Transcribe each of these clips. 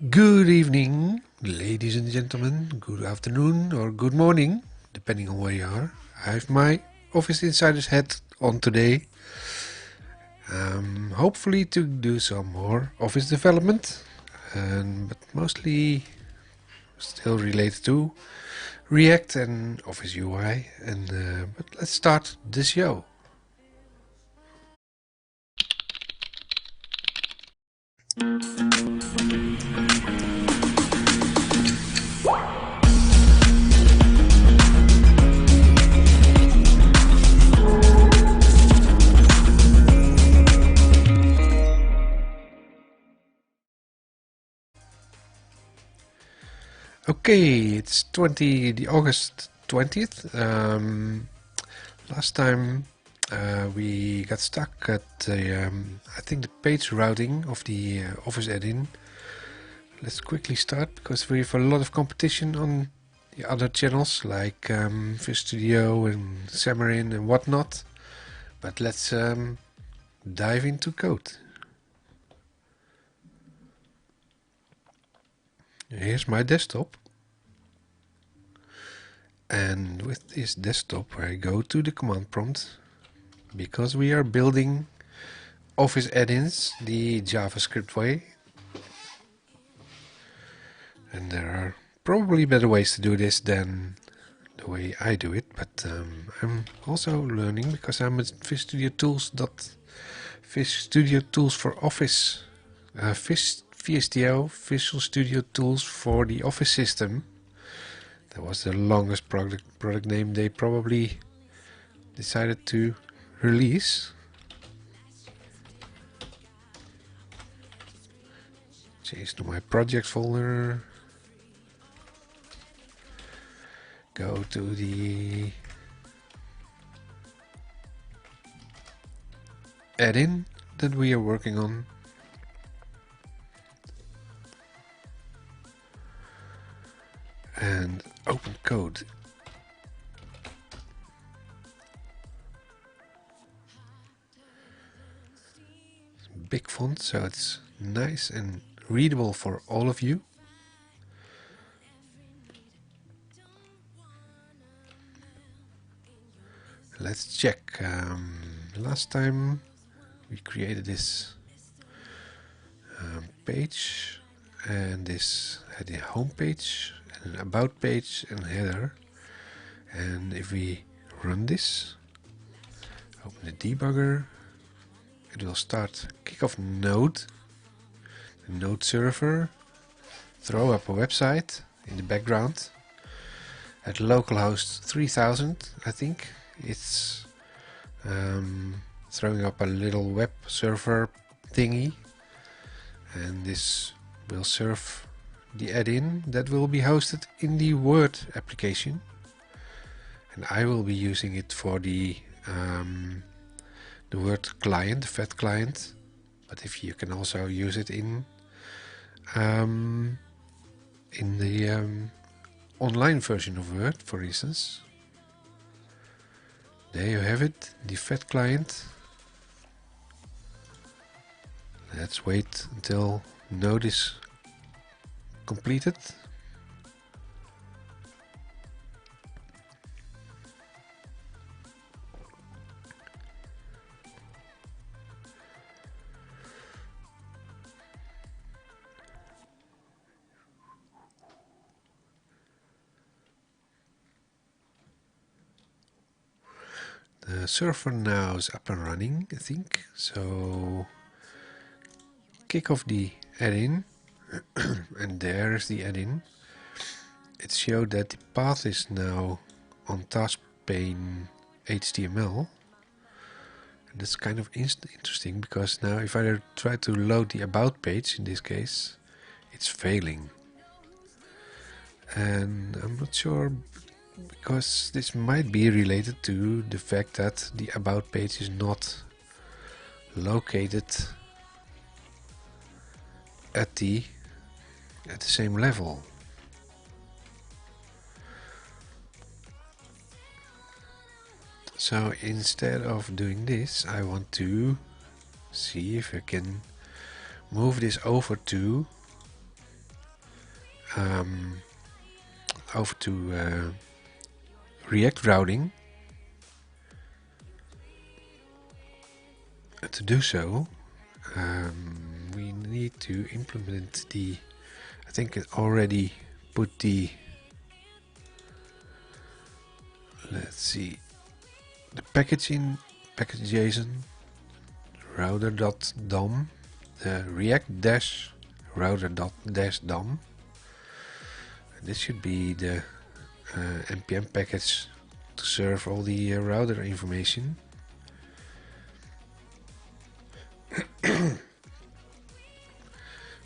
Good evening, ladies and gentlemen. Good afternoon or good morning, depending on where you are. I have my Office Insider's hat on today. Hopefully to do some more office development, but mostly still related to React and Office UI. But let's start the show. Okay, it's the August 20th. Last time we got stuck at I think the page routing of the Office add-in. Let's quickly start because we have a lot of competition on the other channels like Visual Studio and Xamarin and whatnot. But let's dive into code. Here's my desktop. And with this desktop I go to the command prompt because we are building Office add-ins the JavaScript way. And there are probably better ways to do this than the way I do it, but I'm also learning because I'm at Visual Studio Tools for Office, VSTO, Visual Studio Tools for the Office system. That was the longest product name they probably decided to release. Change to my project folder. Go to the add-in that we are working on. And open code. Big font, so it's nice and readable for all of you. Let's check. Last time we created this page, and this had a home page, and an about page, and header. And if we run this, open the debugger, it will start kickoff node, the node server, throw up a website in the background at localhost 3000, I think. It's throwing up a little web server thingy, and this will serve the add-in that will be hosted in the Word application, and I will be using it for the Word client, the FAT client, but if you can also use it in the online version of Word, for instance. There you have it, the FAT client. Let's wait until node is completed. The server now is up and running, I think. So kick off the add-in, and there's the add-in. It showed that the path is now on task pane HTML. And that's kind of interesting because now if I try to load the about page, in this case, it's failing. And I'm not sure, because this might be related to the fact that the about page is not located at the same level. So instead of doing this, I want to see if I can move this over to over to React routing. To do so, we need to implement the, I think it already put the, let's see, the package in package.json router.dom, the react-router.-dom. This should be the npm package to serve all the router information.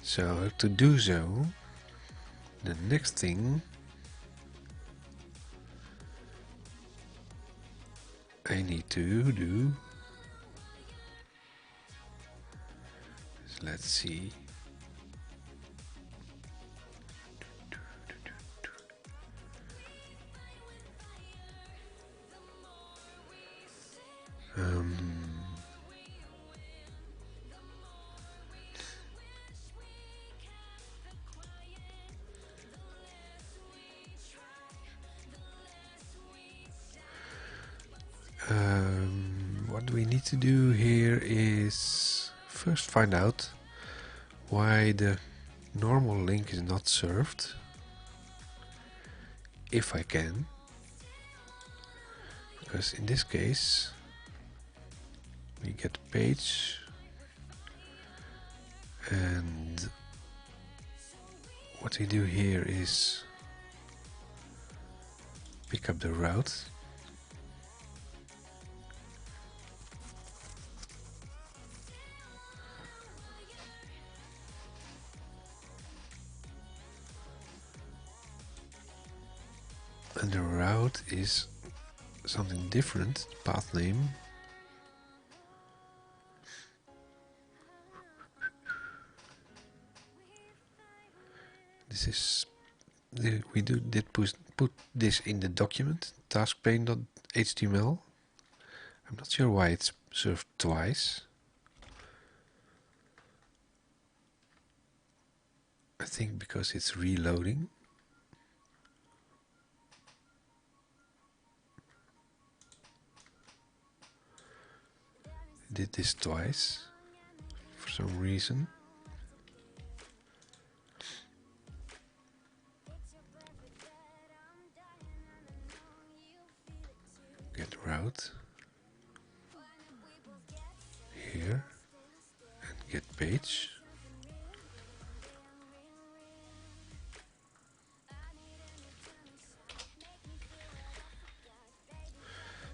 So to do so, the next thing I need to do is, let's see, what we need to do here is first find out why the normal link is not served, if I can, because in this case we get page and what we do here is pick up the route. And the route is something different, path name. This is, we did put this in the document, taskpane.html. I'm not sure why it's served twice. I think because it's reloading. Did this twice for some reason. Get route here and get page.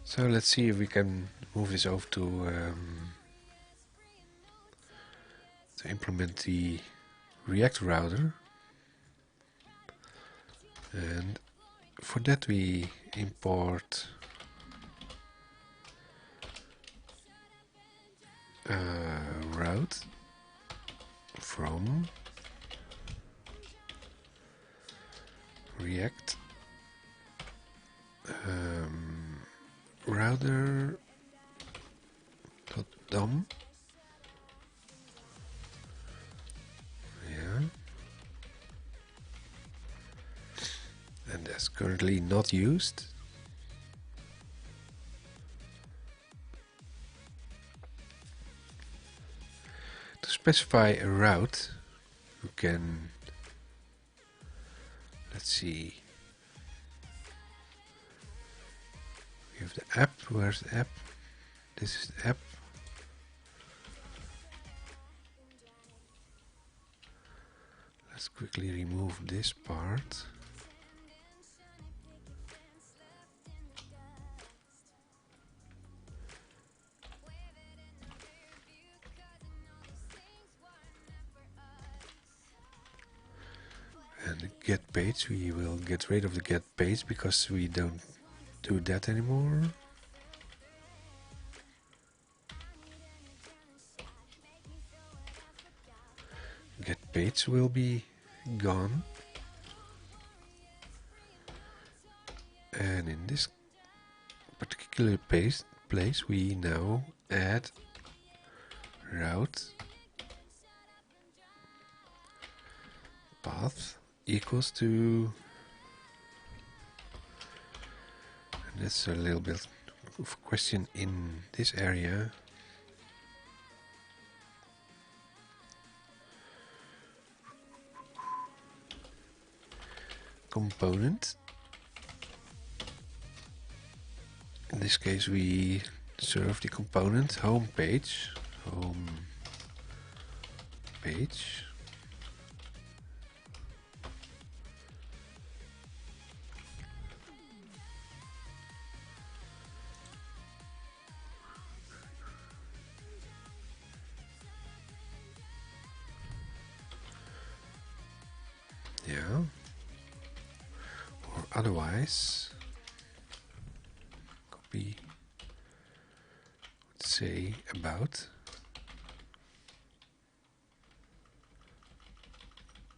So let's see if we can move this over to implement the React router, and for that we import route from React router.dom. Yeah, and that's currently not used. To specify a route, you can, let's see, we have the app. Where's the app? This is the app. Let's quickly remove this part. And the get page, we will get rid of the get page because we don't do that anymore. Get page will be gone. And in this particular place we now add route path equals to, and that's a little bit of a question in this area. Component. In this case we serve the component home page. Home page. Yeah. Or otherwise, copy, say about.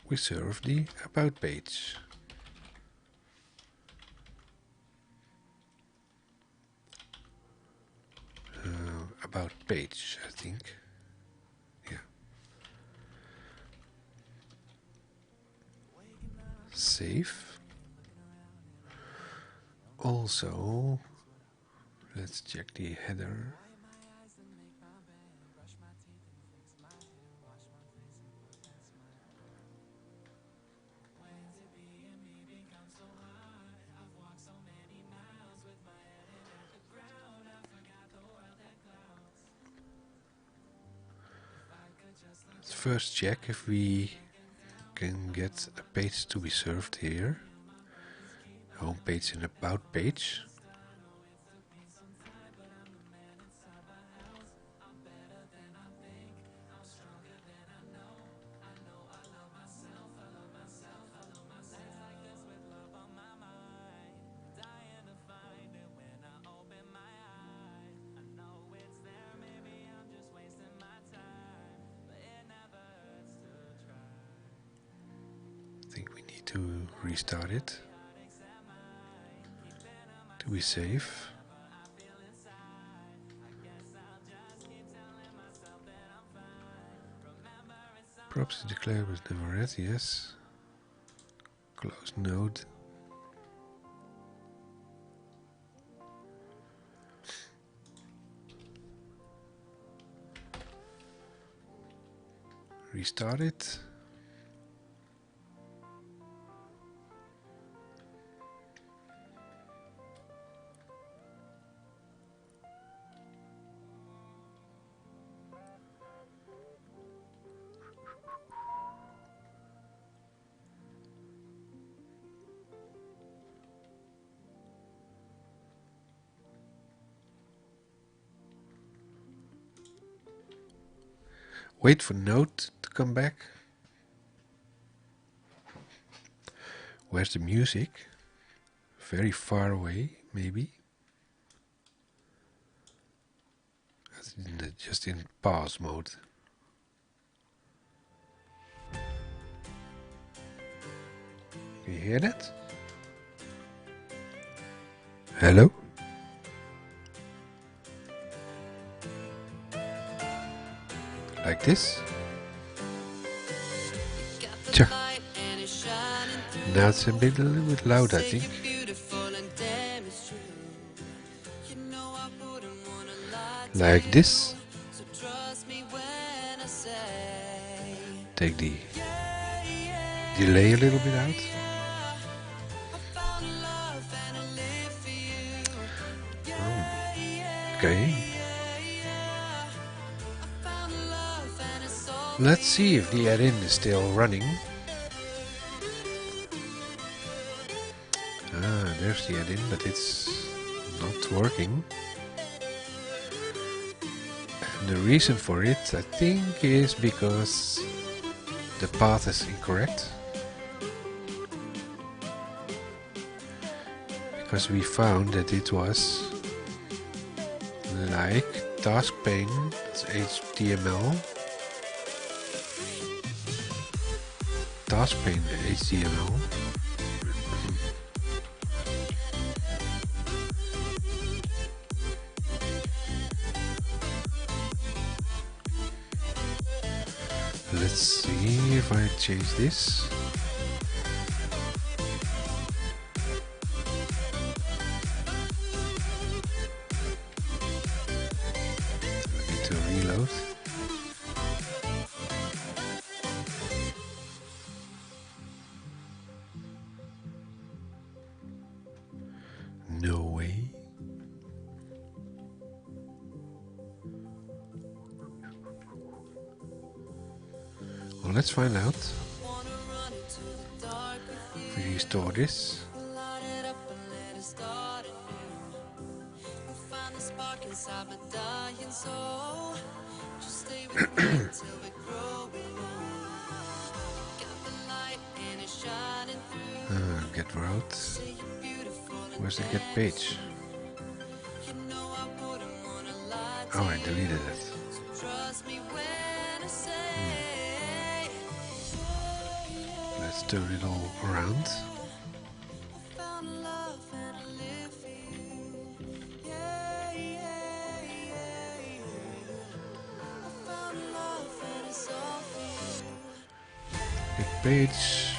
We serve the about page. About page, I think. Yeah. Save. Also, let's check the header. Let's first check if we can get a page to be served here. Home page and about page. I think we need to restart it to be safe. Props declared was never read, yes. Close node. Restart it. Wait for node to come back. Where's the music? Very far away, maybe. Just in pause mode. Can you hear that? Hello? Like this. Tja. Now it's a little bit loud, I think. Like this. Take the delay a little bit out. Okay. Let's see if the add-in is still running. Ah, there's the add-in, but it's not working. And the reason for it, I think, is because the path is incorrect. Because we found that it was like task pane, it's HTML. Task pane HTML. Let's see if I change this. Well, let's find out. If we restore this. Get route. Where's the get page? Oh, I deleted it. Let's turn it all around. Get page.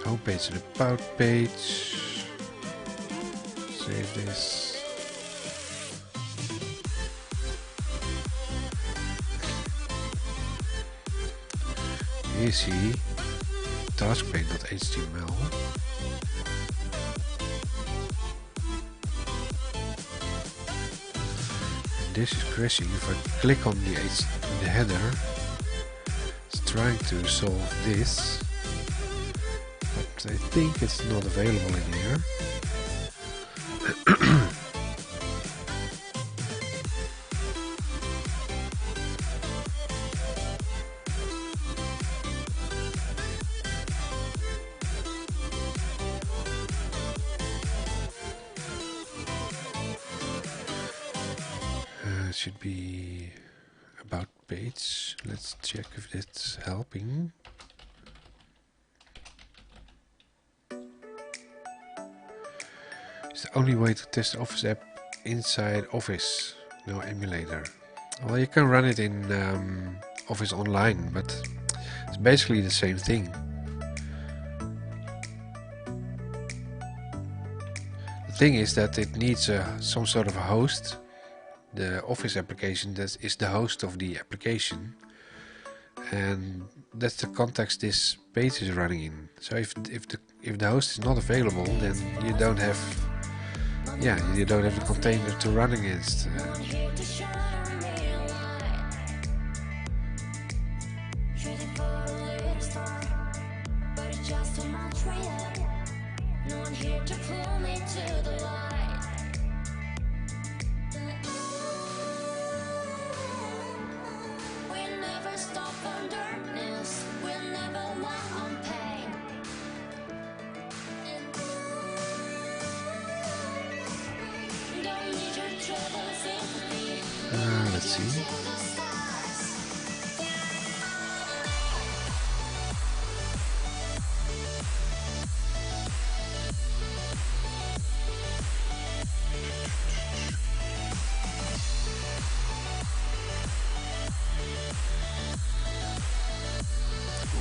Homepage and about page. Save this. Here see taskpane.html. And this is crashing. If I click on the header, it's trying to solve this. I think it's not available in here. It should be about page. Let's check if it's helping. It's the only way to test the Office app inside Office, no emulator. Well, you can run it in Office Online, but it's basically the same thing. The thing is that it needs some sort of a host. The Office application that is the host of the application, and that's the context this page is running in. So if the host is not available, then you don't have the container to run against. Let's see.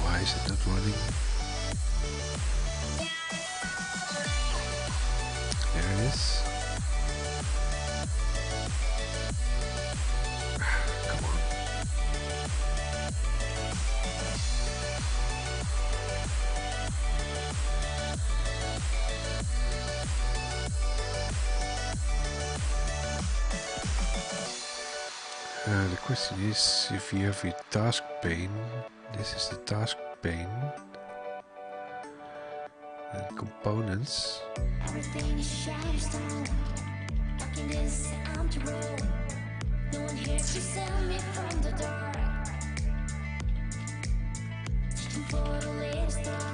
Why is it not running? There it is. Come on. The question is, if you have a task pane, this is the task pane, and components. Everything is shadows down. Talking this empty room. No one here to save me from the dark. Searching for the latest star,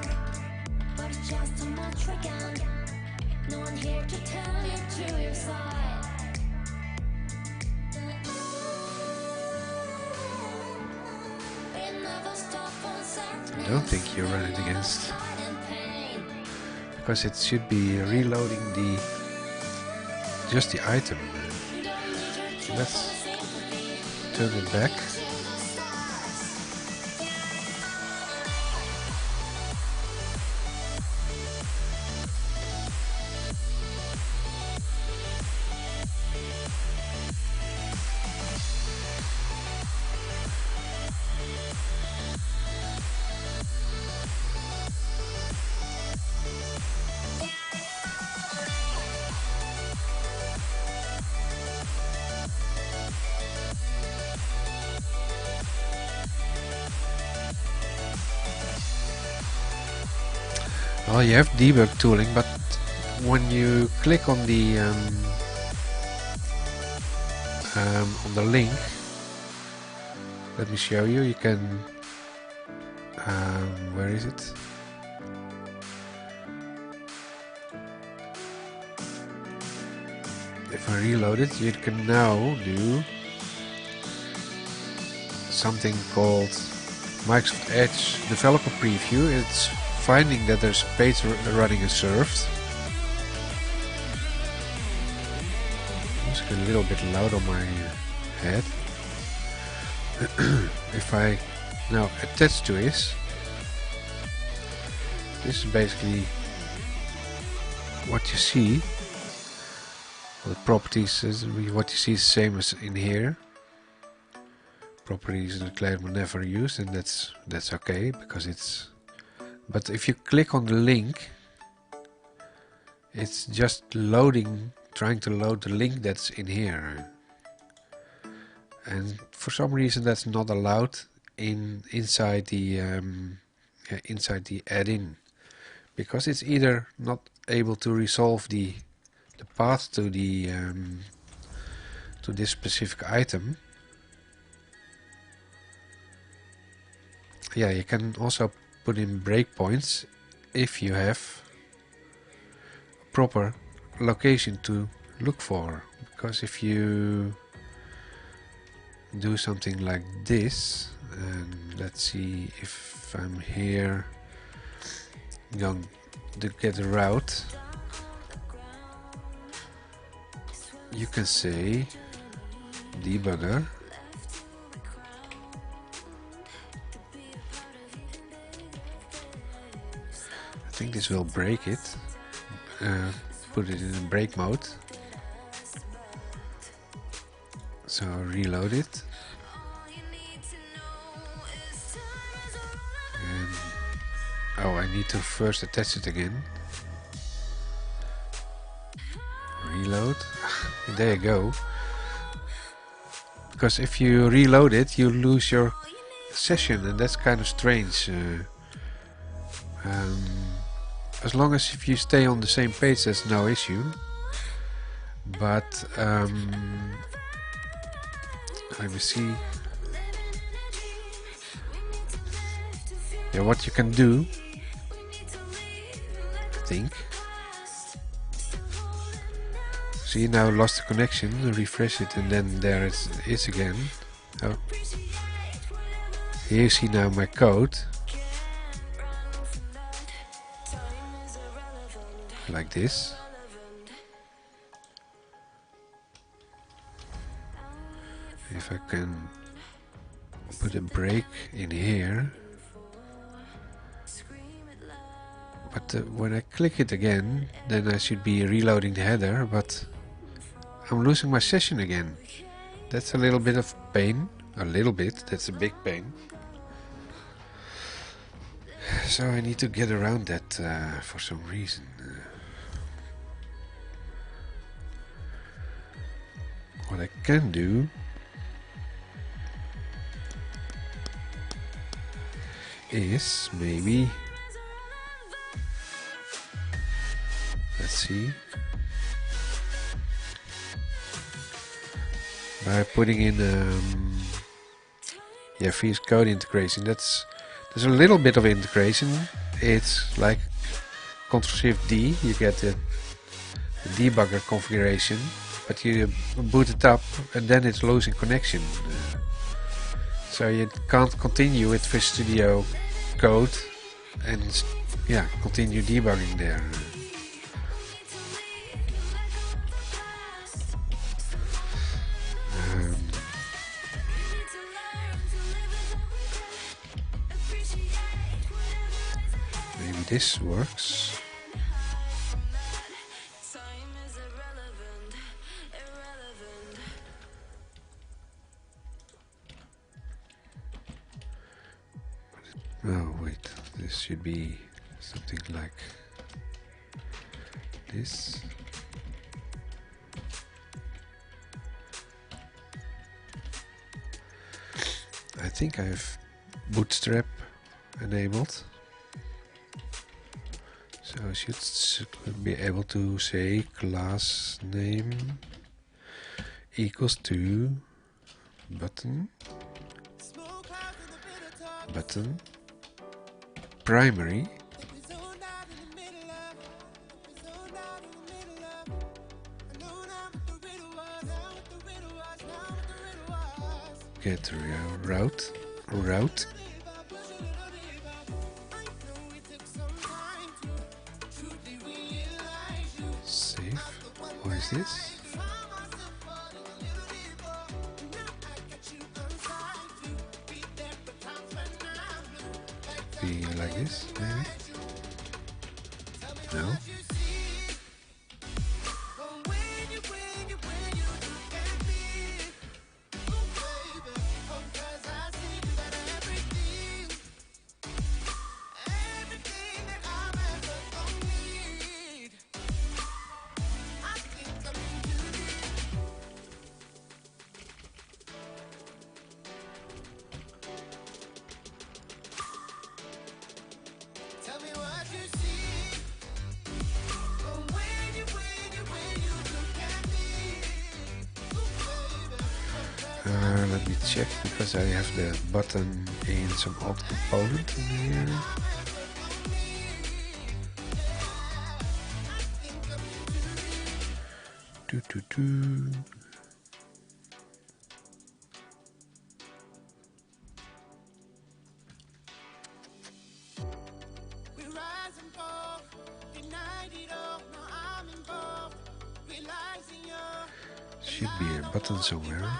but it's just a much again. No one here to tell you to your side. I don't think you run it against, because it should be reloading just the item. Let's turn it back. Well, you have debug tooling, but when you click on the link, let me show you. You can where is it? If I reload it, you can now do something called Microsoft Edge Developer Preview. It's finding that there's a page running and served. It's a little bit loud on my head. If I now attach to this is basically what you see. The properties is what you see is the same as in here. Properties declared but never used, and that's okay because it's. But if you click on the link, it's just loading, trying to load the link that's in here, and for some reason that's not allowed inside the add-in, because it's either not able to resolve the path to the to this specific item. Yeah, you can also put in breakpoints if you have a proper location to look for, because if you do something like this, and let's see if I'm here going to get a route, you can say debugger I think this will break it. Put it in break mode. So reload it. And oh, I need to first attach it again. Reload. There you go. Because if you reload it, you lose your session, and that's kind of strange. As long as if you stay on the same page, there's no issue. But let me see. Yeah, what you can do, I think. See, now lost the connection. Refresh it, and then there it is again. Oh, here you see now my code. Like this. If I can put a break in here, but when I click it again, then I should be reloading the header, but I'm losing my session again. That's a little bit of pain. A little bit, that's a big pain. So I need to get around that for some reason. What I can do is maybe, let's see, by putting in VS Code integration. There's a little bit of integration. It's like Ctrl+Shift+D, you get the debugger configuration, but you boot it up and then it's losing connection. So you can't continue with Visual Studio Code and continue debugging there. Maybe this works. Oh wait, this should be something like this. I think I have Bootstrap enabled. So I should be able to say class name equals to button primary get route save. What is this? Be like this, maybe? No? Let me check, because I have the button in some old component in here. Should be a button somewhere.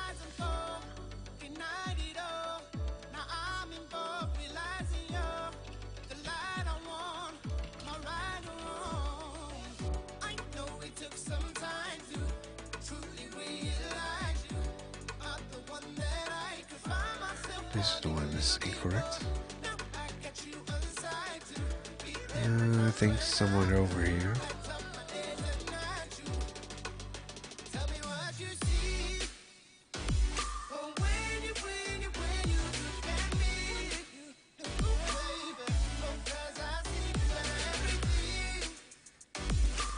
This is the one that's incorrect. I think somewhere over here.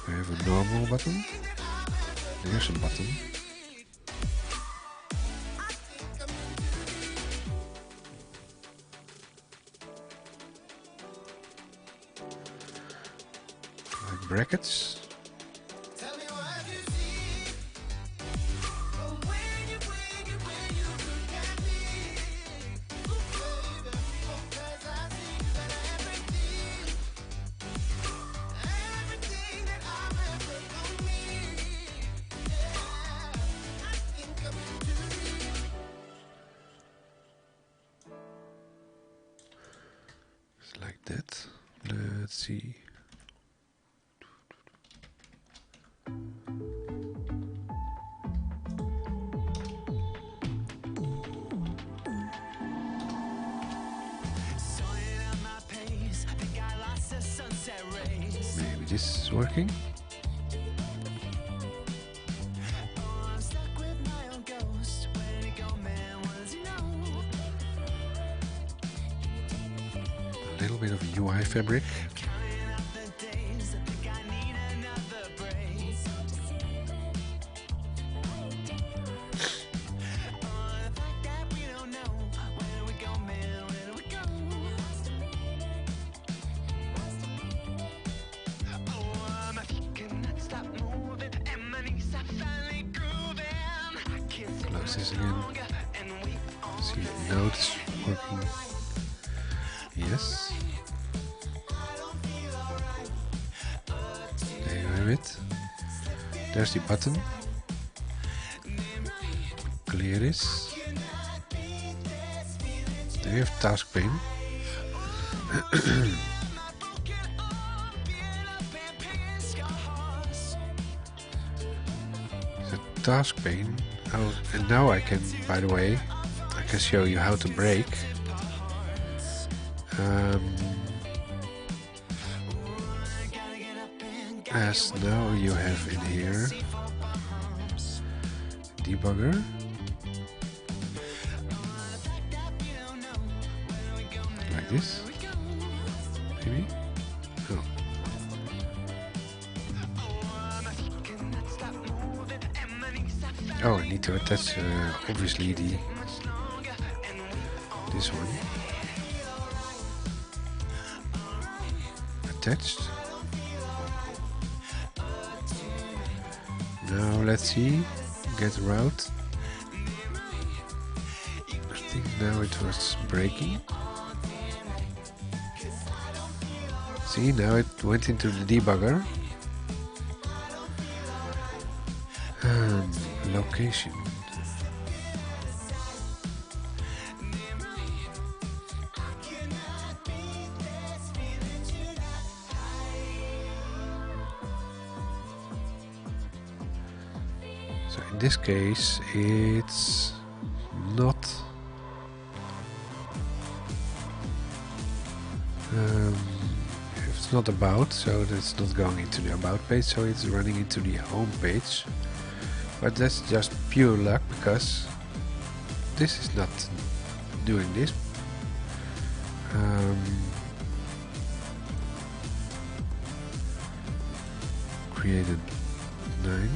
We have a normal button. There's a button. Like brackets. Like that. Let's see. Maybe this is working. A little bit of UI fabric. Close this again. See if nodes working. Yes. There you have it. There's the button. Clear this. There you have task pane. The task pane. Oh, and now I can, by the way, I can show you how to break. As now you have in here debugger, like this, maybe. Oh, Oh, I need to attach obviously this one. Attached. Now let's see. Get route. I think now it was breaking. See, now it went into the debugger. Location. So in this case, it's not it's not about, so that's not going into the about page, so it's running into the home page. But that's just pure luck, because this is not doing this. Created 9.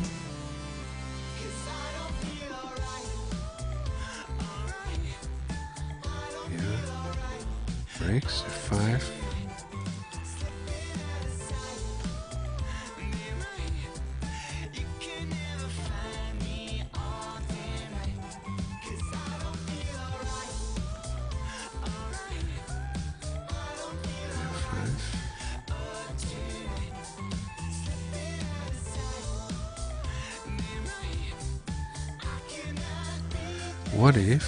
Yeah. Breaks 5. What if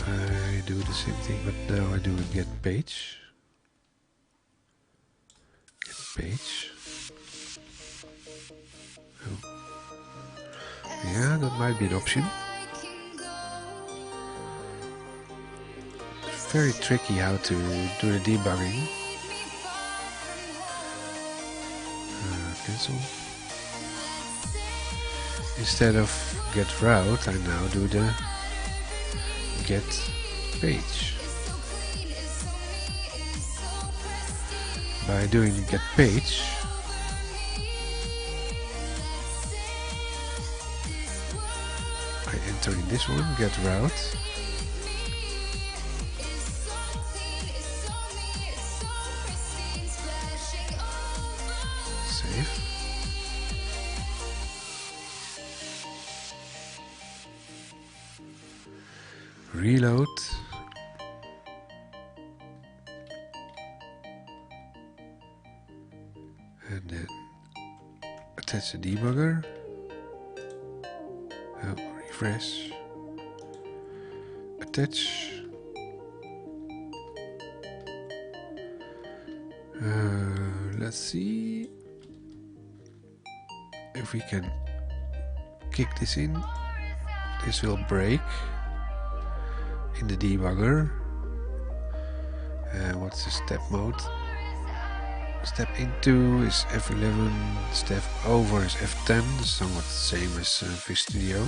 I do the same thing, but now I do a get page? Get page. Oh. Yeah, that might be an option. It's very tricky how to do the debugging. Cancel. Instead of get route, I now do the get page. By doing get page, I enter in this one, get route. Save. Reload. And then attach the debugger. Oh, refresh. Attach. Let's see if we can kick this in. This will break in the debugger. What's the step mode? Step into is F11, step over is F10, somewhat the same as Visual Studio.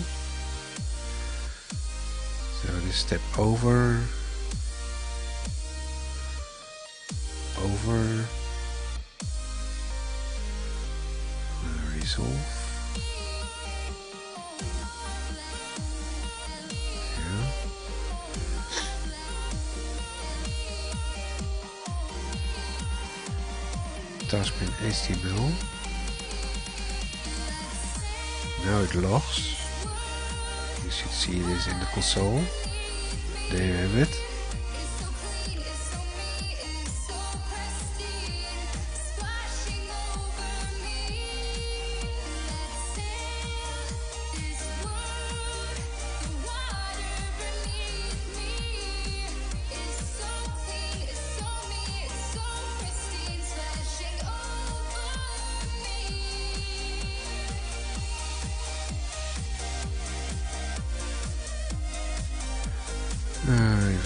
So this step over, resolve. Task in HTML. Now it logs. You should see this in the console. There you have it.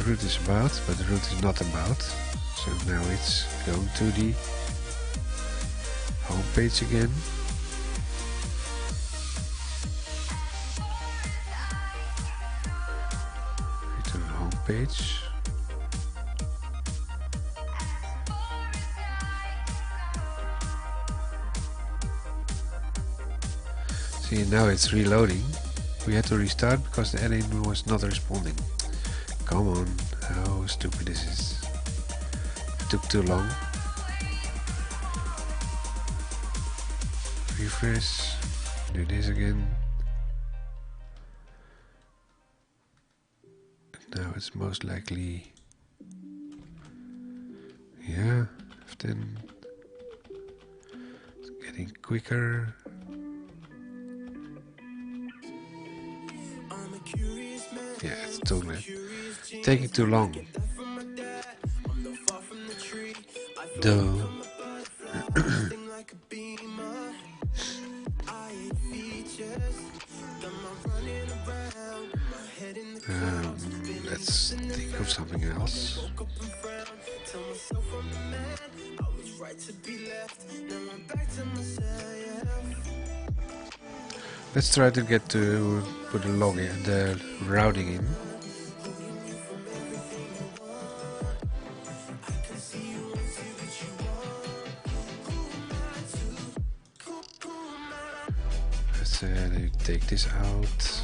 Root is about, but the root is not about. So now it's going to the home page again. Return home page. See, now it's reloading. We had to restart because the add-in was not responding. Come on, how stupid this is. It took too long. Refresh, do this again. Now it's most likely, yeah, then it's getting quicker. Yeah, it's totally taking too long. Though. Let's think of something else. Let's try to get to put the login, the routing in. Let's take this out.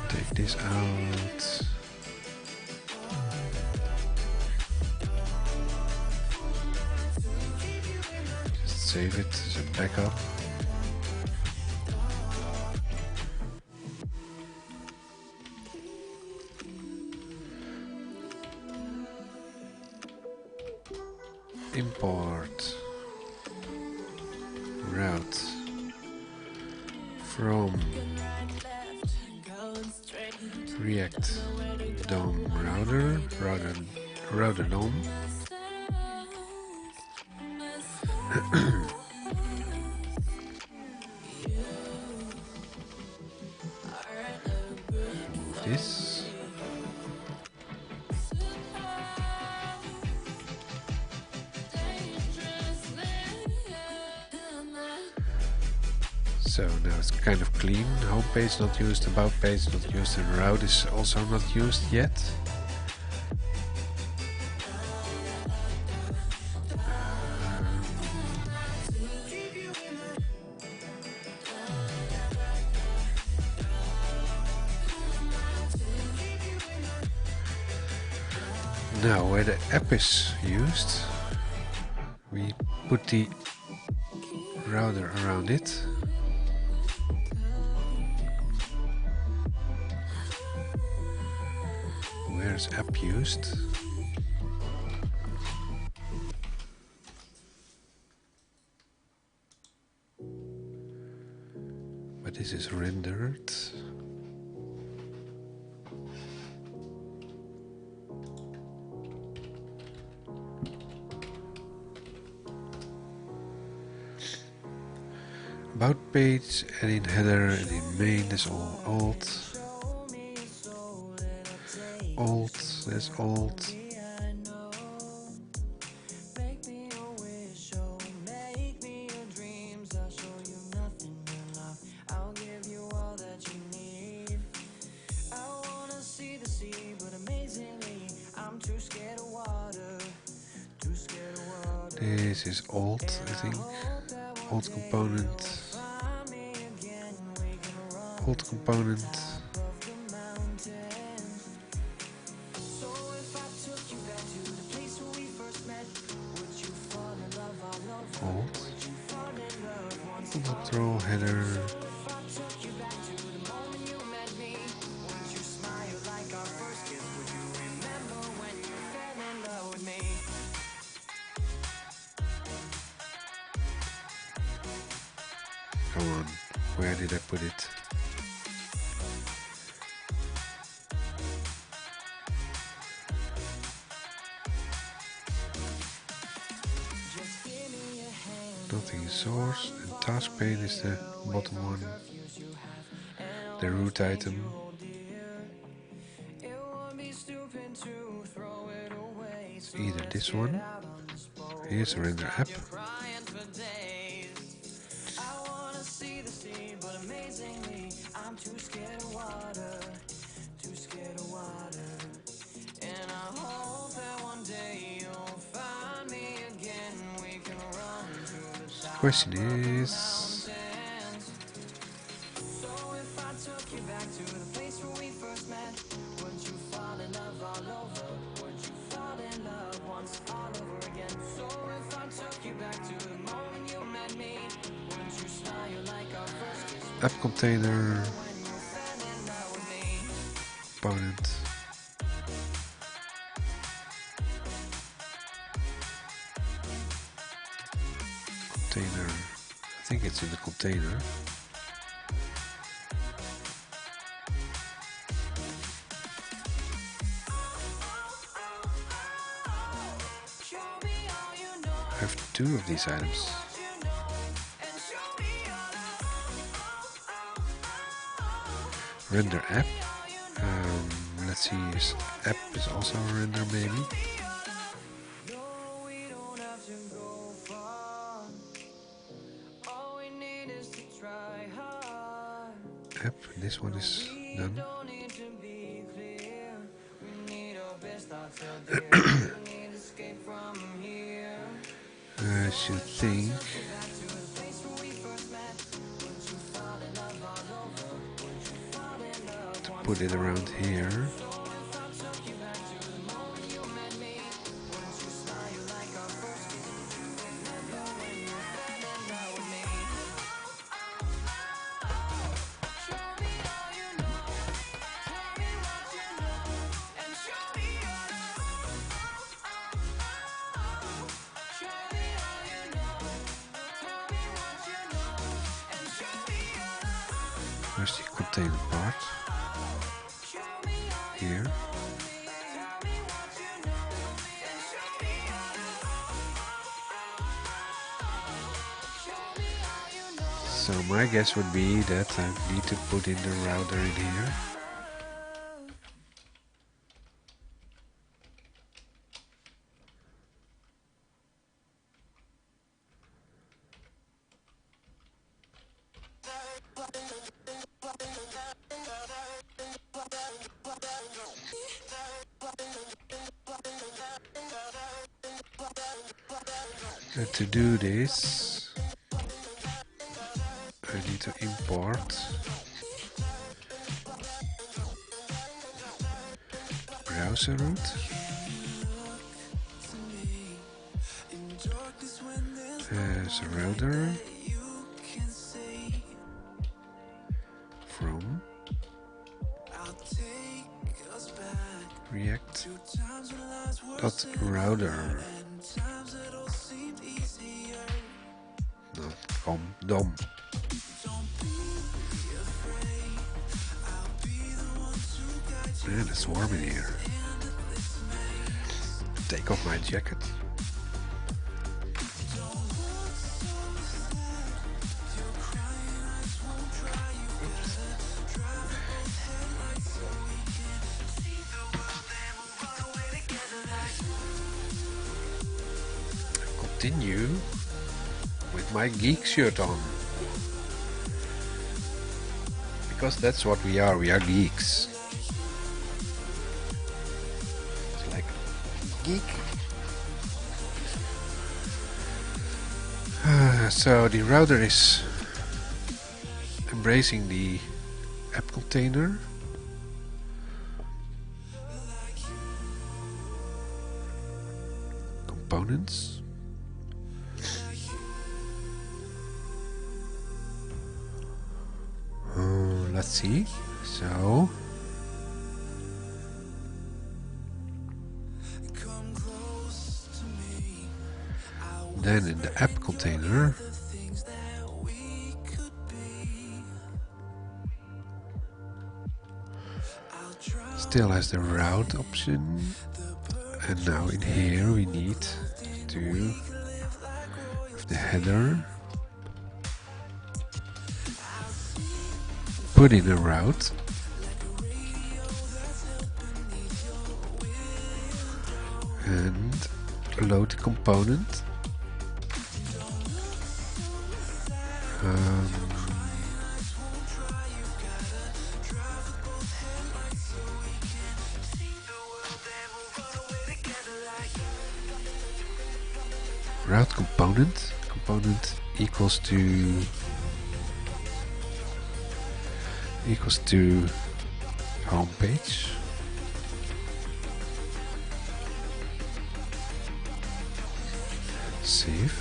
Take this out. Just save it as a backup. Import route from React DOM router DOM. Remove this. So now it's kind of clean. Home page not used, about page not used, and route is also not used yet. Now where the app is used, we put the router around it. Where's app used? But this is rendered. About page, and in header, and in main, that's all old. Old, that's old. This is old, I think. Old component. Old component. Old. Control header. Come on, where did I put it? Nothing is source, and task pane is the bottom one. The root item. It's either this one. Here's render app. question is, app container component. Container, I think it's in the container. I have two of these items. Render app. Let's see, app is also a render maybe. App, this one is done. I should think to put it around here. Where's the container part? Here. So my guess would be that I need to put in the router in here. And to do this, I need to import browser root. There's a router from React.router. No, DOM. Man, it's warm in here. Take off my jacket. Continue with my geek shirt on, because that's what we are geeks. It's like geek. So the router is embracing the app container. Components. Let's see. So then in the app container, still has the route option, and now in here we need to have the header, put in a route, and load the component. Route component equals to home page. Save.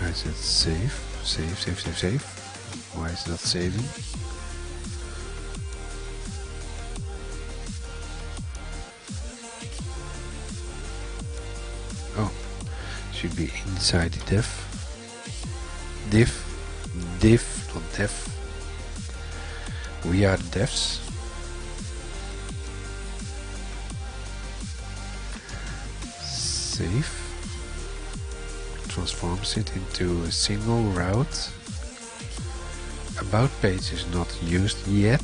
I said save. Save. Why is it not saving? Oh, should be inside the div, not def. We are the devs. Save. Transforms it into a single route. About page is not used yet.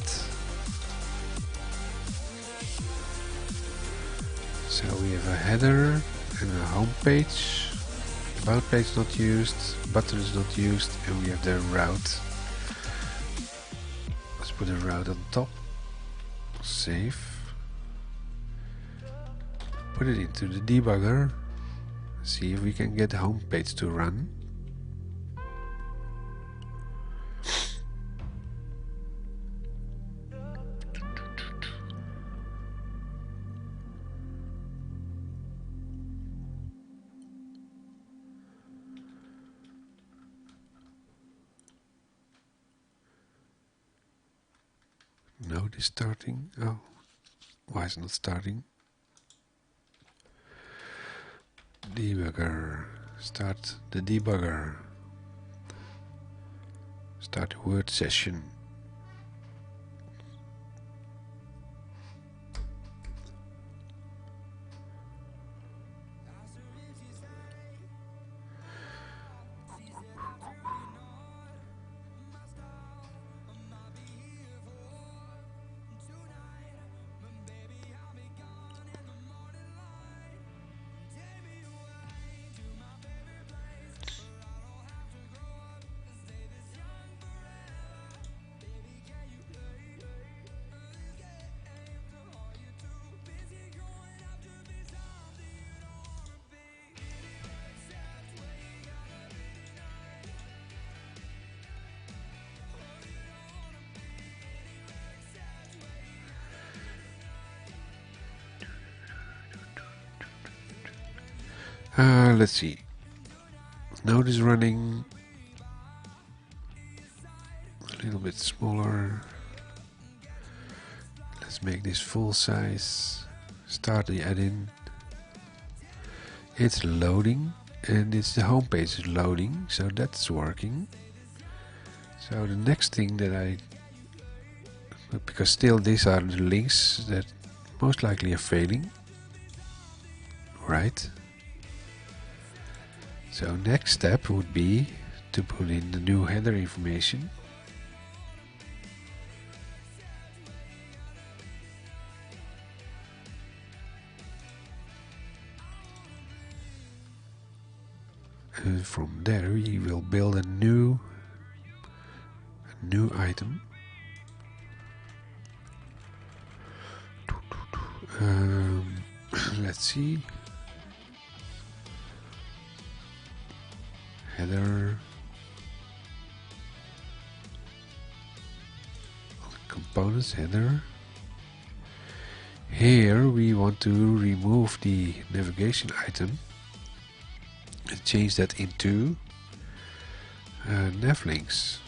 So we have a header and a home page. About page not used, button is not used, and we have the route. Let's put a route on top. Save. Put it into the debugger. See if we can get the home page to run. Node is starting. Oh, why is it not starting? Debugger. Start the debugger. Start word session. Let's see. Node is running a little bit smaller. Let's make this full size. Start the add-in. It's loading, and it's the home page is loading, so that's working. So the next thing that because still these are the links that most likely are failing, right? So next step would be to put in the new header information. And from there we will build a new item. Let's see. Header. Components header. Here we want to remove the navigation item and change that into nav links.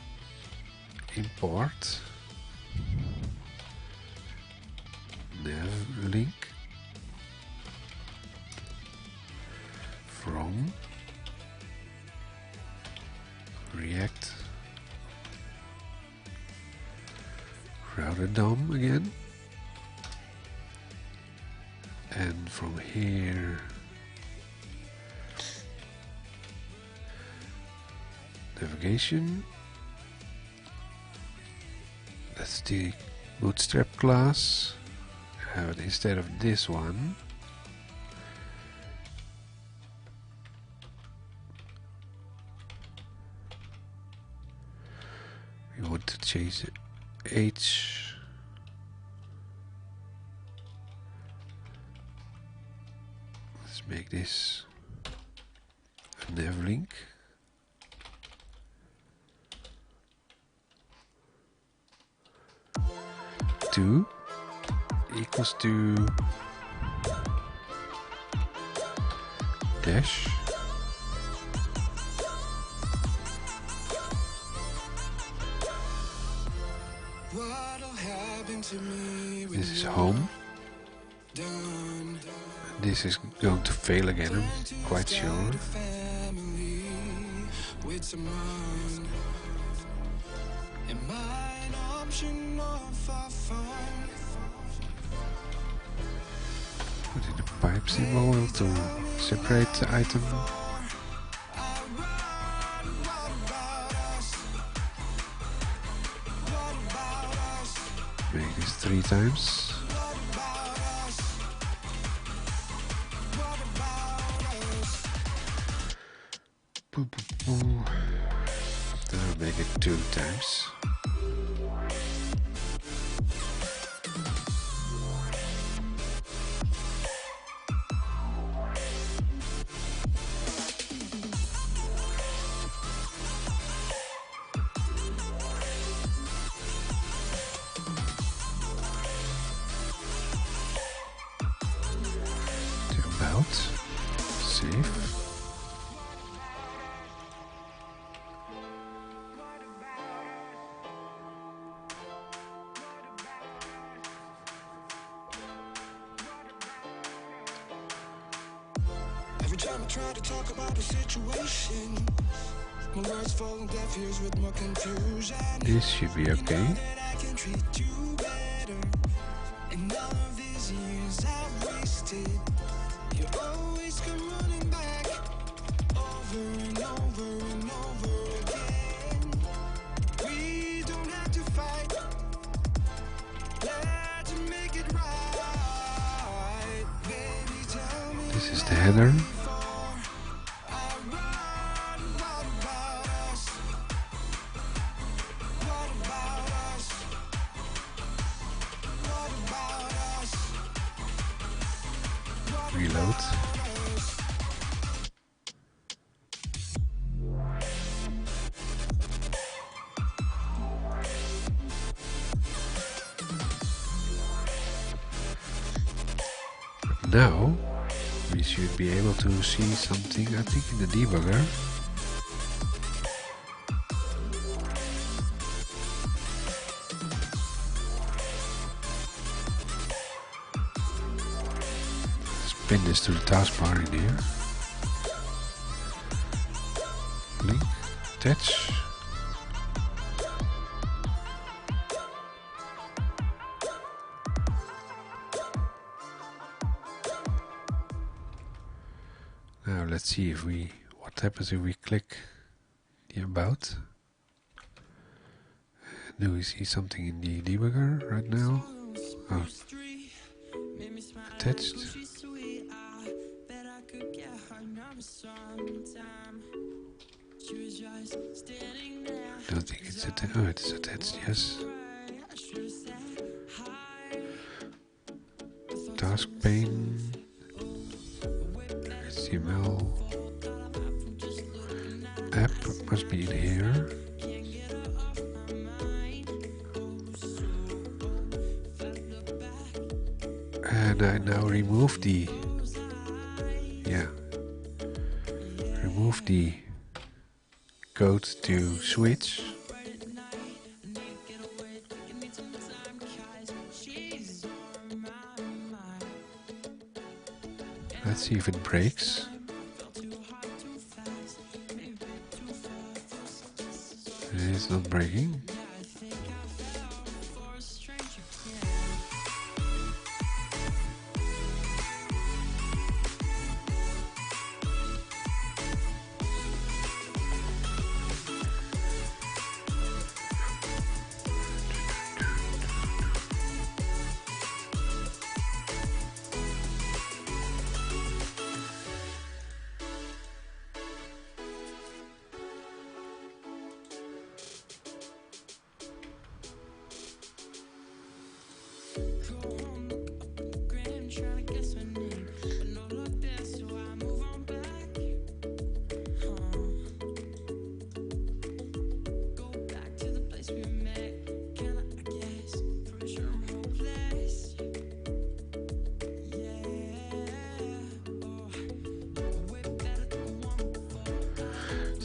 Import nav link from React router DOM again, and from here navigation. That's the bootstrap class, but instead of this one we want to change the H. Let's make this a nav link. 2 equals to dash this is home. This is going to fail again, I'm quite sure. Put in a pipe symbol to separate the item. Make this 3 times. Then I'll make it 2 times. To about. Save. Every time I try to talk about a situation, my words fall on deaf ears with more confusion. This should be okay. I can treat you better. And all of these years I've wasted, you always come running back over and over and over again. We don't have to fight. Let's make it right. Baby, tell me. This is the header. Reload. Now we should be able to see something, I think, in the debugger. Pin this to the taskbar in here. Link, attach. Now let's see if what happens if we click the about. Do we see something in the debugger right now? Oh, attached. Don't think it's attached. Oh, it's attached, yes. Task pane, HTML, app must be in here. And I now remove the, remove the code to switch. Let's see if it breaks. It's not breaking.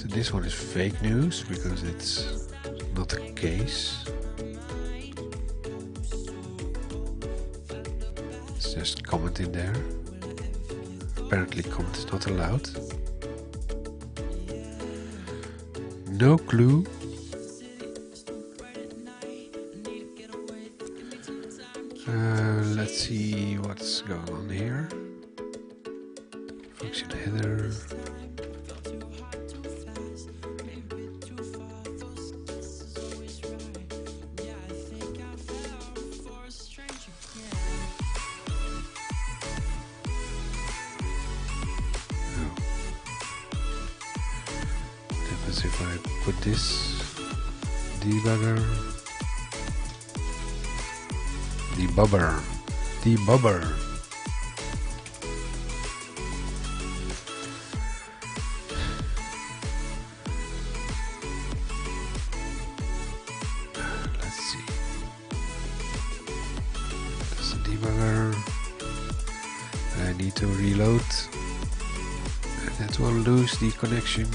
So this one is fake news because it's not a case. It's just comment in there. Apparently comment is not allowed. No clue. Let's see what's going on here. Function header. As if I put this debugger, debubber. Let's see. That's the debugger. I need to reload, and that will lose the connection.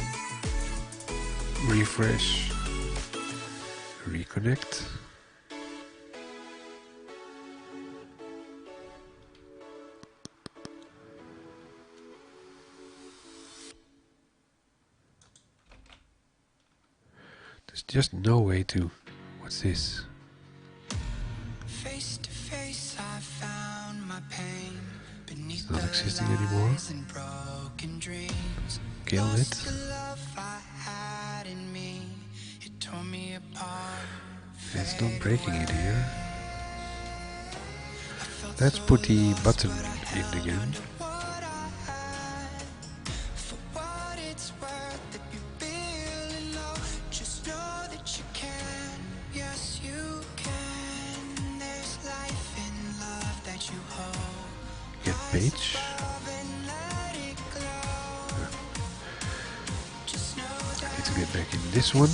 Refresh, reconnect. There's just no way to. What's this? Face to face, I found my pain beneath Not the existing anymore. lies and broken dreams. Kill it. Lost the love I had in me. It tore me apart. It's not breaking it here. Let's put the button in again. For what it's worth, if you're feeling low, just know that you can. Yes, you can. There's life in love that you hold. Get page. I need to get back in this one.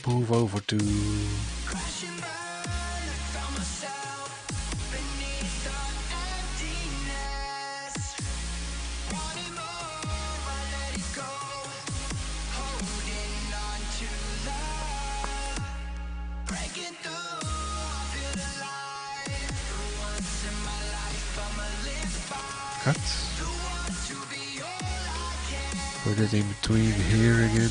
Move over to cut. Put it in between here again.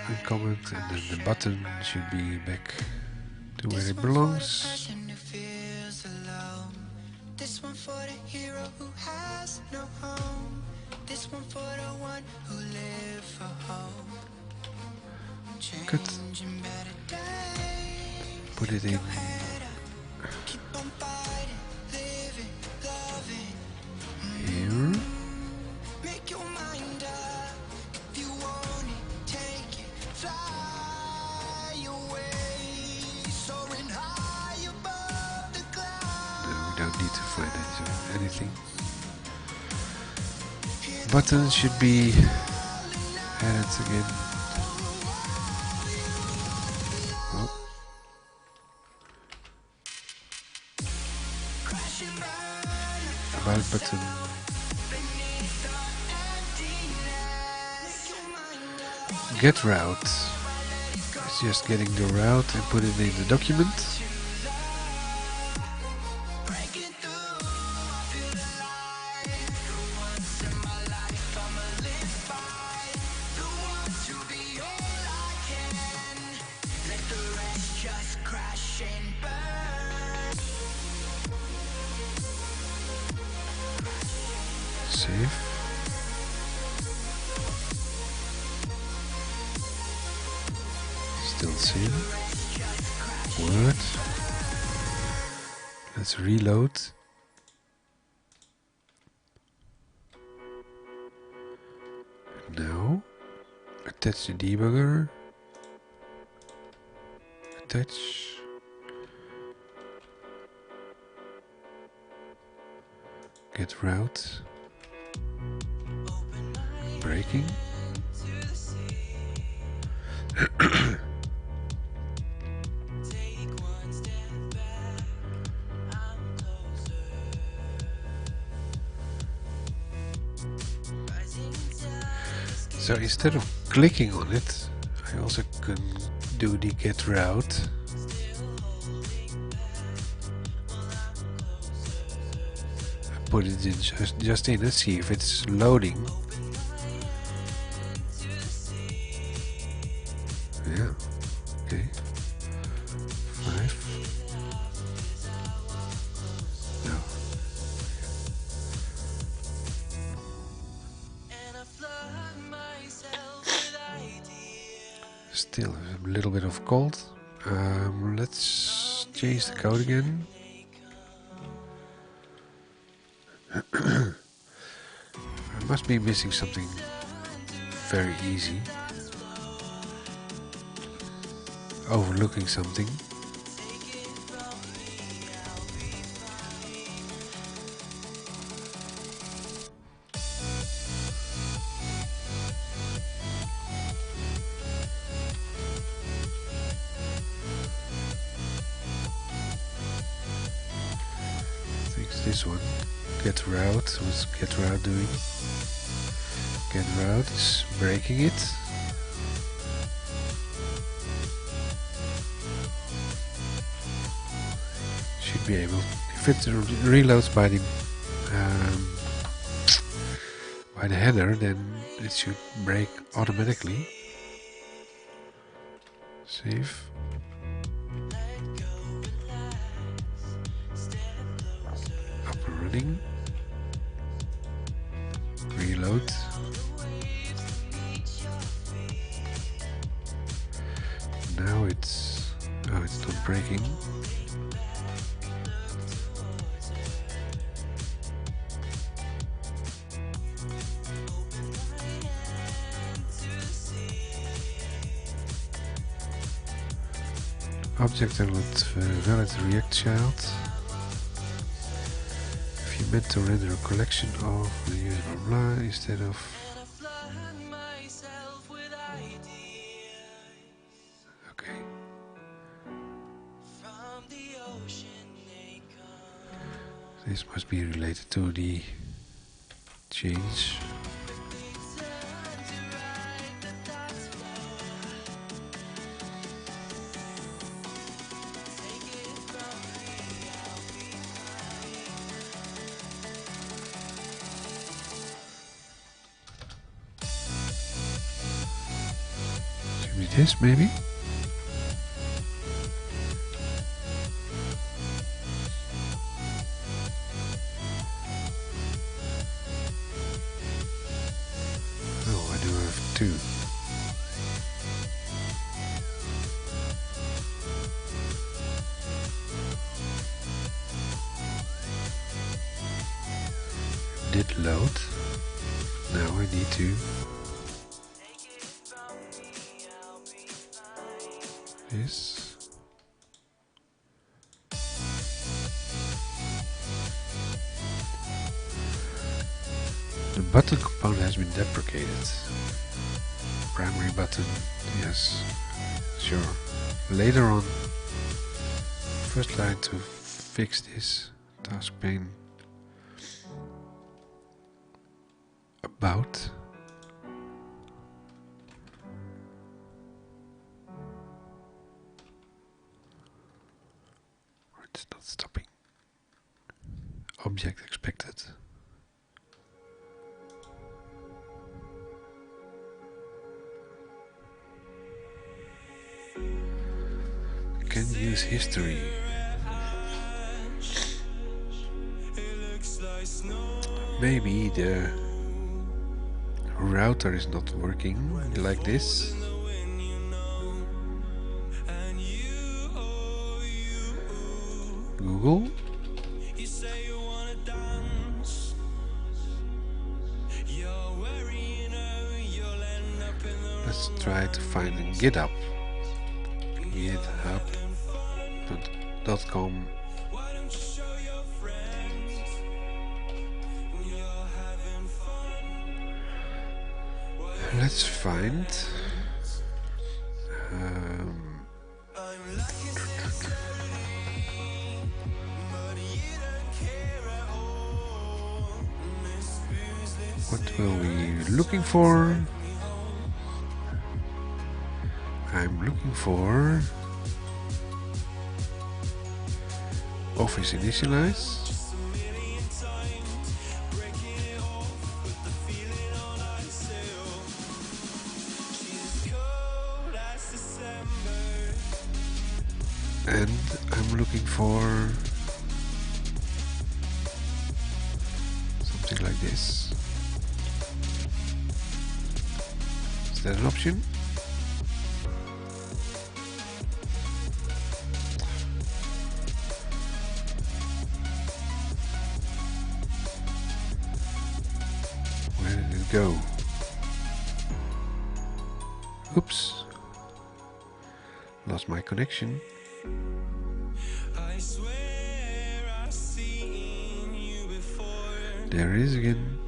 And comment, and then the button should be back to where it belongs. This one for the hero who has no home. This one for the one who live for hope. Cut. Changing better days. Put it in. Keep on fighting, living, loving. Here. Make your mind up. If you want it, take it. Fly away, soaring high above the clouds. No, we don't need to find anything. Buttons should be added again. Oh. About button. Get route. It's just getting the route and put it in the document. Save. Still same. Word. Let's reload. Now, attach the debugger. Attach. Get route. breaking. So instead of clicking on it, I also can do the get route. Put it in just in and see if it's loading. Yeah, okay. 5. No. Still a little bit of cold. Let's change the code again. I must be missing something very easy. Overlooking something. I think it's this one. Get route. What's get route doing? Get route is breaking it. Should be able. If it reloads by the header, then it should break automatically. Save. Up and running. Reload. Now it's not breaking. Object and valid React child. If you meant to render a collection of the user blah blah instead of. Okay. This must be related to the change. This maybe? Oh, I do have 2. Did load. Now I need to. This. The button component has been deprecated. Primary button, yes, sure. Later on, first line to fix this. Task pane. About. It's not stopping. Object expected. Can use history. Maybe the router is not working like this. Google. Let's try to find a GitHub. GitHub.com. let's find what will we looking for? I'm looking for Office initialize. And I'm looking for something like this. Is that an option? Where did it go? Oops. Lost my connection. There it is again.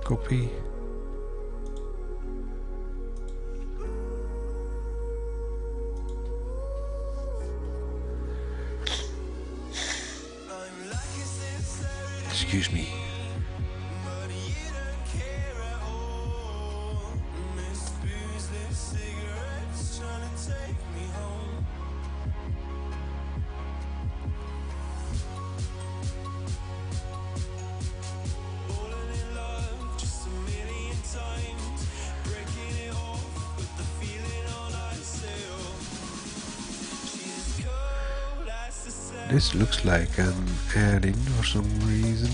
Copy. Excuse me. This looks like an add-in for some reason.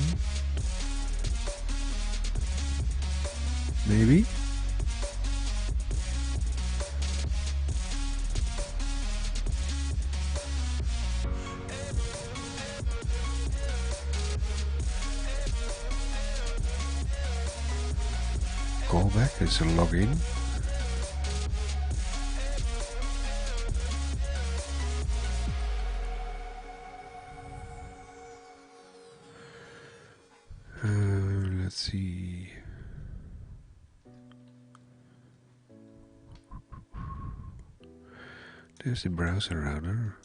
Maybe? Callback is a login. Let's see. There's the browser router.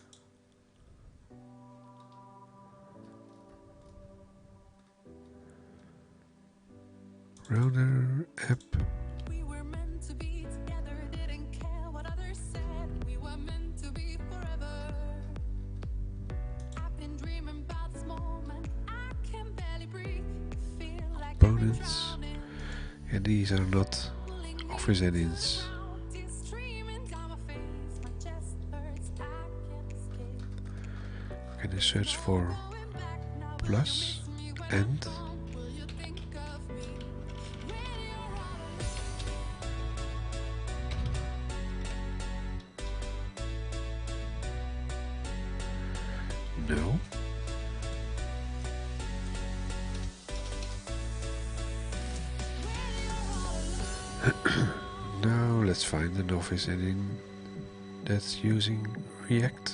Router app. We were meant to be together, didn't care what others said. We were meant to be forever. I've been dreaming about this moment. I can barely breathe. Feel like Components. And these are not Office add-ins. Can I search for plus and no. Now let's find an Office add-in that's using React.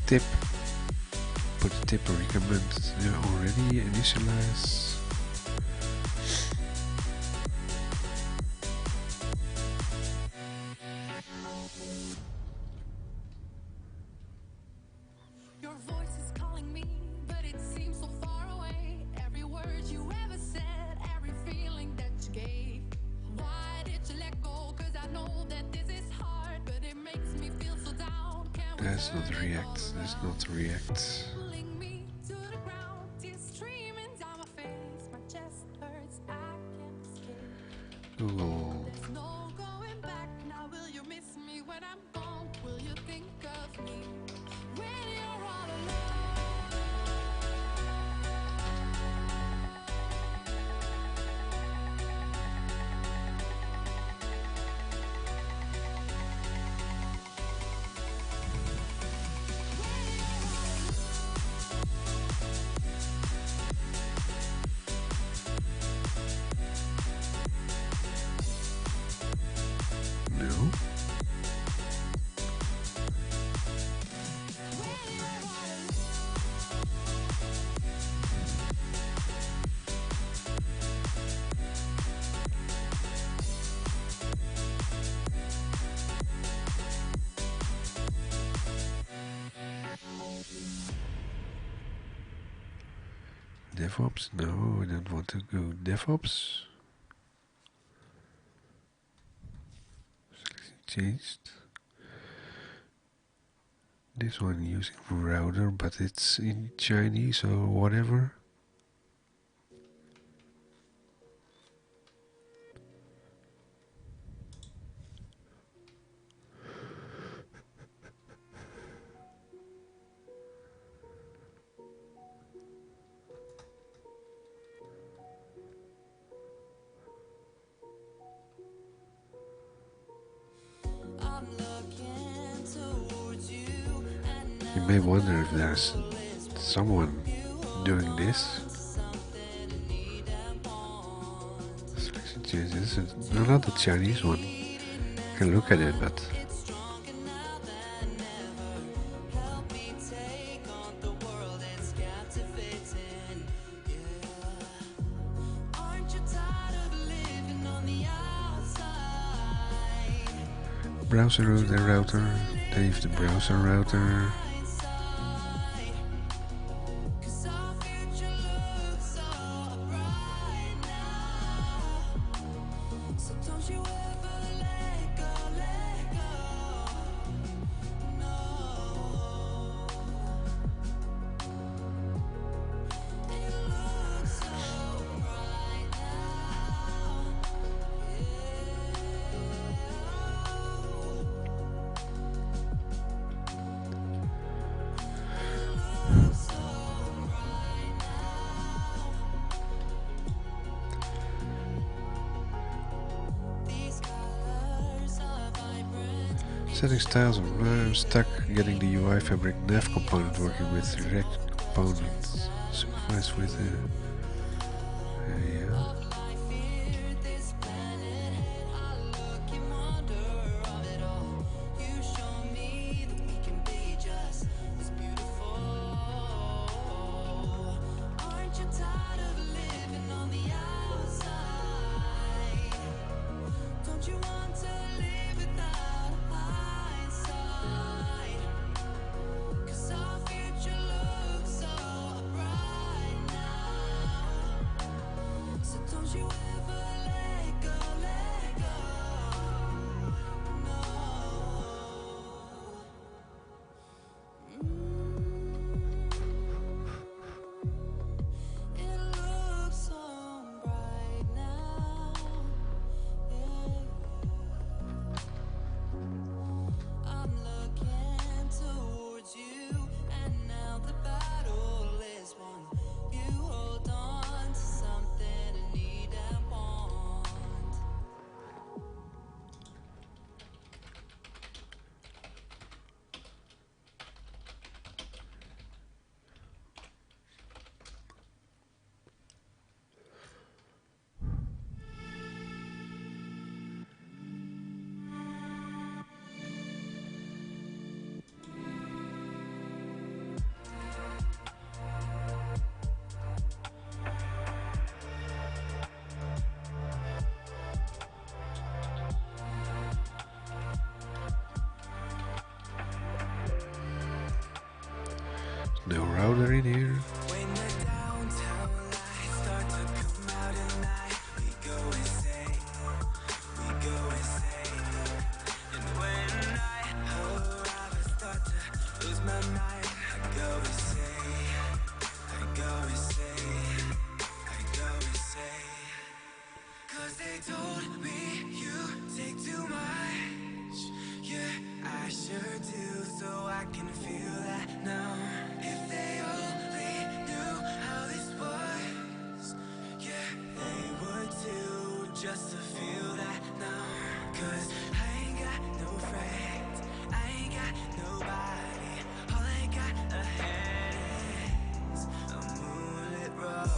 Tip. Put the tip recommend already initialize. Your voice is calling me, but it seems so far away. Every word you ever said, every feeling that you gave. Why did you let go? 'Cause I know that this is hard, but it makes me feel so down. That's not React. That's not React. Pulling me to the ground, tears streaming down my face. My chest hurts, I can't escape. Google. There's no going back now. Will you miss me when I'm gone? Will you think of me when you're all alone? DevOps? No, I don't want to go DevOps. Selection changed. This one using router, but it's in Chinese or whatever. You may wonder if there's someone doing this. Selection change. This is not a Chinese one. You can look at it, but browser router, leave the browser router. Setting styles. I'm stuck getting the UI fabric nav component working with React components. Supervise with yeah. No router in here. Just to feel that now, 'cause I ain't got no friends, I ain't got nobody, all I got ahead is a moonlit road.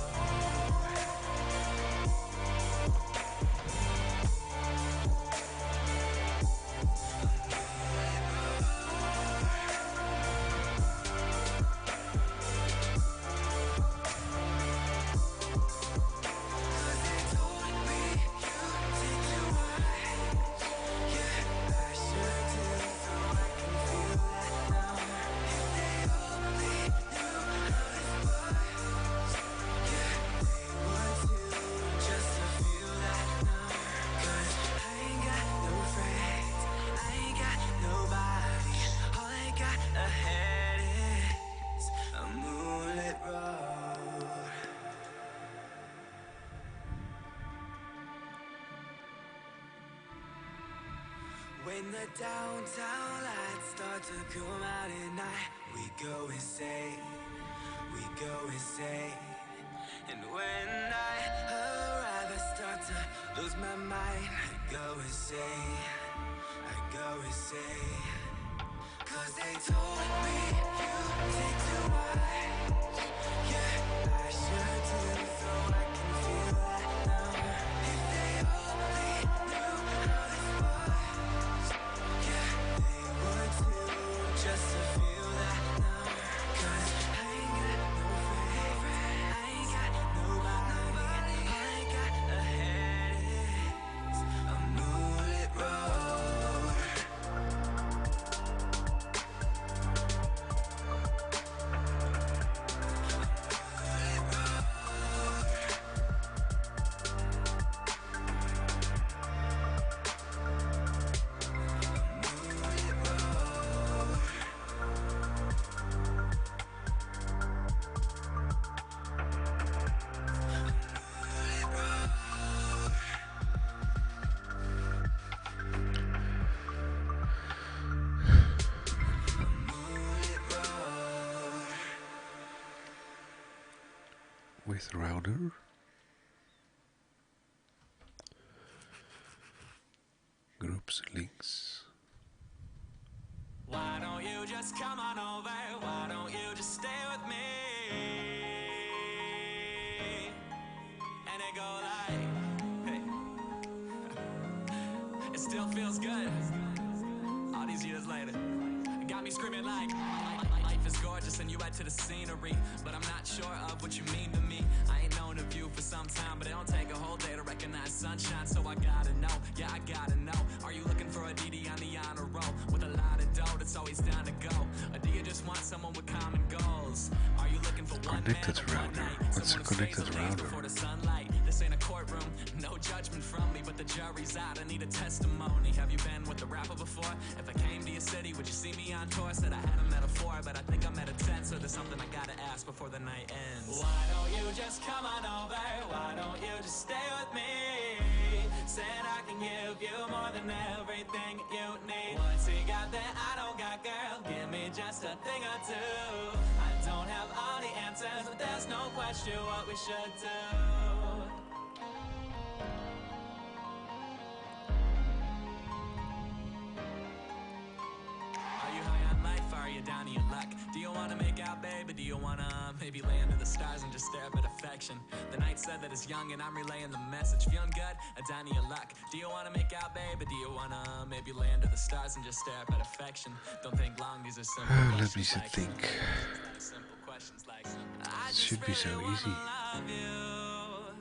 Cause they told me you take When the downtown lights start to come out at night, we go insane, we go insane. And when I arrive, I start to lose my mind. I go insane, I go insane. 'Cause they told me you take too much. Yeah, I sure do, so I can feel that now. If they only knew how this was, yeah, they would too, just to feel that now. 'Cause I ain't got no favorite, I ain't got nobody. All I got ahead is a moonlit road. With router, groups, links. Why don't you just come on over? Why don't you just stay with me? And it go like, hey. It still feels good. All these years later, it got me screaming like, life is gorgeous and you add to the scenery, but I'm not sure of what you mean to me. I ain't known of you for some time, but it don't take a whole day to recognize sunshine, so I gotta know, yeah, I gotta know. Are you looking for a DD on the honor roll with a lot of dough that's always down to go? Or do you just want someone with common goals? Are you looking for one man Connected or one router. night? What's a Someone who stays connected up late router? before the sunlight. This ain't a courtroom, no judgment from me, but the jury's out. I need a testimony. Have you been with a rapper before? If I came to your city, would you see me on tour? Said I had a metaphor, but I think I'm at a 10, so there's something I gotta ask before the night ends. Why don't you just come on over? Why don't you just stay with me? Said I can give you more than everything you need. What's he got that I don't got, girl? Give me just a thing or two. I don't have all the answers, but there's no question what we should do. Are you high on life? Are you down to your luck? Do you wanna make out, baby? Do you wanna maybe lay under the stars and just stare up at affection? The night said that it's young and I'm relaying the message. Feeling good? Down to your luck. Do you wanna make out, baby? Do you wanna maybe lay under the stars and just stare up at affection? Don't think long, these are simple Let me questions like think. simple questions like I just Should be so really easy. wanna love you,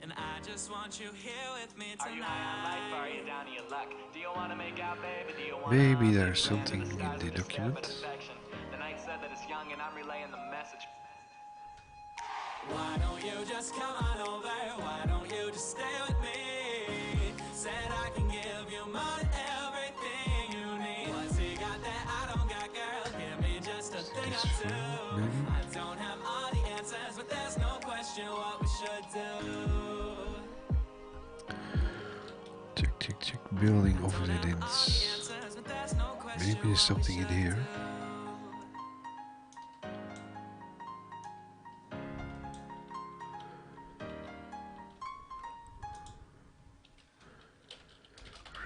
and I just want you here with me tonight. Are you high on life? Are you down to your luck? Do you wanna make out, baby? Do you wanna Maybe there's lay under something in stars the and just stare up at document. affection? The night said that it's young and I'm relaying the message. Why don't you just come on over? Why don't you just stay with me? Said I can give you more than everything you need. What's he got that I don't got, girl? Give me just a thing or This two. one, maybe? I don't have all the answers, but there's no question what we should do. Check. Building of evidence. Maybe there's something in here.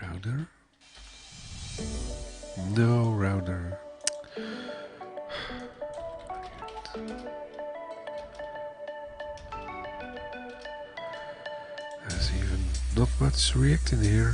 Router? No router. There's even not much reacting here.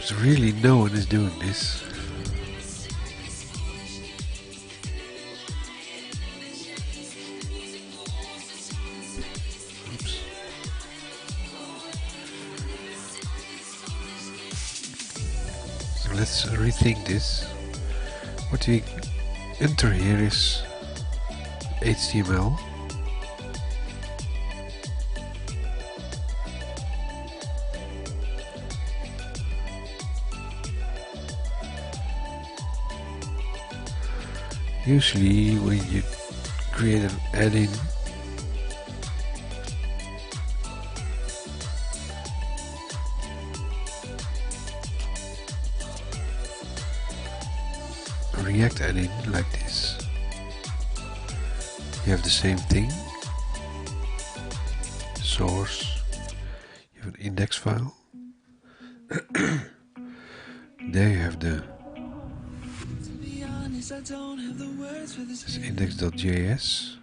So really no one is doing this. Oops. So let's rethink this. What we enter here is HTML. Usually when you create an add-in, React add-in like this, you have the same thing. Source, you have an index file. There you have the this index.js.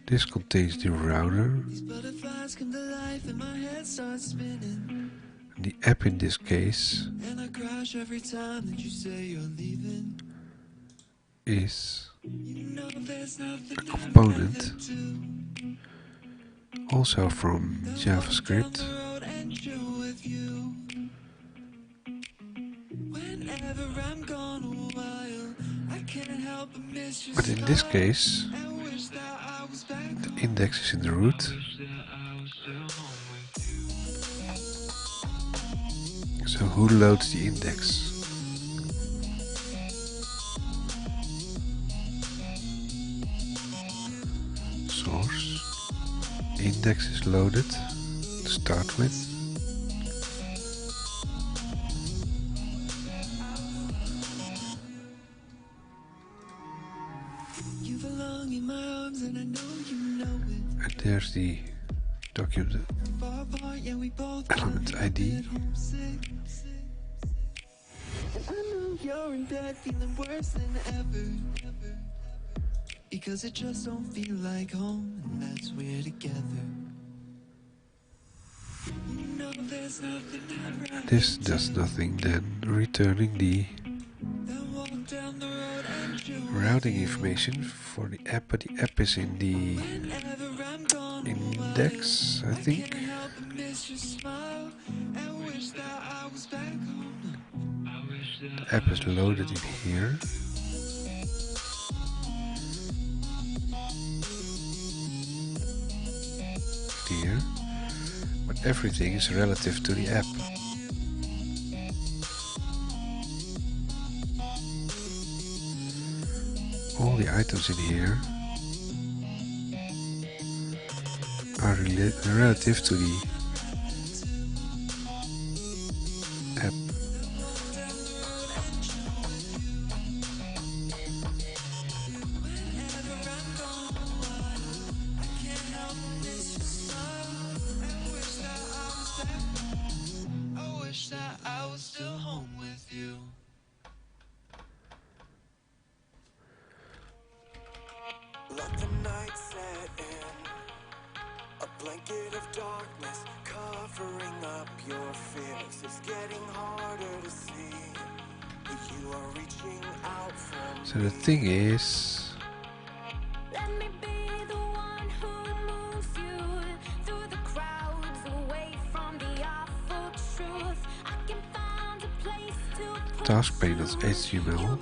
This contains the router. The app in this case is a component, also from JavaScript. But in this case, the index is in the root. So who loads the index? Source. Index is loaded to start with. And there's the document element ID. And I know you're in bed feeling worse than ever, because it just don't feel like home, and that's we're together. You know there's nothing I'd rather This does nothing than returning the than walk down the road and you routing information for the app, but the app is in the whenever I'm gone. index, I think. Can't help but miss your smile and wish that I was back home. The app is loaded in here. Here. But everything is relative to the app. All the items in here are relative to the app. I wish that I was still home with you. Let the night set in, a blanket of darkness covering up your fears. It's getting harder to see that you are reaching out for So the thing is, Let me be the one who moves you through the crowds, away from the awful truth. I can find a place to taskpane.html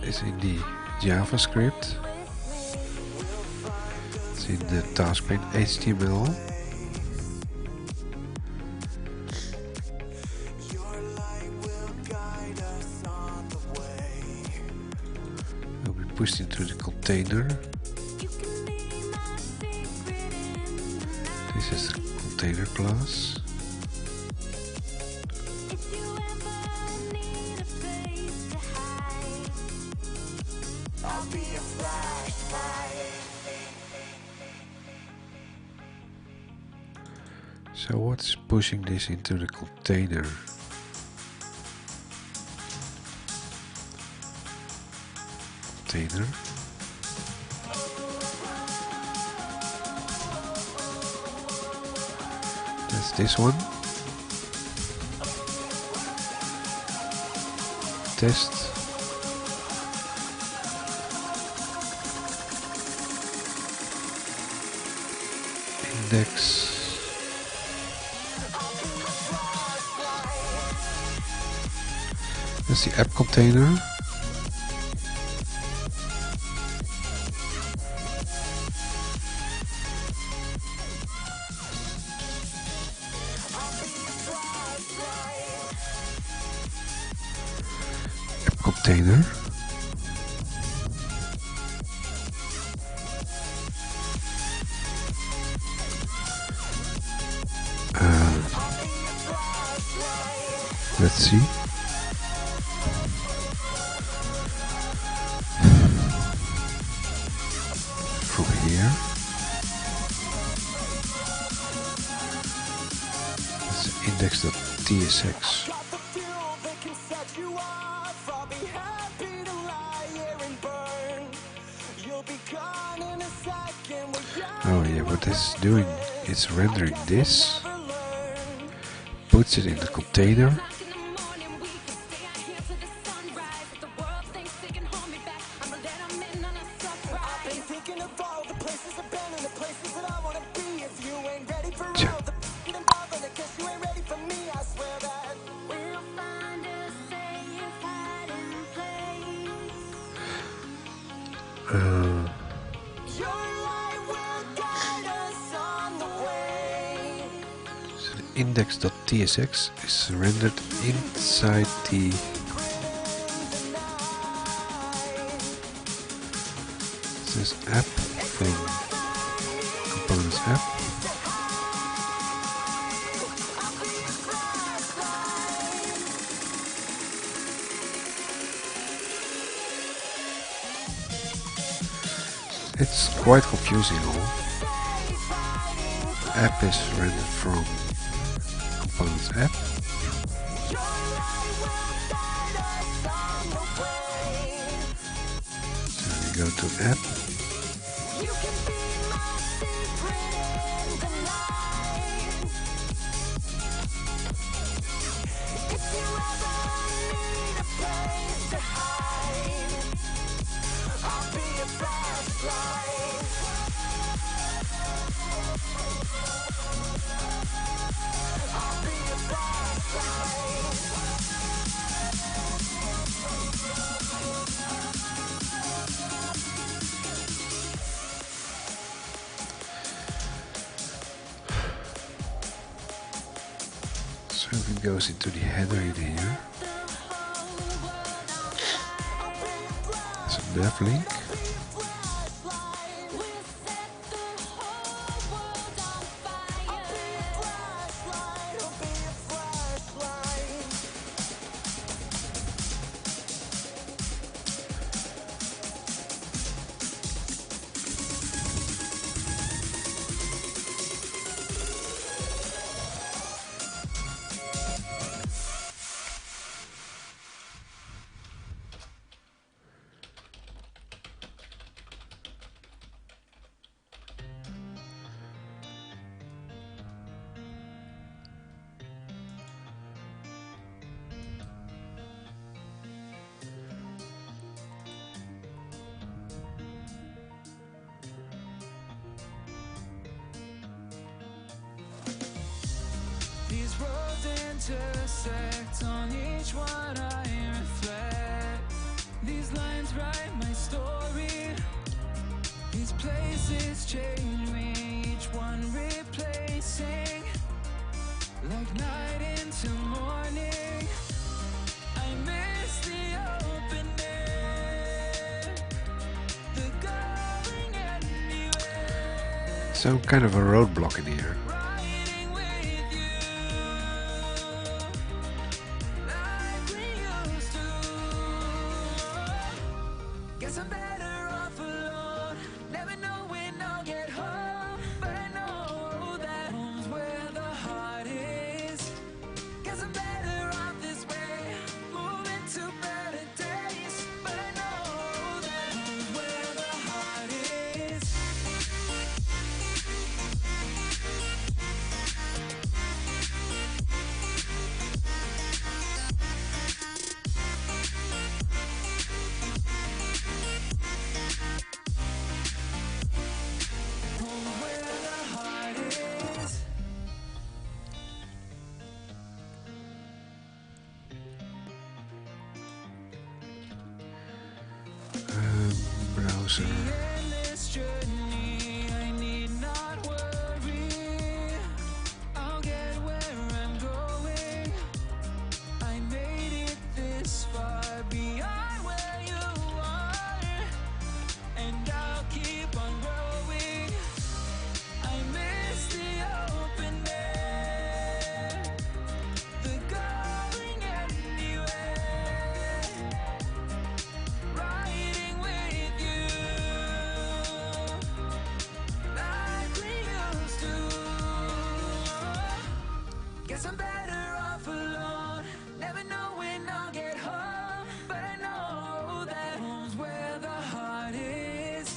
is in the JavaScript. It's in the taskpane HTML. your light will guide us on the way. Will be pushed into the container. You can be my secret in the night. This is the container class. If you ever need a place to hide, I'll be a flashlight. So what's pushing this into the container? Container. That's this one. Test. Index. That's the app container. App container. Let's see. From here. It's index.tsx. Got the fuel that can set you off. I'll be happy to lie here and burn. You'll be gone in a second. Oh yeah, what this is doing, it's rendering this, puts it in the container, index.tsx is rendered inside the this app from components app. It's quite confusing all. App is rendered from components app. So we go to app. So it goes into the header in here. It's a nav link. These roads intersect, on each one I reflect. These lines write my story. These places change me, each one replacing. Like night into morning, I miss the open air, the going anywhere. Some kind of a roadblock in here. Riding with you, like we used to. Guess I'm better off alone, never know when I'll get home. But I know that home's where the heart is. Guess I'm better off this way, moving to better days. But I know that home's where the heart is. browser. endless journey, I need not worry. I'll get where I'm going. I made it this far beyond where you are, and I'll keep on growing. I miss the open air, the going anywhere, riding with you like we used to. Guess I'm better off alone, never know when I'll get home, but I know that home's where the heart is.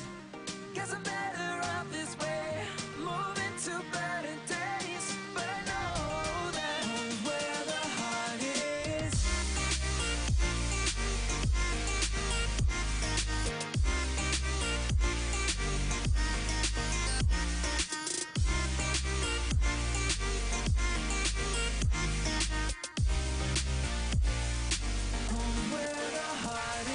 Guess I'm better off this way, moving to better days, but I know that home's where the heart is. Home's where the heart is.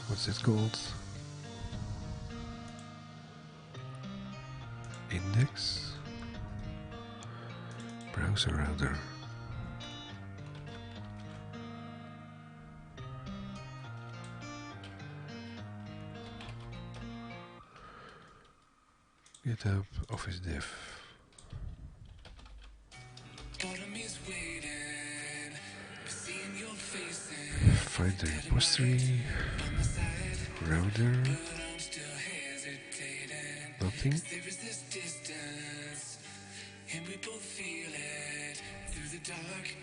What's it called? Index? Browser router. GitHub Office Dev. Autumn is waiting, seeing your face Find the repository. Router. I'm still hesitating. Nothing. There is this distance, and we both feel it through the dark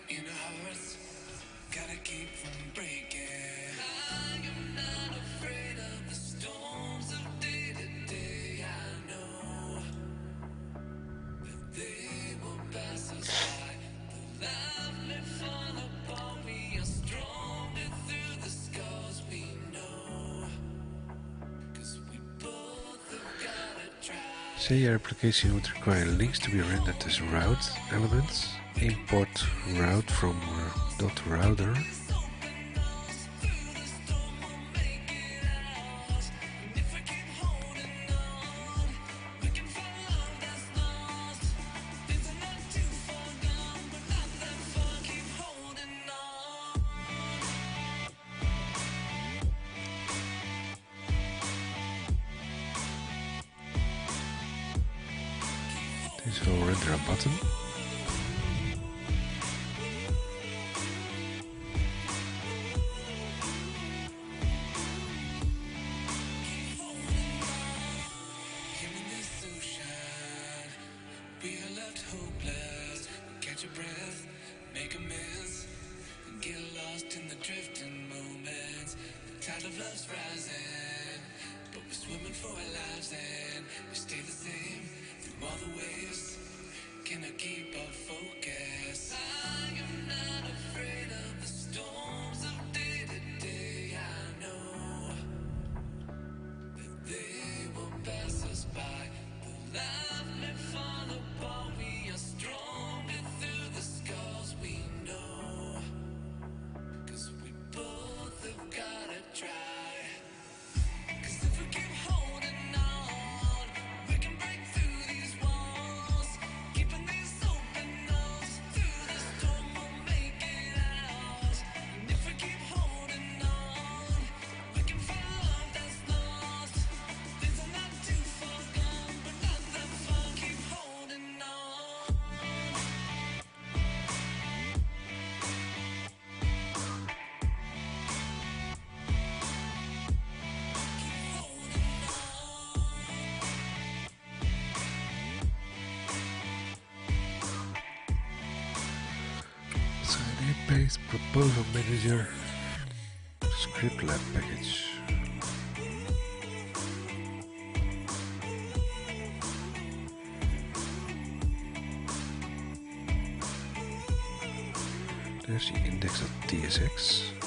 in our hearts. Gotta keep from breaking. I am not afraid of the storms of day to day. I know that they will pass us by. The life may fall apart. We are stronger through the scars we know. 'Cause we both have gotta try. Say your application would require links to be rendered as route elements. Import route from .router. This will render a button. Here in this ocean, we are left hopeless. Catch a breath, make amends, and get lost in the drifting moments. The tide of love's rising, but we're swimming for our lives and we stay the same through all the waves. Can I keep our focus? I am not afraid of the storms of day to day. I know that they will pass us by. The life may fall apart. We are stronger through the scars we know. 'Cause we both have gotta try. 'Cause if we keep holding on, we can break through these walls. Keeping these open arms through the storm, we'll make it out. And if we keep holding on, we can find love that's lost. Things are not too far gone, but not that far. Keep holding on. Sign in paste proposal manager script lab package. There's the index.tsx.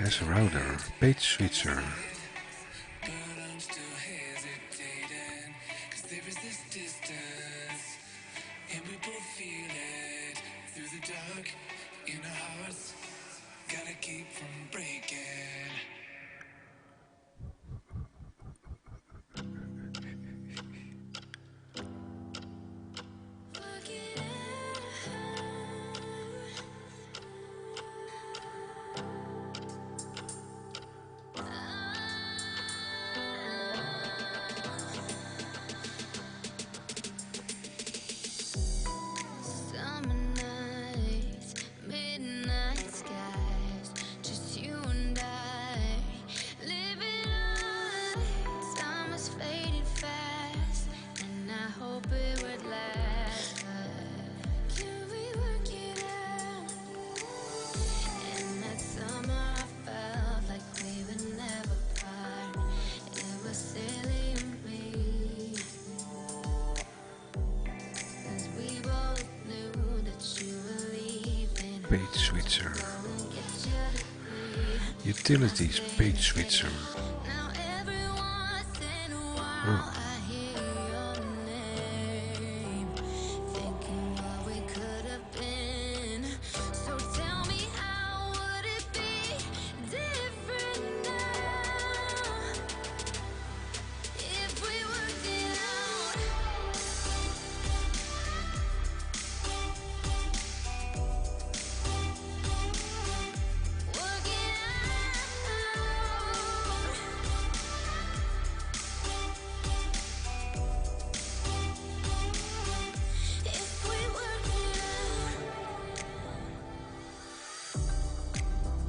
Has router, page switcher. But I'm still hesitating, 'cause there is this distance, and we both feel it through the dark in our hearts. Gotta keep from breaking. Work it out. Summer nights, midnight skies, just you and I, living life. Time has faded fast, and I hope it would last. But can we work it out? In that summer, I felt like we would never part. It was silly of me. 'Cause we both knew that you were leaving. Page switcher. Go and get your degree. Utilities, page switcher. Now every once in a while I hear your name, thinking what we could have been. So tell me, how would it be different now if we worked it out? Work it out. If we work it out.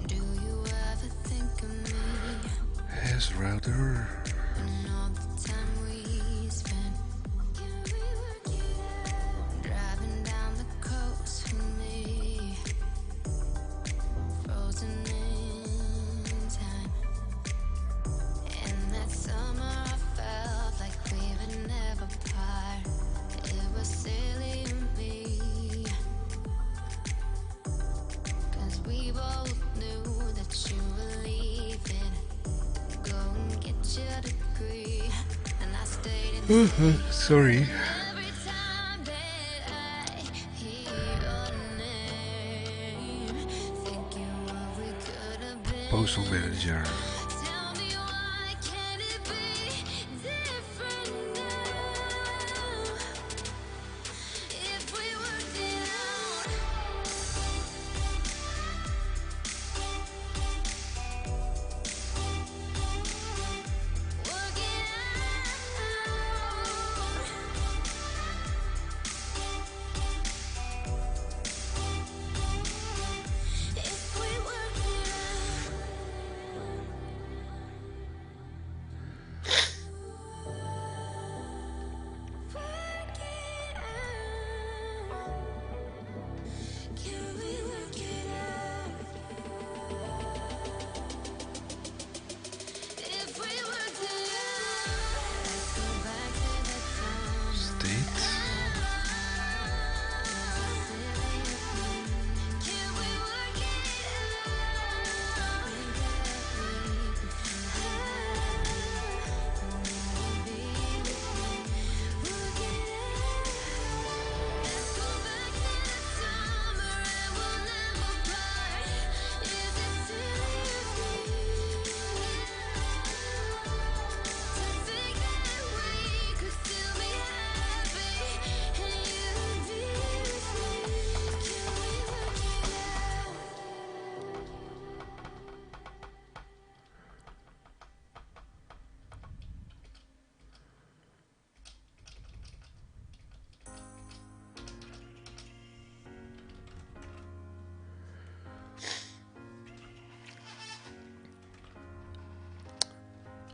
Do you ever think of me Has router. and all the time we spent? Can we work it out? Driving down the coast with me, frozen in time. And that summer I felt like we would never part. It was silly of me, 'cause we both knew that you were leaving. Go and get your degree. And I stayed in Sorry. every time that I hear your name, thinking what we could have been. Postal manager. Tell me, why can't it be different now if we worked it out? Work it out. If we work it out. Work it out. Can we work it out? If we worked it out. Let's go back to that time. State. Can we work it out? Think that we could fly. Be with me. Work it out. Let's go back to the summer and we'll never part. Is it silly of me to think that we could still be happy and you be with me? Can we work it out?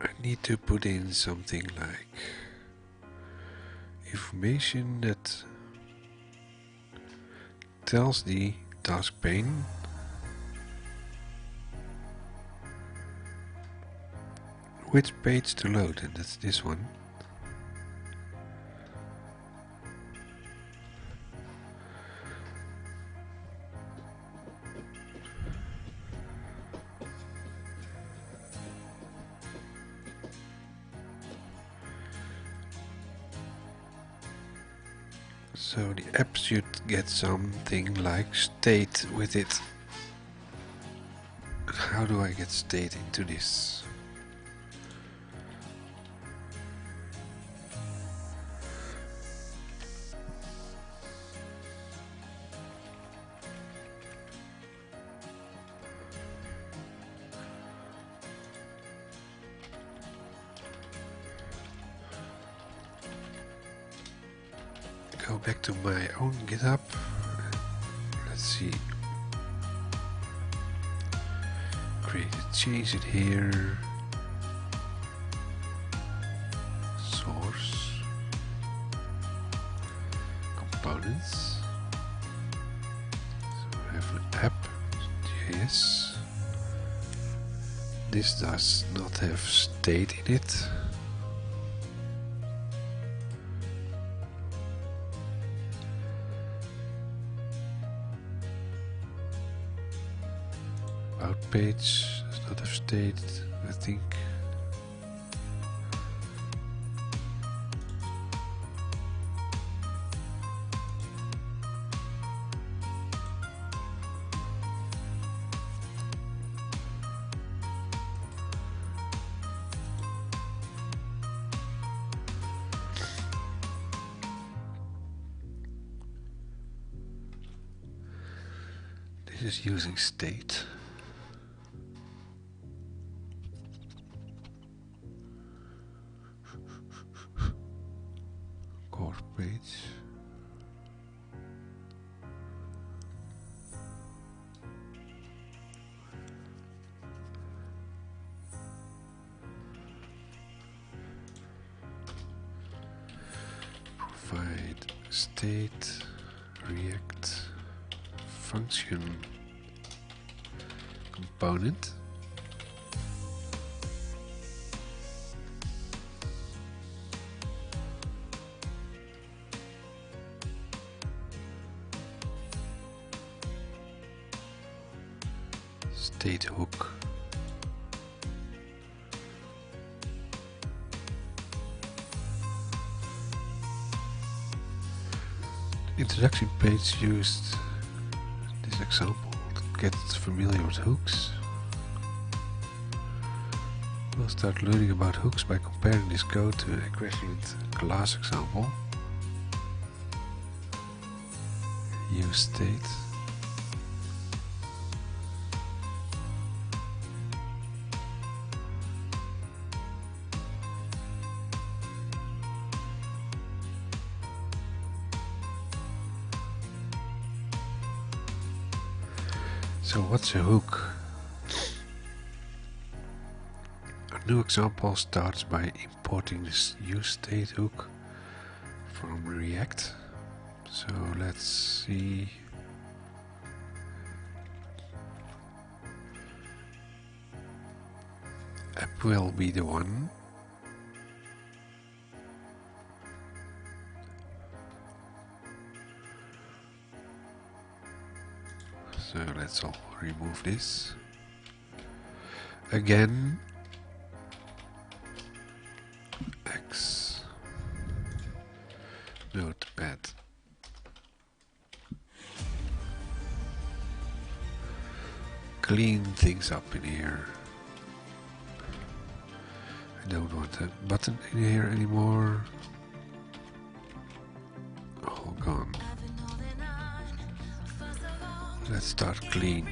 I need to put in something like information that tells the task pane which page to load, and that's this one. So the app should get something like state with it. How do I get state into this? Go back to my own GitHub. Let's see. Create it, change it here. Source. Components. So we have an app.js. This does not have state in it. About page does not have state, I think. This is using state. Core page. Provide state React function component. State hook. Introduction page used this example to get familiar with hooks. We'll start learning about hooks by comparing this code to an equivalent class example. Use state. So what's a hook? A new example starts by importing this useState hook from React. So let's see. App will be the one. So let's all remove this. Again, X Notepad. Clean things up in here. I don't want a button in here anymore. All gone. Let's start clean.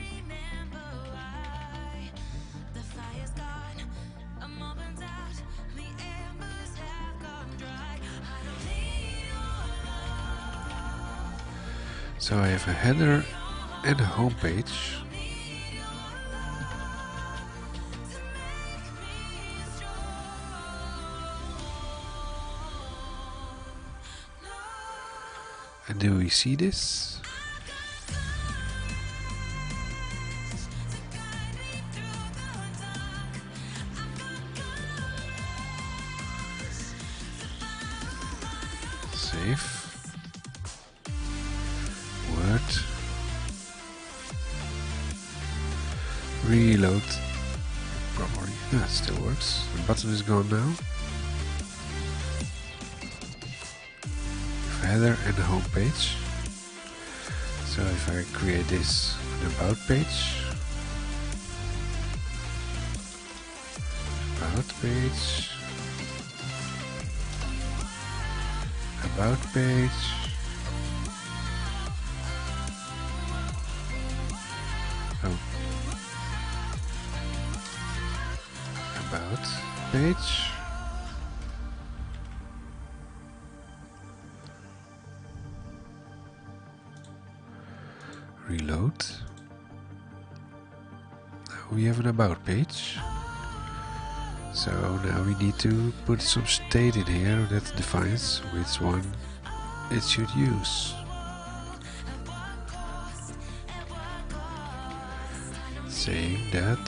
So I have a header and a home page. And do we see this? Save. Word. Reload. Probably. Yeah, it still works. The button is gone now. header and a home page. So if I create this an about page, about page, about page, oh, about page, reload. Now we have an about page. So now we need to put some state in here that defines which one it should use. Saying that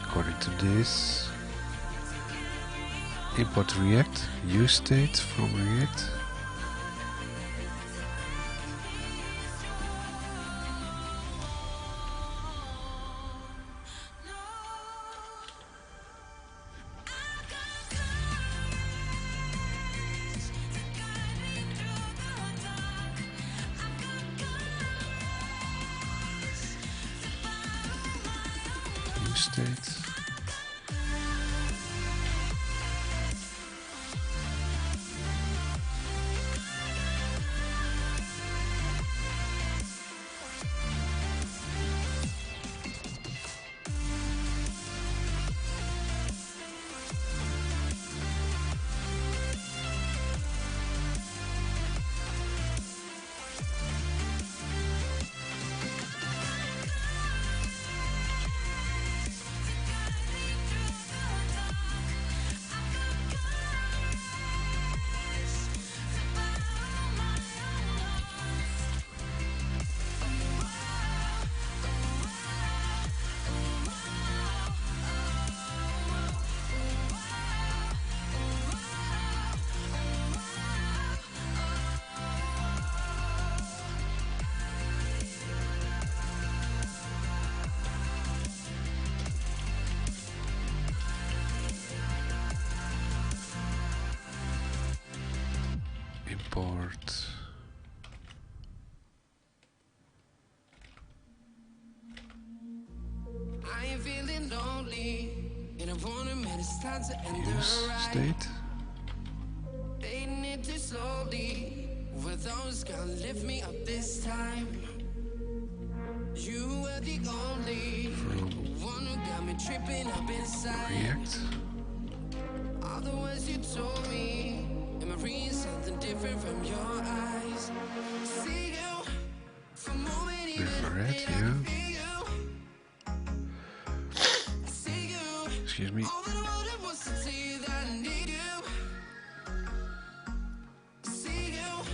according to this, import React, use state from React. State. Import I ain't feeling lonely, and I wanna admit it's time to end the use ride. state. Fading it too slowly, with those gonna lift me up this time. You were the only one who got me tripping up inside. React. All the words you told me, am I reading something different from your eyes? See you for a moment, even Red, if I yeah. feel you. See you. Excuse me. All that I wanted was to tell you that I need you. See you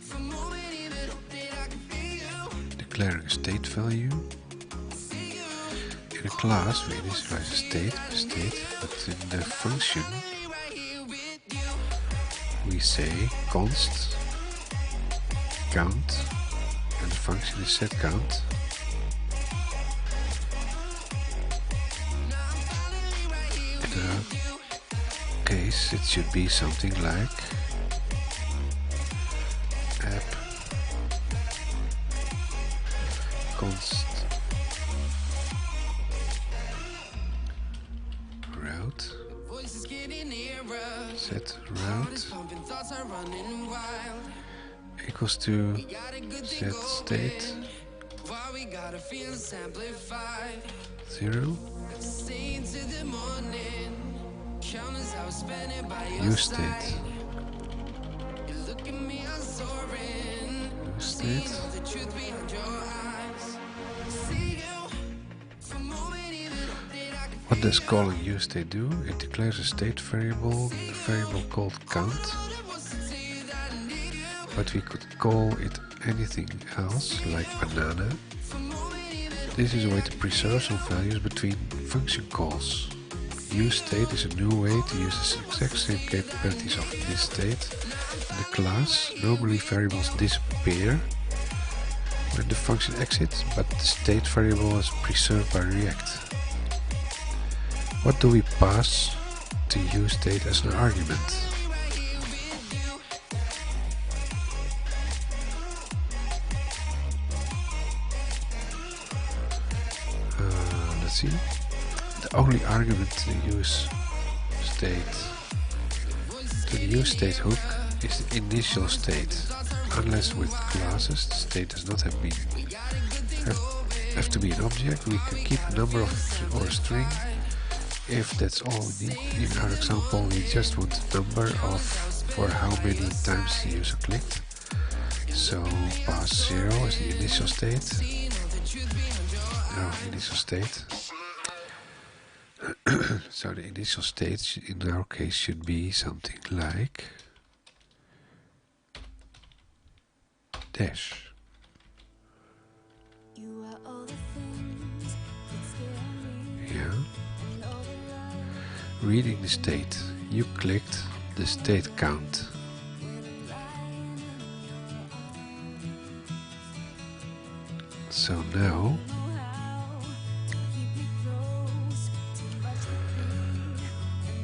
for a moment, even that I can feel you. Declaring a state value. See you. In a class we initialize a state, but in the function Right here with you. we say const count, and the function is set count. In the case it should be something like app const route Voices getting nearer. set All these route pumping thoughts are running wild. equals to Got a good thing set state going. Why we gotta feel amplified. 0 Stay into the morning. Count as I was spending by your use side. state You look at me, I'm soaring. use Seeing state all the truth behind your eyes. See you for a moment, even that I can What does calling useState do? It declares a state variable, the variable called count, but we could call it anything else, like banana. This is a way to preserve some values between function calls. useState is a new way to use the exact same capabilities of this state in the class. Normally variables disappear when the function exits, but the state variable is preserved by React. What do we pass to useState as an argument? see, the only argument to the use state to the use state hook is the initial state. Unless with classes the state does not have to be an object, we can keep a number of or a string if that's all we need. In our example, we just want the number of for how many times the user clicked. So pass 0 is the initial state. Initial state. So the initial state in our case should be something like dash. Yeah. Reading the state. You clicked the state count. So now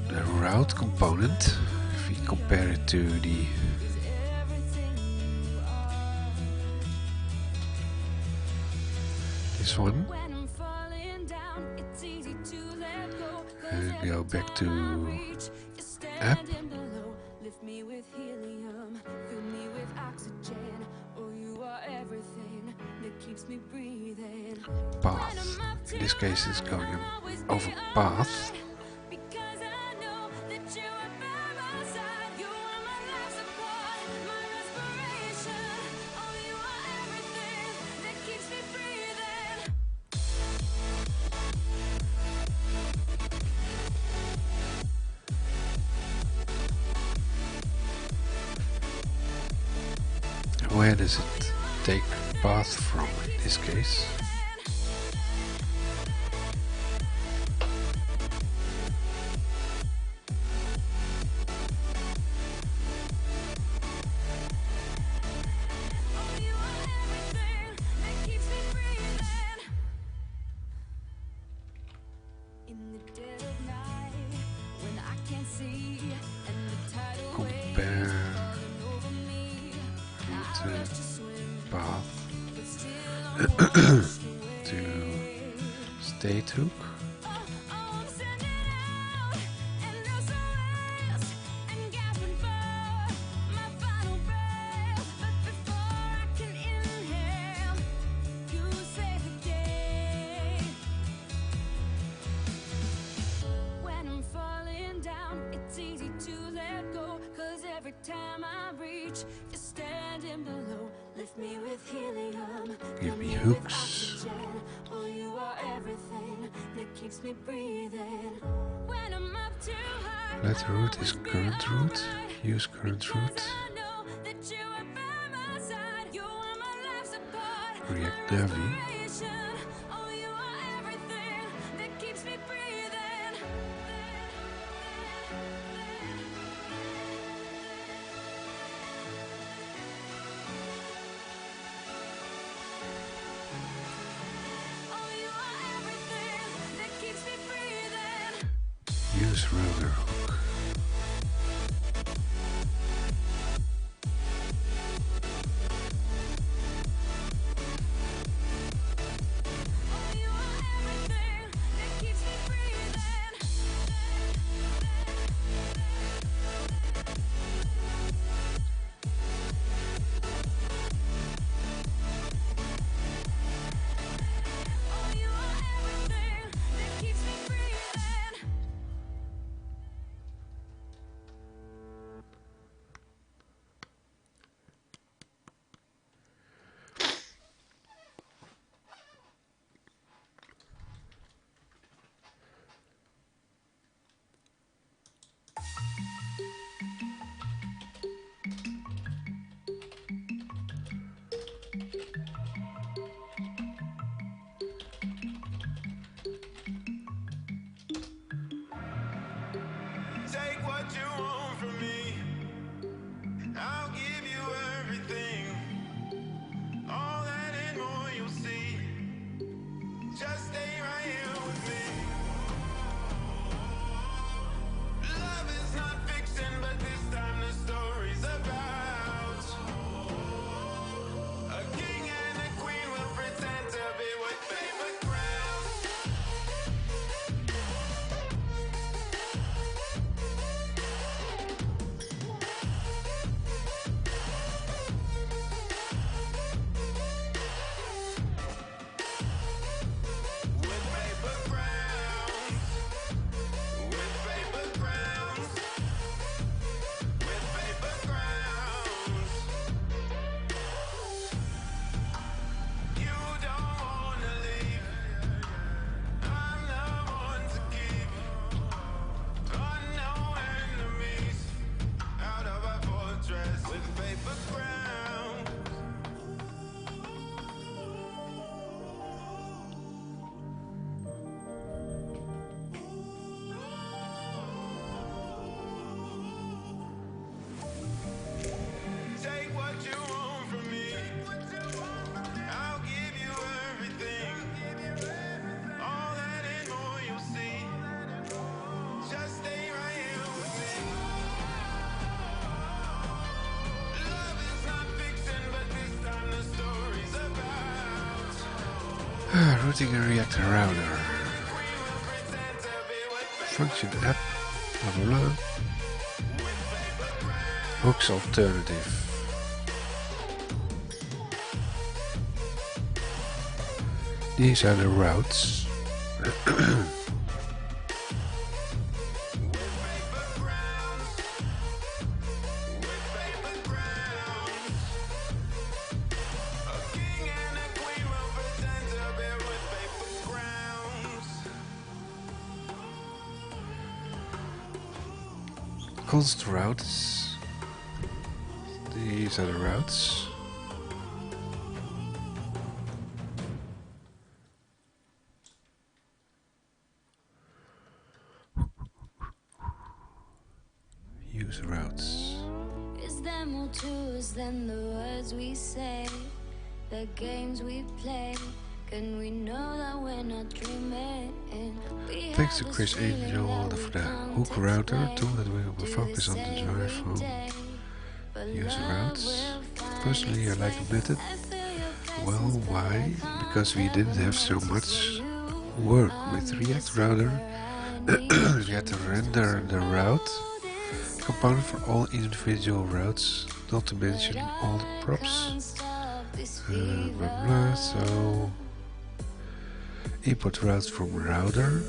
the route component, if we compare it to the this one, and go back to app. Path. In this case, it's going over path. Where does it take path from in this case? Compare path to state hook. Give me hooks. Let root is current root. Use current root. React Navi. Use roller hook. Routing a React router. Function app. Blah blah blah. Hooks alternative. These are the routes. Const routes. These are the routes. Use routes. Is there more to us than the words we say? The games we play? Can we know that we're not dreaming? Thanks to Chris Angel for the hook router tool that will focus on the drive home. Use routes. Personally, I like the method. Well, why? Because we didn't have so much work with React Router. We had to render the route component for all individual routes, not to mention all the props. Blah blah. So import routes from router.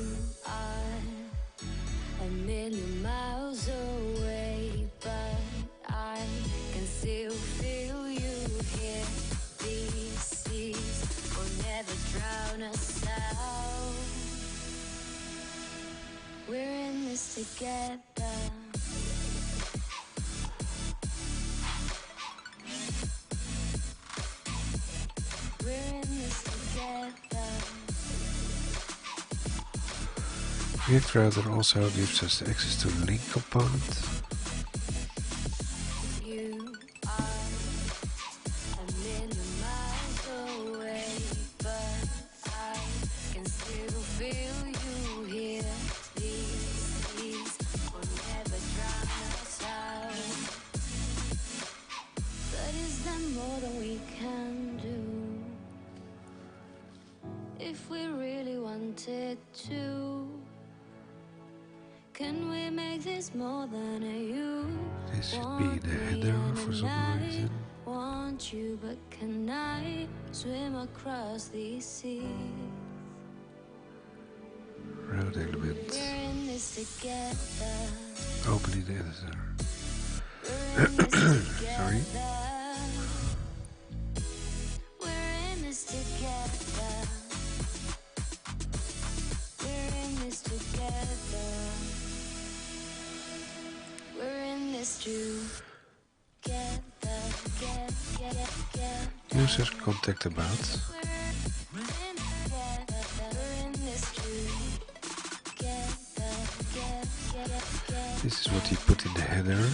A million miles away, but I can still feel you here. These seas will never drown us out. We're in this together. We're in this together. React Router also gives us access to the link component. You are a million miles away, but I can still feel you here. These seas will never drown us out. But is there more than we can do? If we really wanted to, can we make this more than a you? This should be the header for some reason. Want you, but can I swim across these seas? Route element. We're in this together. Opening the editor. We're in this together. Sorry. We're in this together. We're in this together. We're in this together. Users contact about. This is what he put in the header.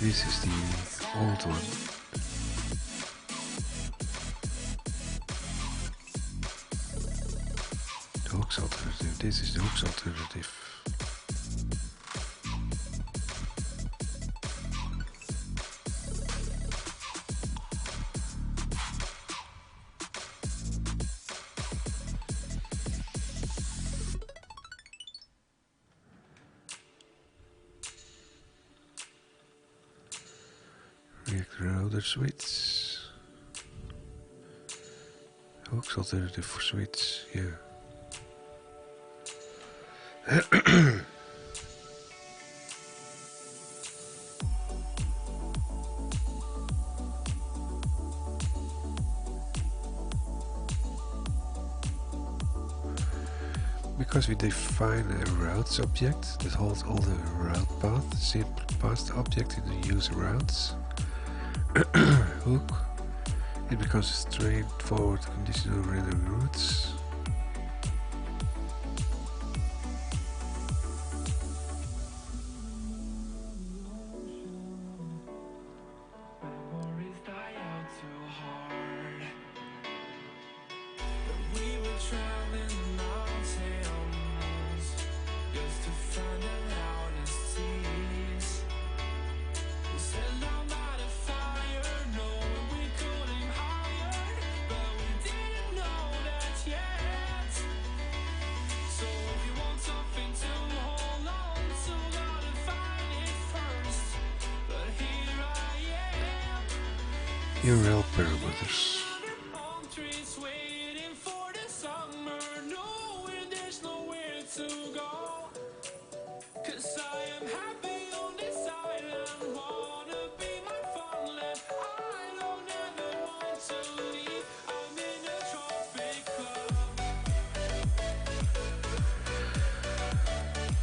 This is the old one. The hooks alternative. This is the hooks alternative. React Router switch. Hooks alternative for switch, yeah. Because we define a routes object that holds all the route path, simple path object in the user routes hook, it becomes a straightforward conditional rendering routes. URL parameters.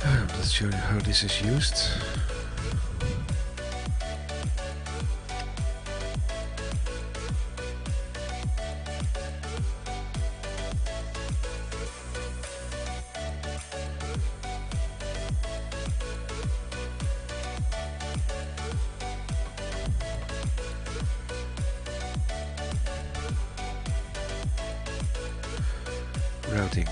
I'm not sure how this is used. Routing.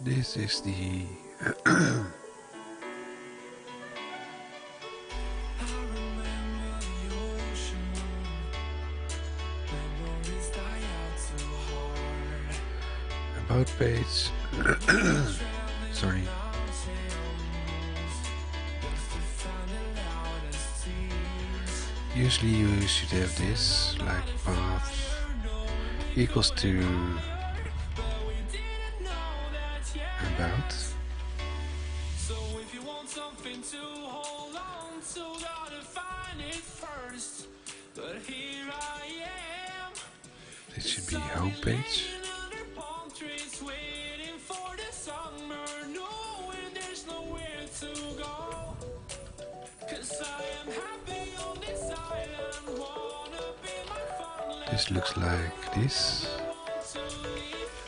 This is the about page. Sorry. Usually you should have this, like path equals to about. So if you want something to hold on to, gotta find it first. But here I am. This should be homepage. Under palm trees, waiting for the summer, knowing there's nowhere to go. 'Cause I am happy on this island, wanna be my fun. This looks like this.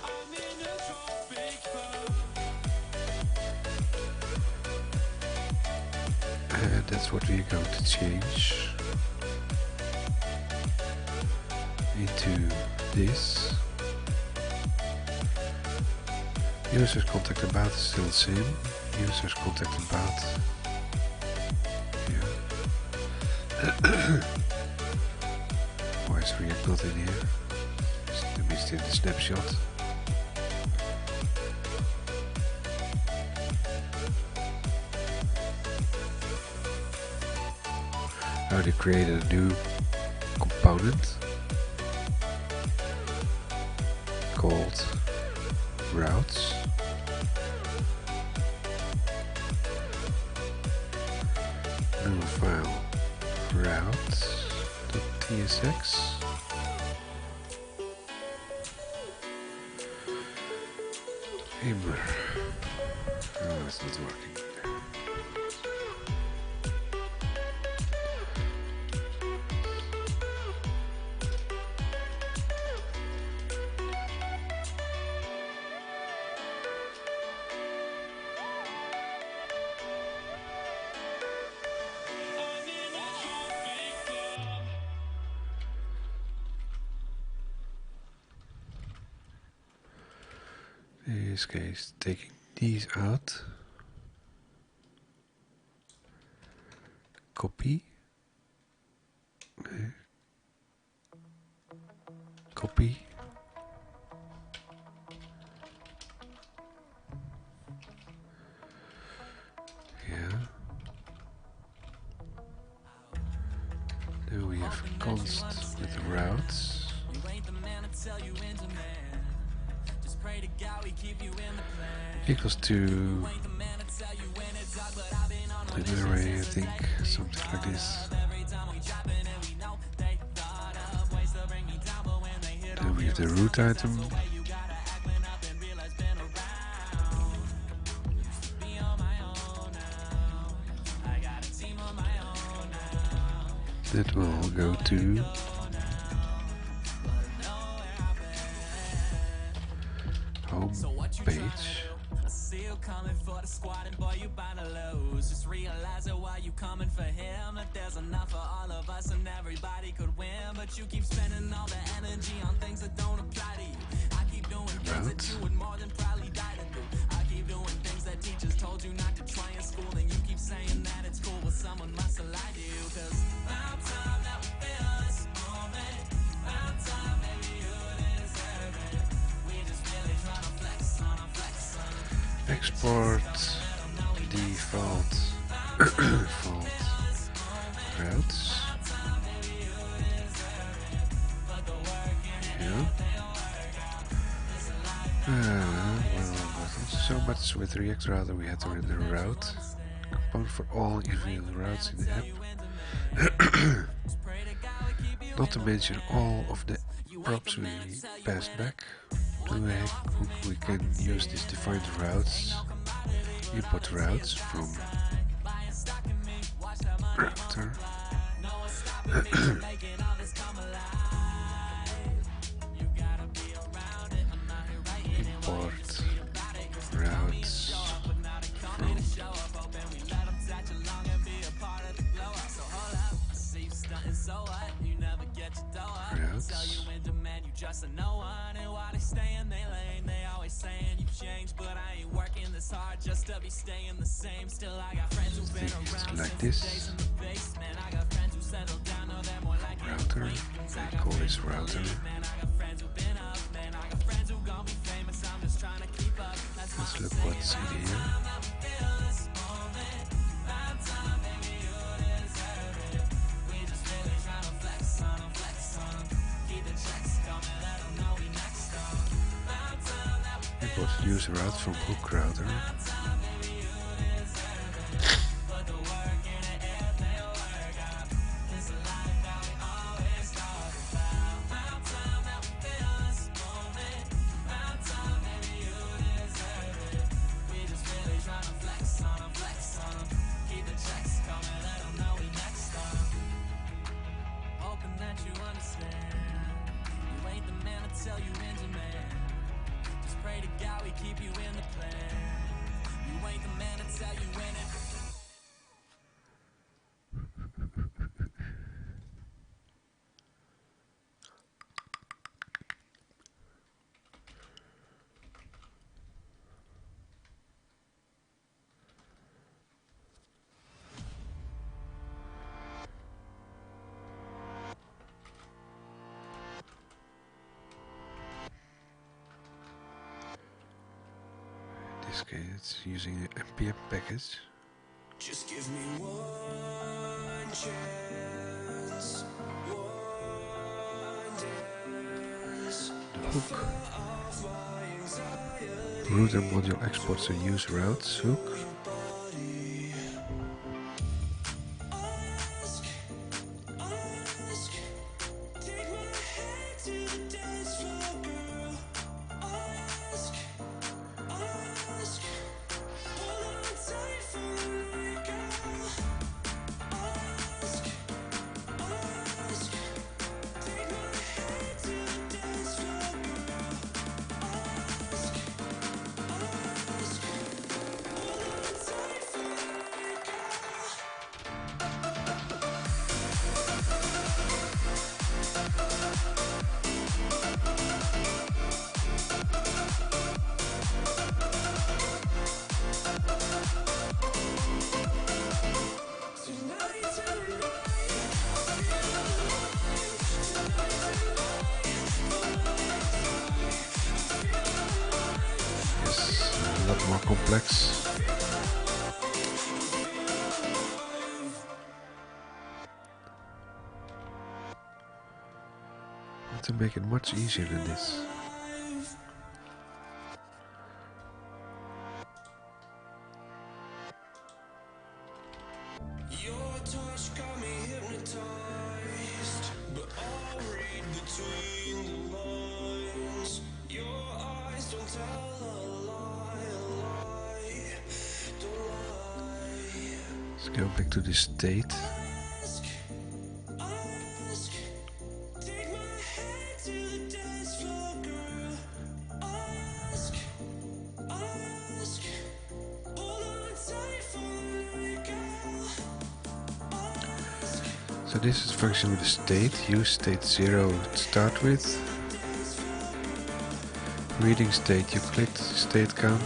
I'm in a tropic club. And that's what we're going to change into this. Users contact about is still the same. Users contact about. Yeah. Why is React not in here? I missed in the snapshot. Now they created a new component called routes. New file routes.tsx. Immer. Oh, it's not working. In this case, taking these out, copy, copy, yeah, then we have const with the routes. Equals to an array, I think, something like this. Then we have the root item. That will go to home page. Coming for the squad and boy you bound to lose. Just realize that while you coming for him, that there's enough for all of us and everybody could win. But you keep spending all the energy on things that don't apply to you. I keep doing things that you would more than probably die to do. I keep doing things that teachers told you not to try in school, and you keep saying that it's cool, but someone must have lied to you. 'Cause about time that we feel this moment. About time maybe you deserve it. We just really trying to flex on our flex on. export default default routes. Yeah. Well, so much with React, rather we had to render a route component for all individual routes in the app. Not to mention all of the props we passed back. We can use these defined routes, import routes from router. Import routes from routes. Things like this. Router. I call this router. Let's look what's in here. Import user route from hook router. In this case, it's using an npm package. Just give me one chance, one dance. The hook. Router module exports a use routes hook. A lot more complex. Want to make it much easier than this. Your touch got me hypnotized, but I'll read between the lines. Your eyes don't tell a lie, don't lie. Let's go back to the state. Take my hand to the dance floor, girl. Ask, hold on tight for me, girl. So this is function with the state. Use state 0 to start with. Reading state, you click state count.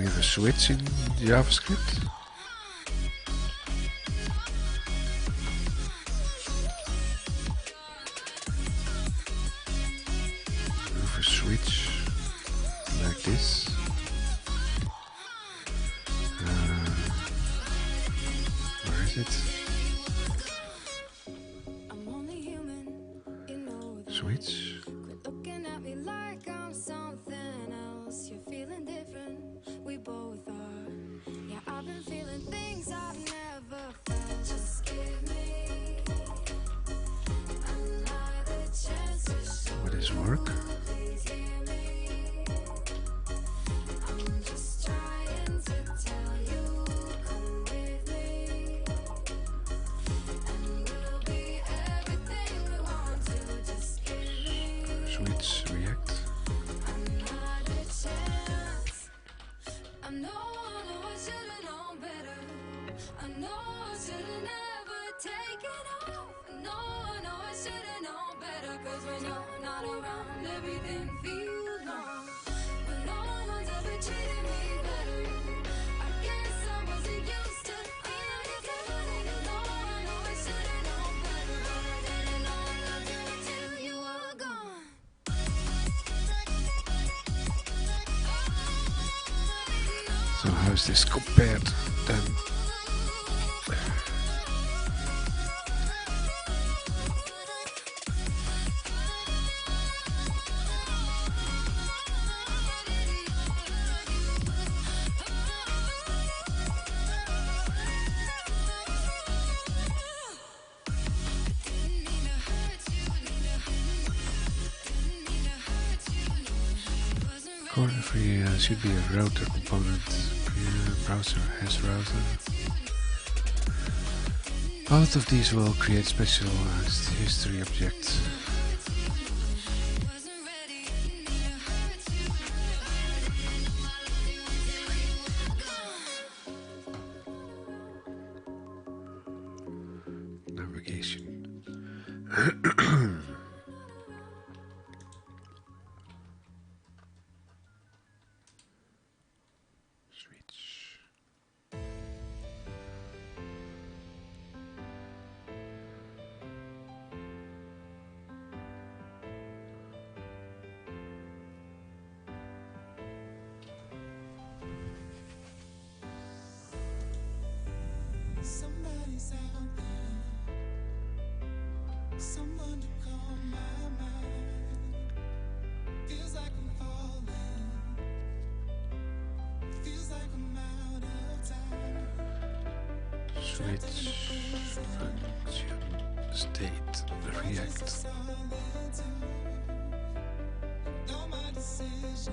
we have a switch in JavaScript. We have a switch like this. Where is it? I'm only human, you know that. Switch. Quit looking at me like I'm something else. You're feeling different, we both are. Yeah, I've been feeling things I've never felt. Just give me another chance to show. What is work? Please hear me. I'm just trying to tell you, come with me, and we'll be everything we want to. Just give me Switch, React. another chance. I know I should've known better. I know I should've never taken off. I know I should've known better. 'Cause when you're not around, everything feels wrong. But no one's ever treated me better. I guess I wasn't used to feeling good. I know I should've known better. But I didn't know I loved you until you were gone. So how is this compared then? Currently should be a router component. Browser has router. Both of these will create specialized history objects. Navigation. Switch. Somebody's out there, someone to call my mind. Feels like I'm falling, feels like I'm out of time. Switch function state React. All my decisions,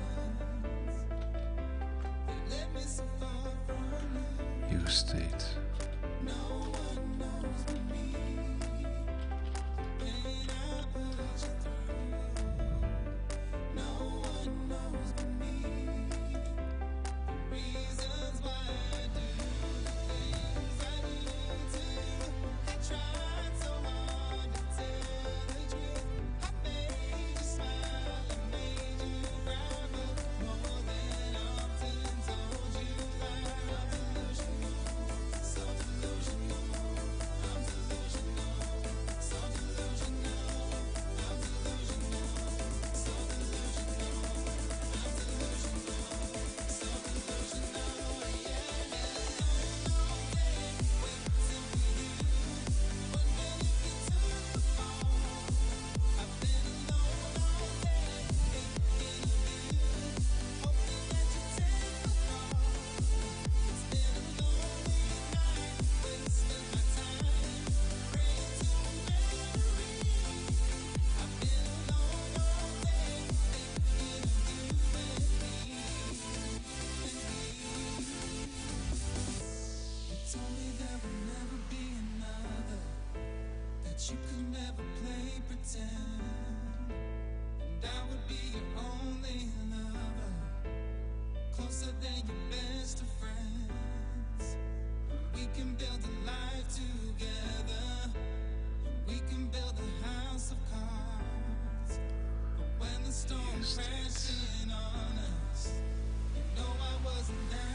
they led me so far from you. Use state. No one knows but me. When I put you through, no one knows but me. The reasons why I do the things I do. I tried so hard to tell the truth. I made you smile, I made you cry, but more than often told you that I'm delusional, so delusional. I'm delusional, so delusional. I'm delusional, so delusional. I'm delusional, so delusional. You told me there would never be another, that you could never play pretend, and I would be your only lover, closer than your best of friends. We can build a life together, we can build a house of cards. But when the storm crashed in on us, you know I wasn't there.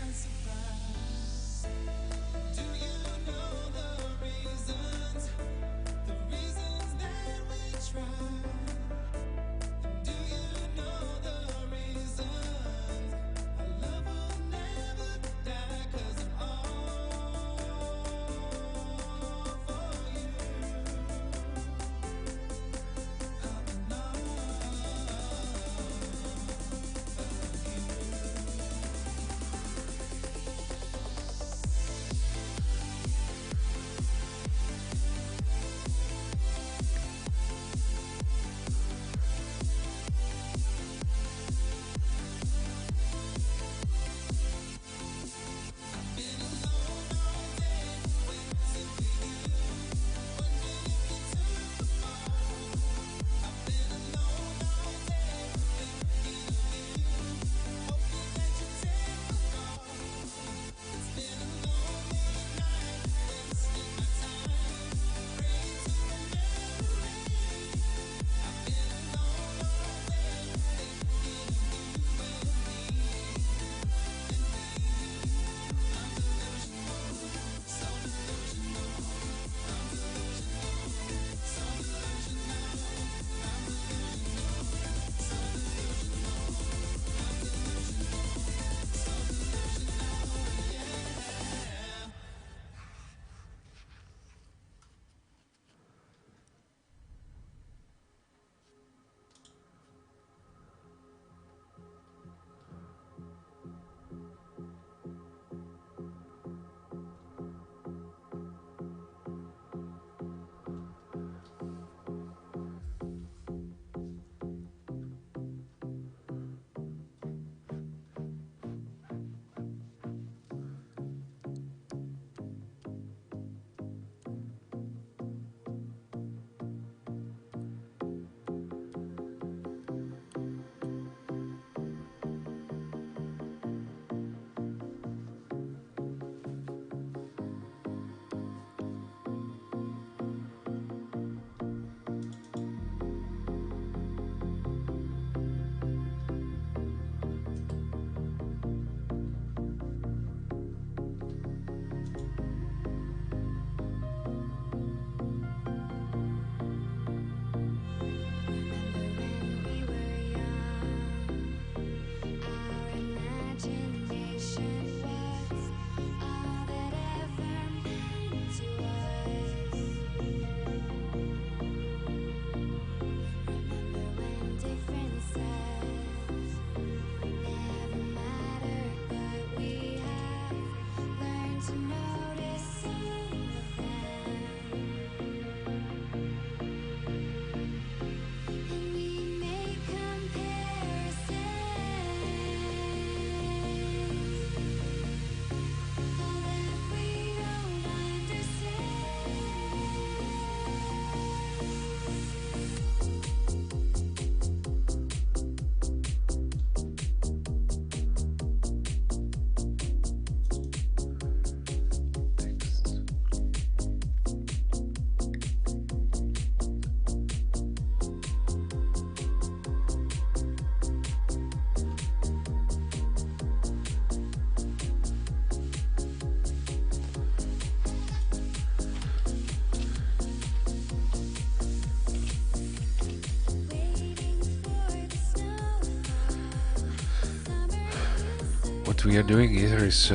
we are doing here is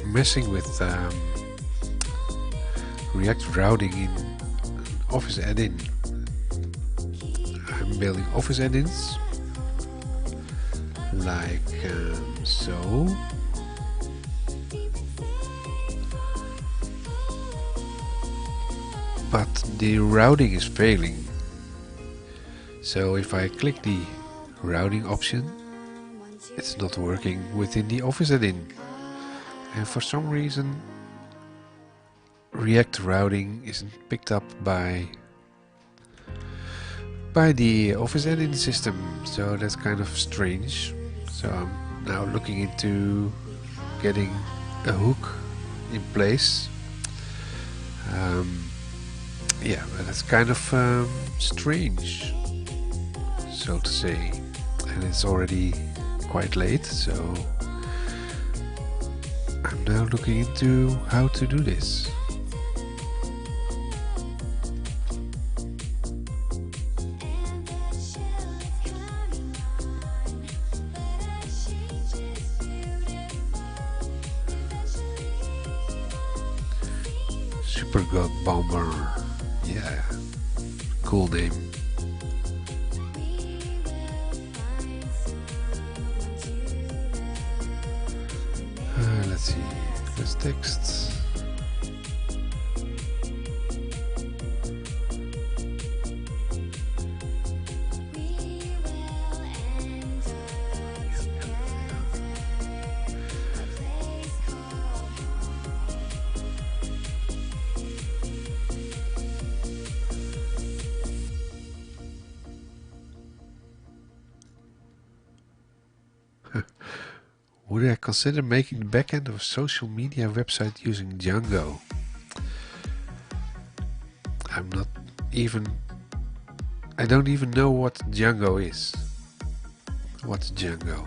messing with React routing in Office add-in. I'm building Office add-ins like so. But the routing is failing. So if I click the routing option, it's not working within the Office add-in. And for some reason React routing isn't picked up by the Office add-in system, so that's kind of strange. So I'm now looking into getting a hook in place. Yeah, but that's kind of strange, so to say, and it's already quite late, so I'm now looking into how to do this. Super God Bomber, yeah, cool name. Let's see, there's text. Would I consider making the backend of a social media website using Django? I don't even know what Django is. What's Django?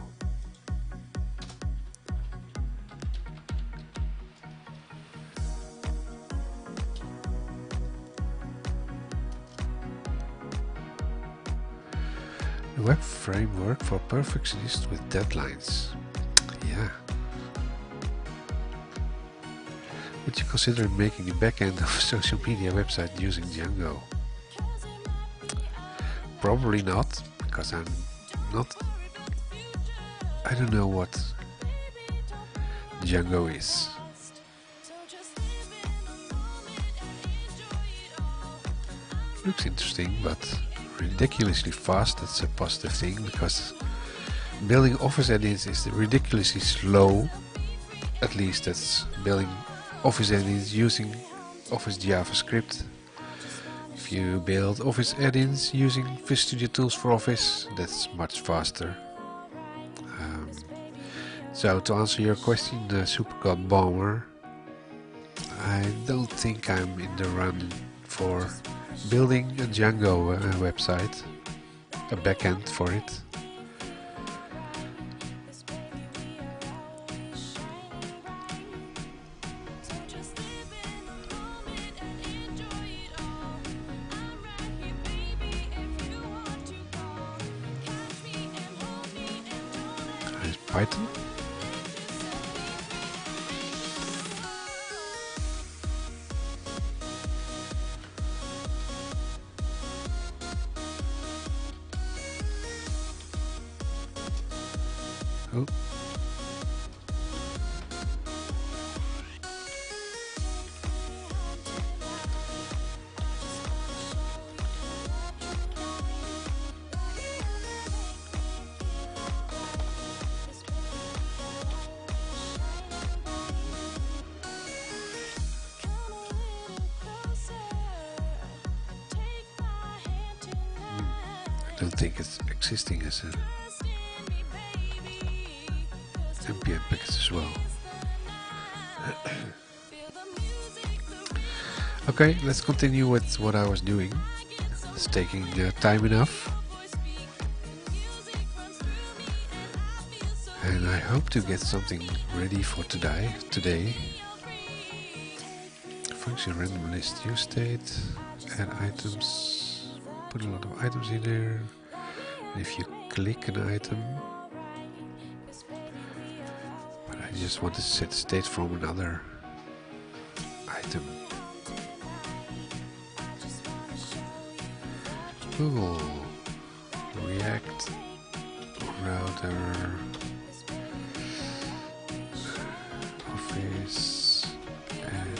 A web framework for perfectionists with deadlines. Yeah. Would you consider making the backend of a social media website using Django? Probably not, because I don't know what Django is. Looks interesting, but ridiculously fast. That's a positive thing, because building Office add-ins is ridiculously slow. At least that's building Office add-ins using Office JavaScript. If you build Office add-ins using Visual Studio Tools for Office, that's much faster. So to answer your question, Super God Bomber, I don't think I'm in the run for building a Django website, a backend for it. There's Python. Oh. I don't think it's existing as a NPM package as well. Okay, let's continue with what I was doing. It's taking time enough. And I hope to get something ready for today. Function random list use state, add items, put a lot of items in there. And if you click an item, I just want to set state from another item. Google, React, router, Office, and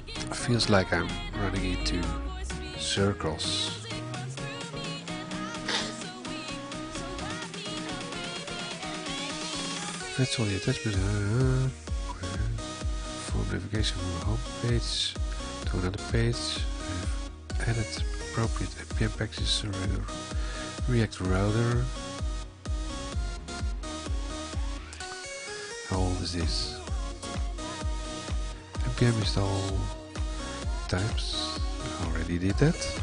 it feels like I'm running into circles. That's all the attachment. For navigation from the home page to another page. I've added appropriate npm packages to React router. How old is this? npm install types. I already did that.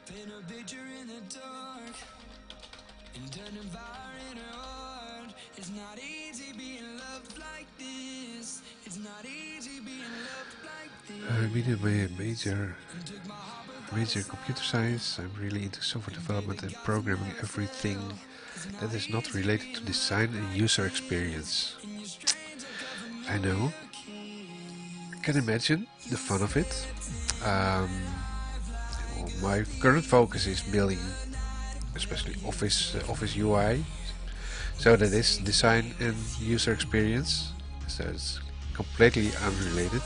Paint a picture in the dark and turn a fire in her heart. It's not easy being loved like this. It's not easy being loved like this. Major computer science. I'm really into software development and programming everything that is not related to design and user experience. I know. I can imagine the fun of it. My current focus is building, especially Office UI, so that is design and user experience. So it's completely unrelated.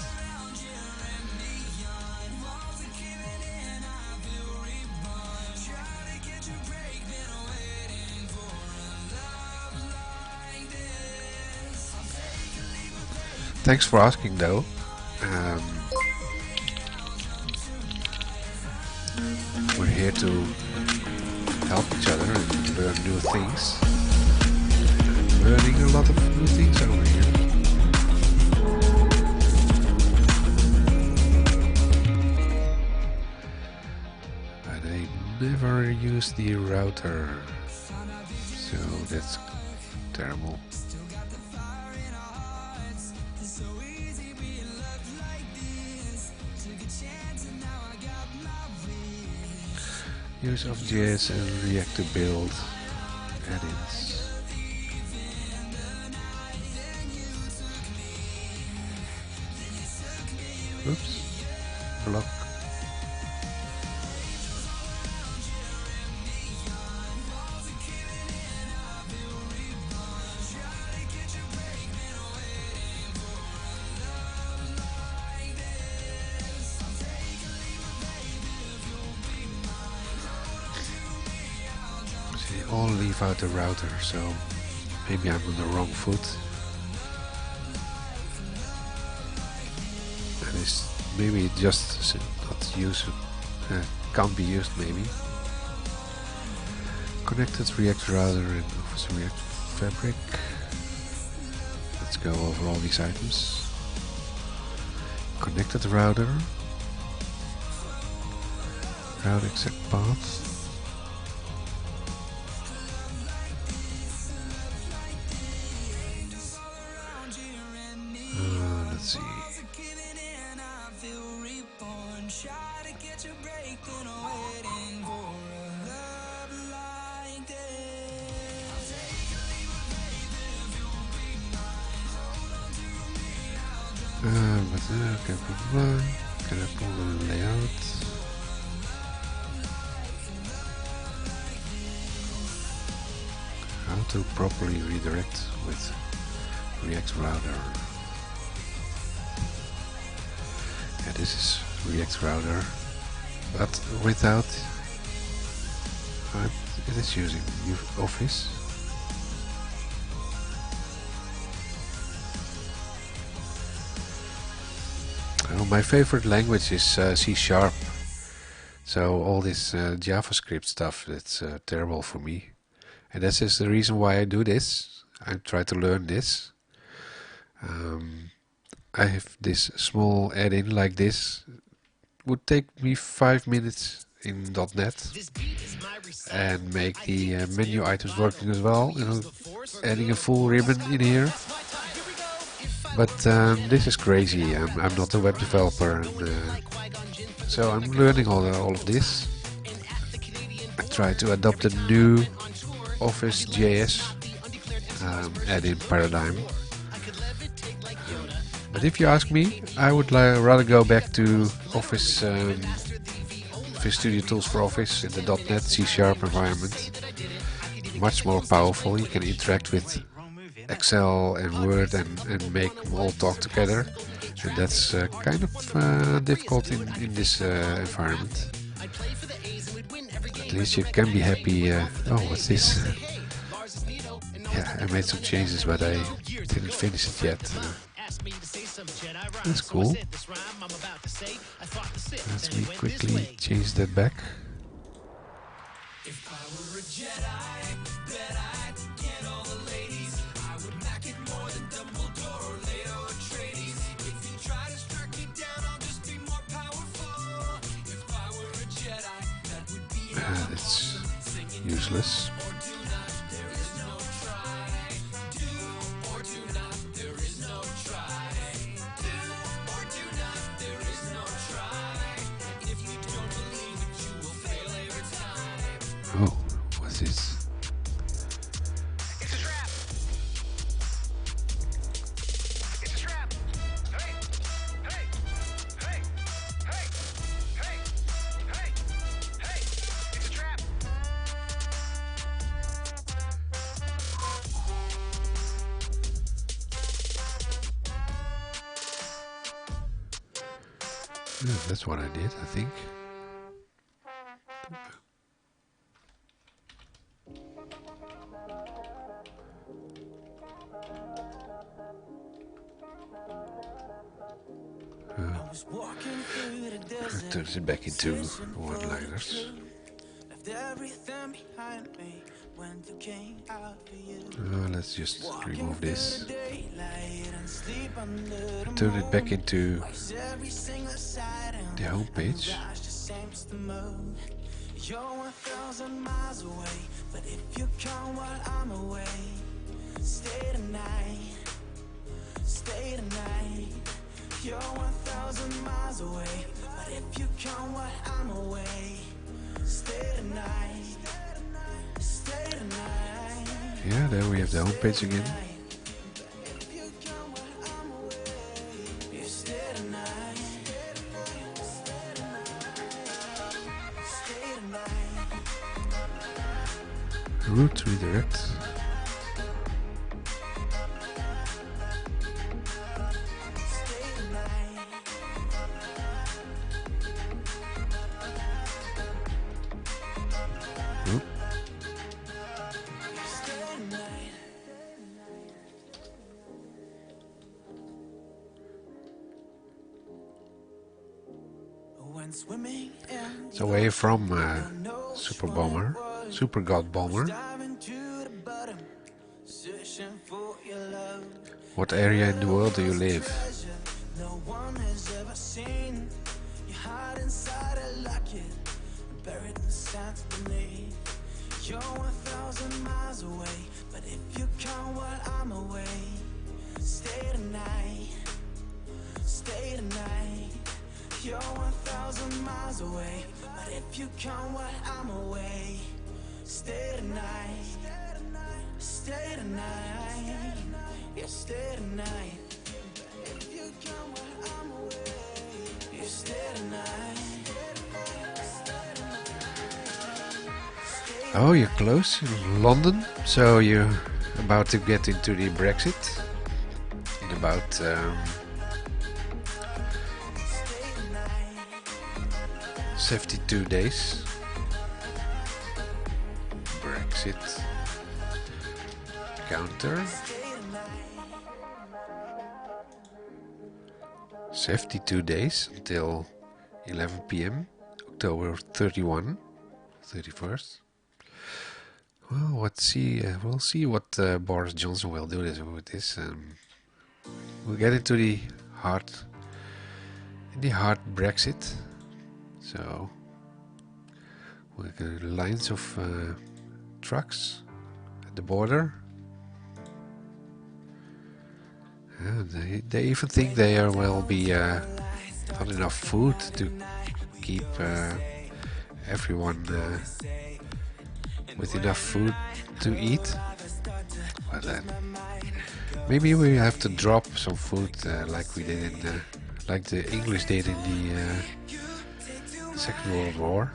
Thanks for asking, though. We're here to help each other and learn new things. I'm learning a lot of new things over here. But I never use the router, so that's terrible. Use of JS and React to build add-ins. Oops, block. All leave out the router, so maybe I'm on the wrong foot. And it's maybe just not used, can't be used maybe. Connected React router and Office React Fabric. Let's go over all these items. Connected router. Route exact path. Let's see. Can I pull the layout? How to properly redirect with React router. Yeah, this is React router, but without it is using Office. Oh, my favorite language is C#. So all this JavaScript stuff, that's terrible for me. And that's just the reason why I do this. I try to learn this. I have this small add-in like this. Would take me 5 minutes in .NET and make the menu items working as well. You know, adding a full ribbon in here. But this is crazy. I'm not a web developer, and, so I'm learning all of this. I try to adopt a new Office JS add-in paradigm. But if you ask me, I would rather go back to Office Studio Tools for Office in the .NET C# environment. Much more powerful. You can interact with Excel and Word and make them all talk together. And that's kind of difficult in this environment. At least you can be happy. Oh, what's this? Yeah, I made some changes, but I didn't finish it yet. That's cool. Let me quickly change that back. If I were a Jedi, bet I'd get all the ladies. I would knock it more than Dumbledore or Leo Atreides. If you try to strike me down, I'll just be more powerful. If I were a Jedi, that would be that's useless. Oh, what's this? It's a trap. It's a trap. Hey, hey, hey, hey, hey, hey, hey. It's a trap. Yeah, that's what I did, I think. Turns it back into one-liners. Let's just remove this. Turn it back into the home page. You're 1,000 miles away, but if you come while I'm away, stay tonight, stay tonight. You're 1,000 miles away, but if you come while I'm away, stay tonight, stay tonight. Yeah, there we have the home page again. Route redirect. It's away from Super God Bomber. What area in the world do you live? No one has ever seen you hide inside a locket, buried in the sands beneath. You're 1,000 miles away, but if you come while I'm away, stay tonight, stay tonight. You're 1,000 miles away, but if you come while I'm away, stay tonight, stay tonight, yeah, stay tonight. If you come while I'm away, you stay tonight. Oh, you're close in London, so you're about to get into the Brexit in about 72 days. Brexit counter. 72 days until 11 p.m. October 31st. Well, we'll see what Boris Johnson will do with this. We'll get into the hard Brexit. So we've got lines of trucks at the border. They even think there will be not enough food to keep everyone with enough food to eat. But then maybe we have to drop some food like we did like the English did in the Second World War.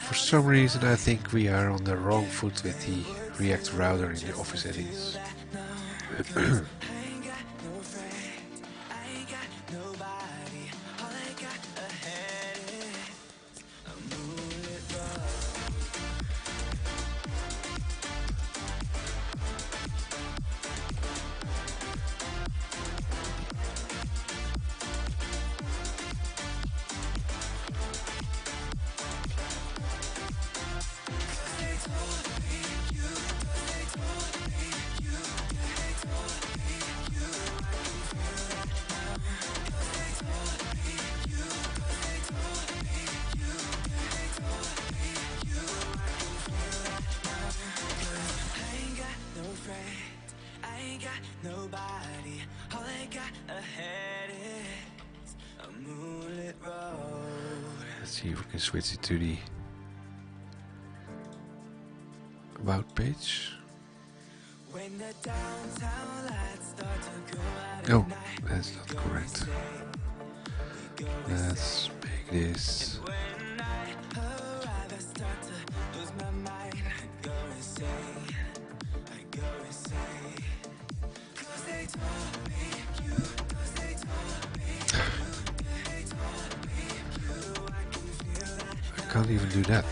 For some reason I think we are on the wrong foot with the React router in the office settings. Let's see if we can switch it to the About page. No, that's not correct. Let's make this. I can't even do that.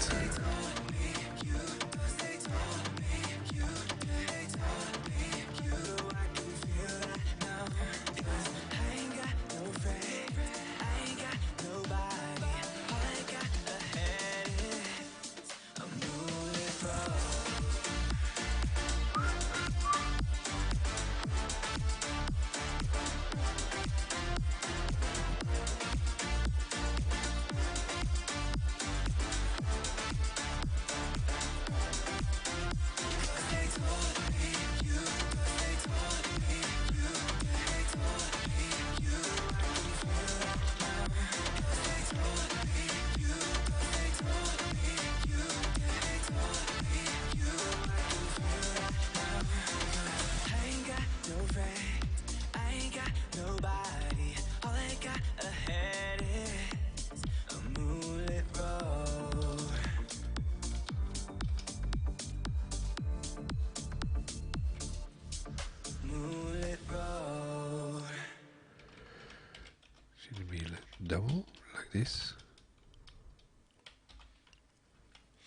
Double like this.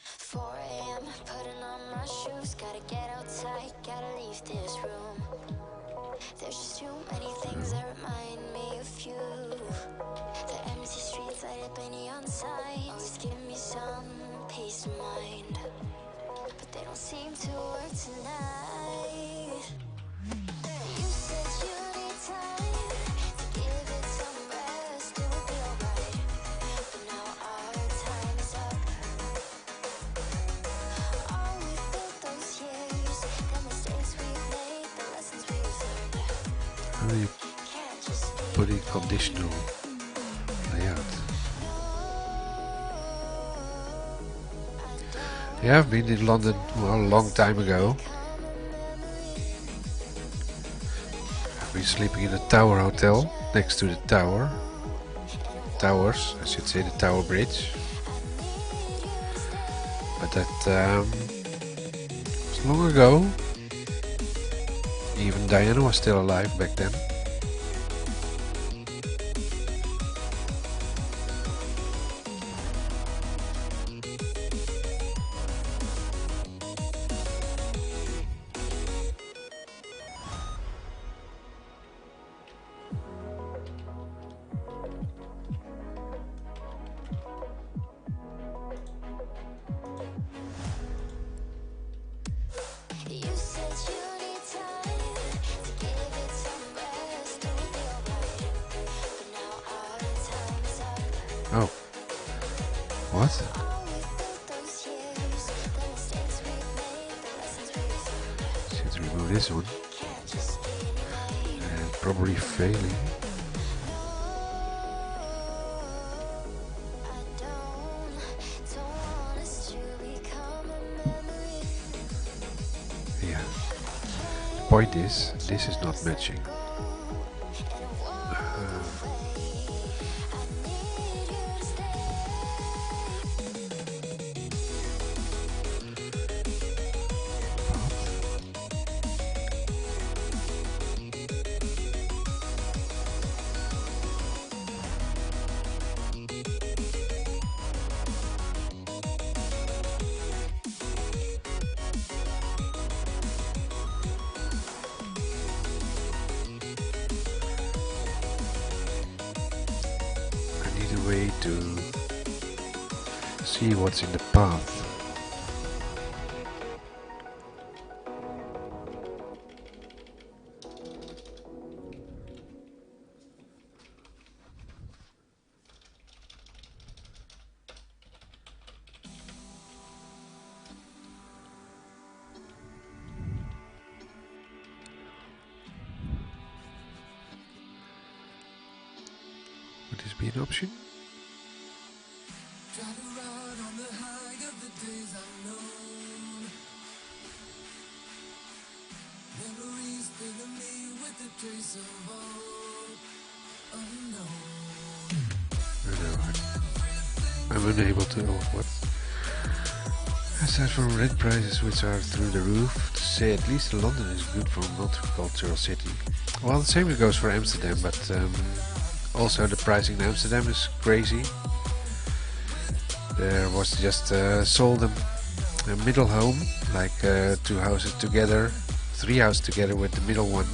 4 a.m. putting on my shoes, gotta get outside, gotta leave this room. There's just too many things that remind me of you. The empty streets light up a neon sign, always give me some peace of mind, but they don't seem to work tonight. You said you need time to give it some rest, it would be alright, but now our time is up. All we've built those years, the mistakes we've made, the lessons we've learned, How do you can't just be put in conditional layout? Yeah, I've been in London a long time ago. I've been sleeping in a tower hotel next to the towers, I should say, the Tower Bridge. But that was long ago. Even Diana was still alive back then. Oh. What? Should remove this one. And probably failing. Yeah. The point is, this is not matching. Way to see what's in the path. Would this be an option? I'm unable to. Oh, what? Aside from rent prices, which are through the roof, to say at least London is good for a multicultural city. Well, the same goes for Amsterdam, but also the pricing in Amsterdam is crazy. There was just sold a middle home, like 2 houses together, 3 houses together with the middle one,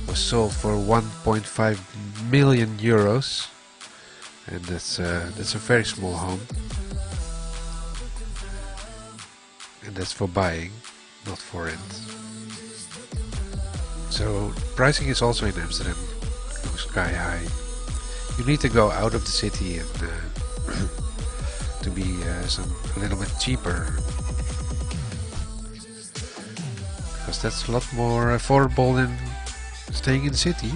was sold for 1.5 million euros, and that's a very small home, and that's for buying, not for rent. So pricing is also in Amsterdam goes sky high. You need to go out of the city and to be a little bit cheaper, because that's a lot more affordable than staying in the city.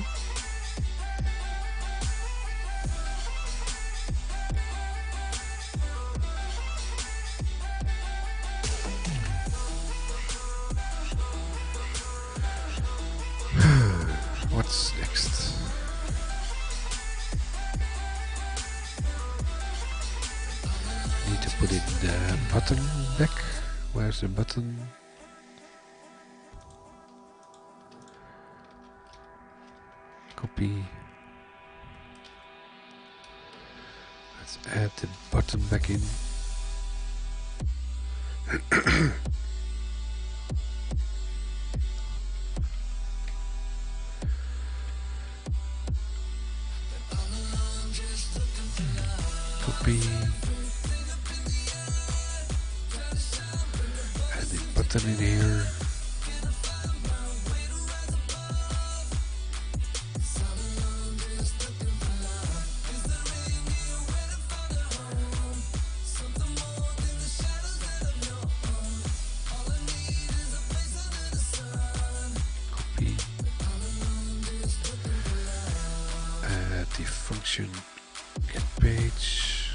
What's next? Need to put in the button back. Where's the button? Copy. Let's add the button back in. Copy. Add the button in here. Copy. Add the function get page.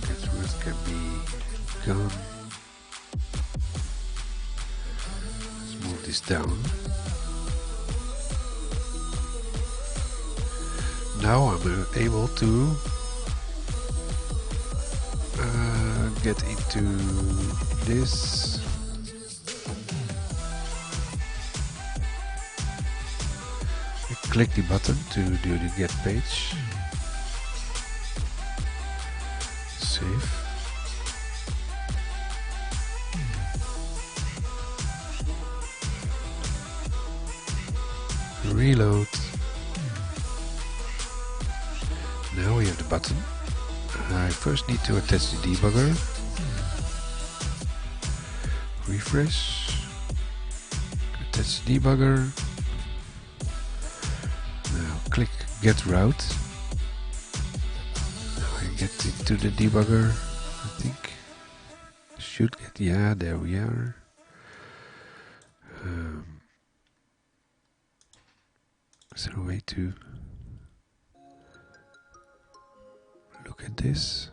Get word can be gone. Let's move this down. Now I'm able to get into this. Click the button to do the get page. Save. Reload. Now we have the button. I first need to attach the debugger. Refresh. Attach the debugger. Now click get route. get into the debugger, I think. Should get, yeah, there we are. Is there a way to look at this?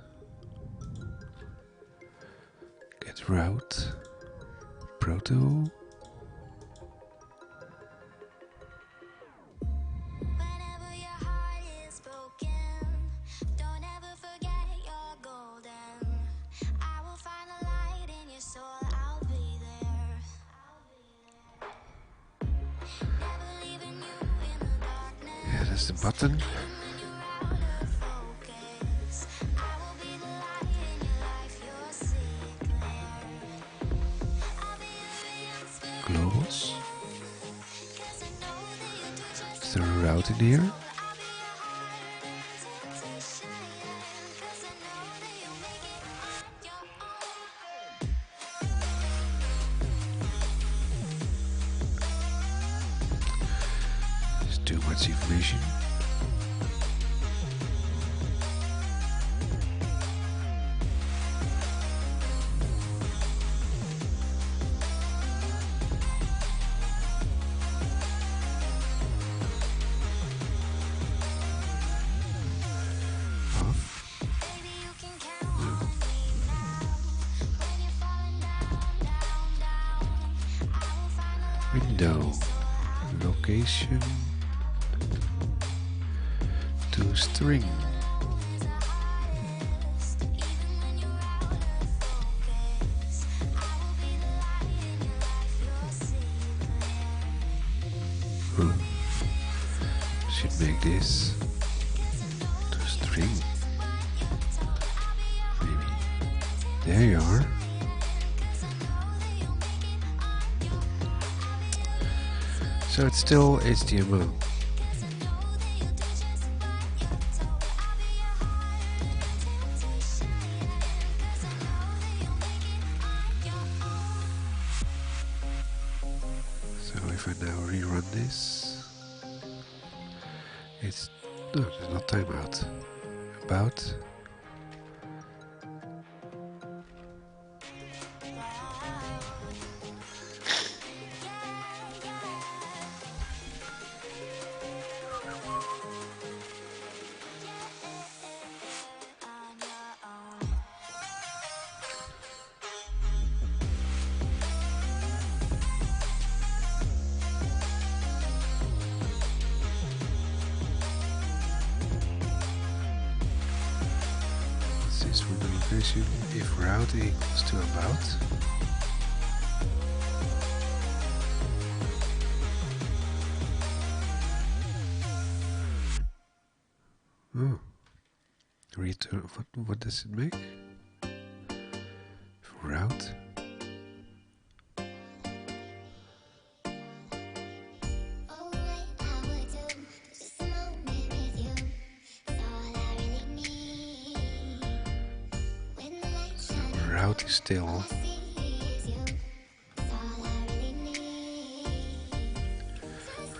Get route, proto. Whenever your heart is broken, don't ever forget you're golden. I will find a light in your soul, I'll be there. Never leaving you in the darkness. Yeah, that's the button. Even when you're out of focus, I will be the light in your life, you'll see it clear. I'll be a radiance forever, Globals. 'cause I know that you do just Is there a route in here? I'll be your heart to shine, 'cause I know that you'll make it on your own. There's too much information. Baby, you can count on me now. When you're falling down. I will find a light Window. in your soul. Location. To string. Is the hardest, even when you're out of focus. I will be the light in your life, you'll see it clear. Should make this to string. Maybe. There you are. So it's still HTML. So if I now rerun this, it's no, there's not timeout. About. This is for the location if route equals to about. Oh. Return, what does it make? Route. Oh, what I would do, just a moment with you, is all I really need. When the lights shine, Route is still. all I see is you, is all I really need.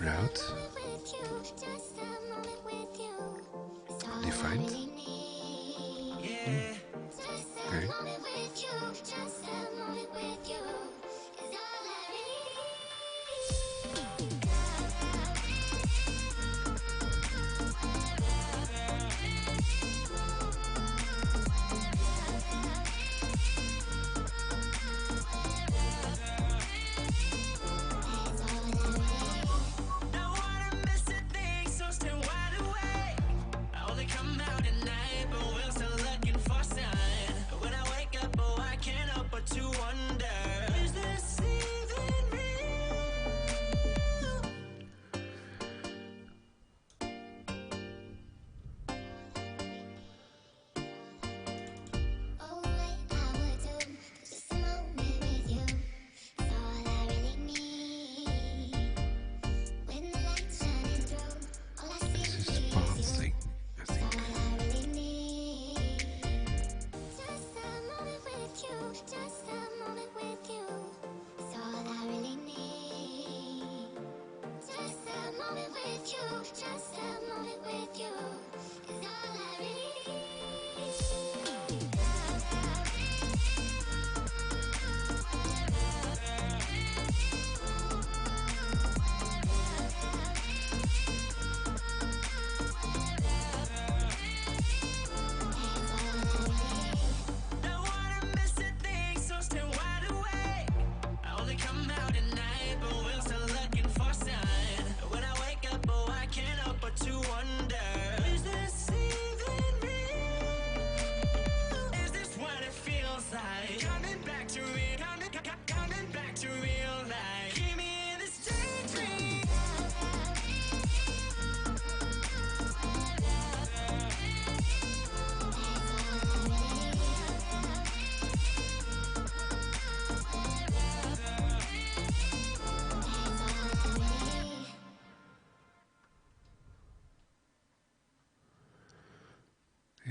Route. With you, just a moment with you, is all Defined. I really need. Just a Okay. moment with you, just a moment with you, is all I really need. That's all I really need.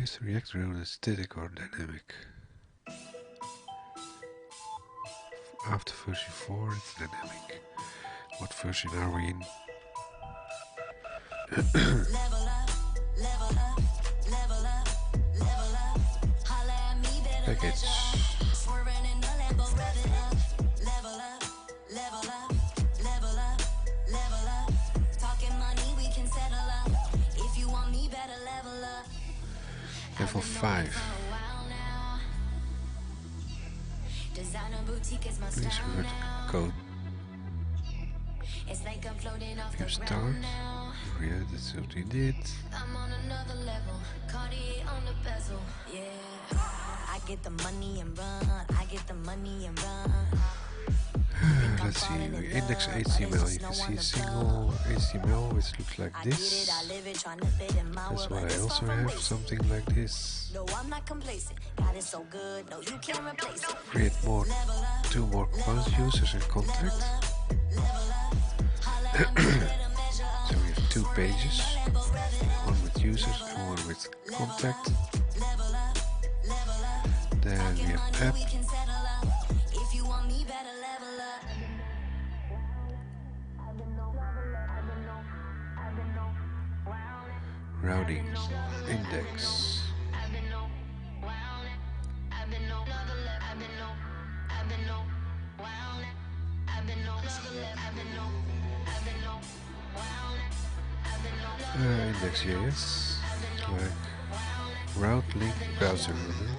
Is the reactor unit static or dynamic? After version 4 it's dynamic. What version are we in? Package. Level 5. Please revert code. View start. Yeah, that's what we did. I'm on another level, Cartier on the bezel, yeah. I get the money and run, I get the money and run. Let's see, we index HTML. You can see a single HTML which looks like this. That's what I also have, something like this. Create more, 2 more components, users and contact. So we have 2 pages, one with users and one with contact. Then we have app. Routing, index. Index.js, like route link browser ruler.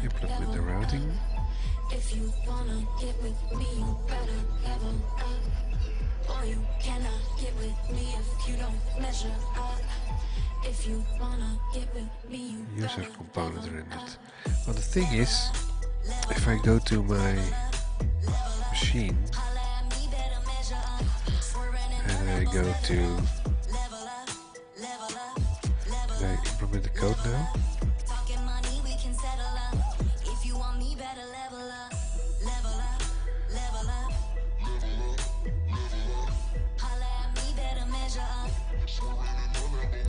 Implement the routing. If you wanna get with me, you better level up. Or you cannot get with me if you don't measure up. If you wanna get with me, you User component rendered. Well, the thing is, if I go to my machine and I go to, did I implement the code now?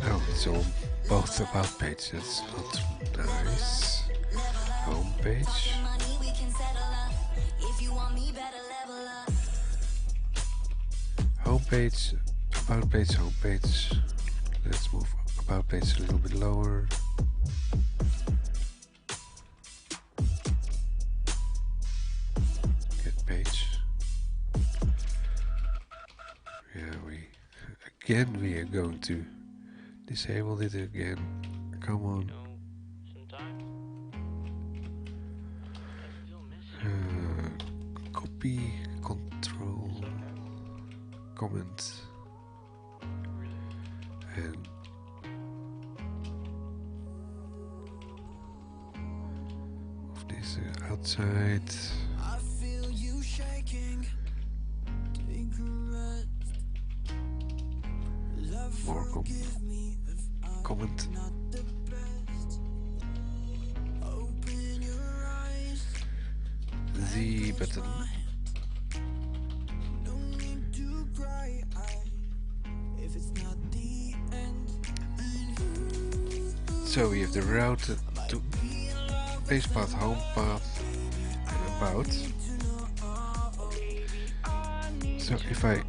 Oh, it's on both about page. That's not nice. Home page. Home page, about page, home page. Let's move about page a little bit lower. Get page. Yeah, we are going to disable it again. Come on. Copy, control, comment, and move this outside. I feel you shaking. Take a rest. Love, More forgive me if I'm comment. not the best. Open your eyes. The button. No need to cry if it's not the end. So we have the route to base path, home path, and about. So if I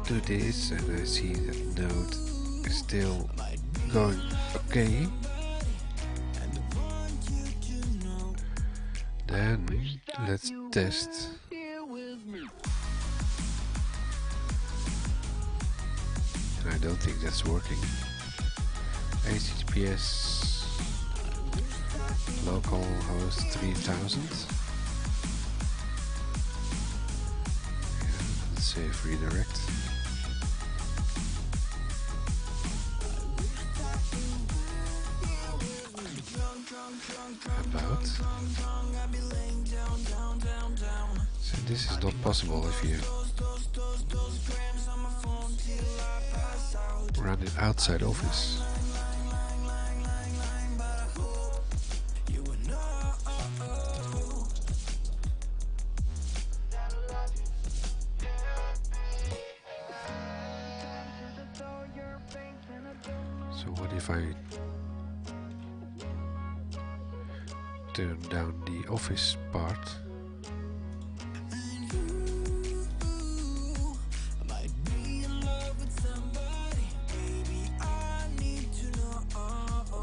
do this and I see that node is still going okay, then let's test. I don't think that's working. HTTPS localhost 3000. Yeah, let's save redirect. About. So this is not possible if you run it outside Office. So what if I turn down the office part? And you might be in love with somebody. Baby, I need to know.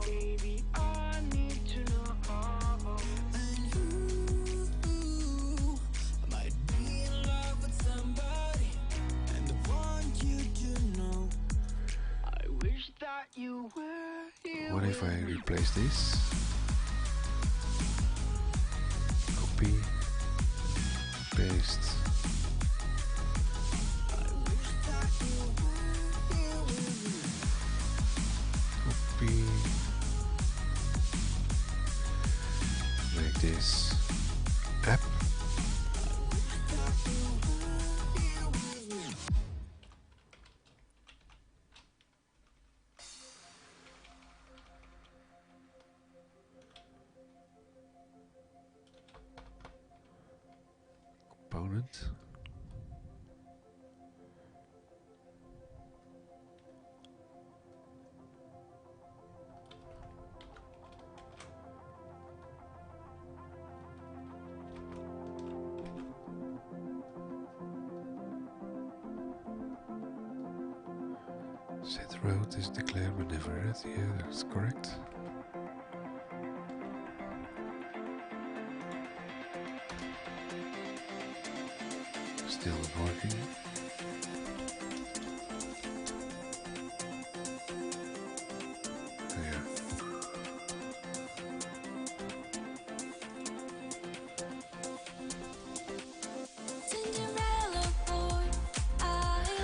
Baby, I need to know. And you might be in love with somebody, and I want you to know. I wish that you were here. What if I replace this? Copy, paste. Copy. Make this app. Component. Set route is declared but never read. Yeah, that's correct. Still not working. There. Cinderella boy, I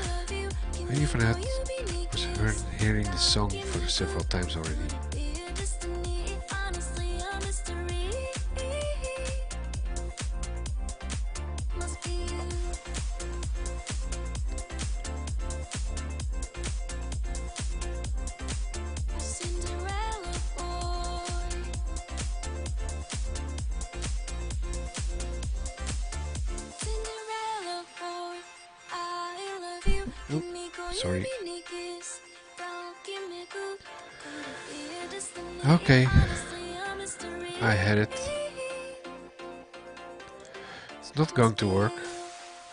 love you. Give I me even all had you be was naked. hearing the song for several times already. Be a destiny, honestly a mystery. Must be you. Cinderella boy. Cinderella boy, I love you. Oh, Give me all sorry. you be naked. Don't give me good. Could it be a destiny? Okay, Honestly a mystery. I had it. It's not going to work.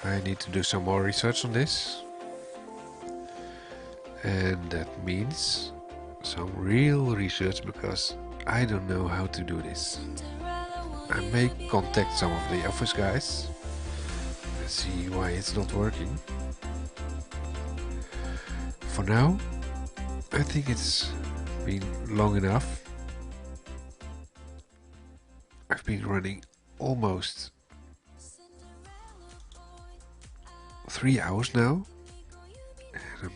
I need to do some more research on this. And that means some real research because I don't know how to do this. I may contact some of the office guys and see why it's not working. For now, I think it's been long enough. I've been running almost 3 hours now, and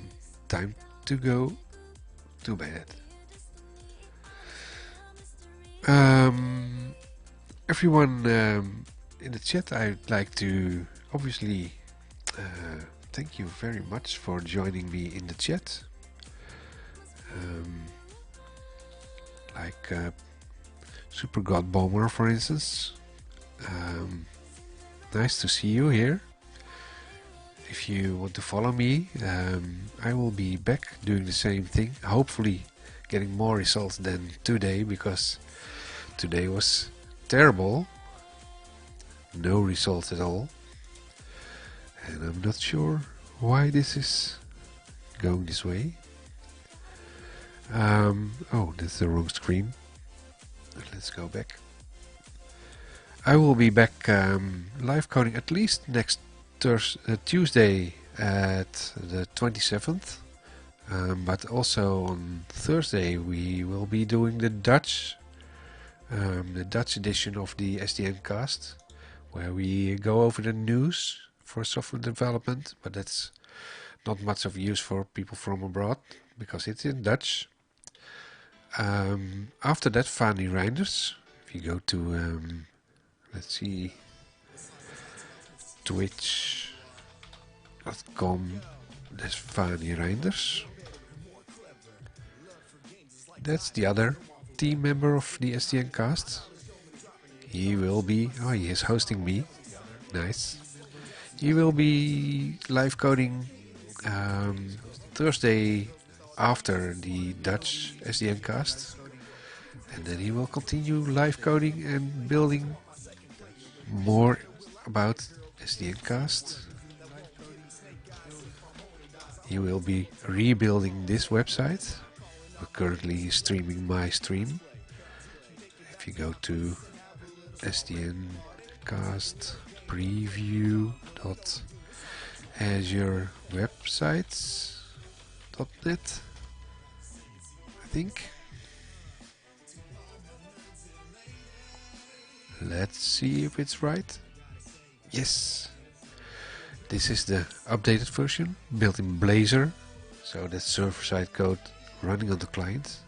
time to go to bed. Everyone in the chat, I'd like to obviously thank you very much for joining me in the chat. Like Super God Bomber, for instance. Nice to see you here. If you want to follow me, I will be back doing the same thing. Hopefully getting more results than today, because today was terrible. No results at all. And I'm not sure why this is going this way. Oh, that's the wrong screen. Let's go back. I will be back live coding at least next Tuesday at the 27th. But also on Thursday we will be doing the Dutch edition of the SDN cast, where we go over the news for software development, but that's not much of use for people from abroad because it's in Dutch. After that, Fanny Reinders. If you go to let's see, twitch.com, there's Fanny Reinders. That's the other team member of the SDN cast. He will be, oh, he is hosting me. Nice. He will be live coding Thursday after the Dutch SDN cast, and then he will continue live coding and building more about SDN cast. He will be rebuilding this website. We're currently streaming my stream. If you go to SDNcast preview.azurewebsites.net, I think. Let's see if it's right. Yes. This is the updated version, built in Blazor, so that's server-side code running on the client.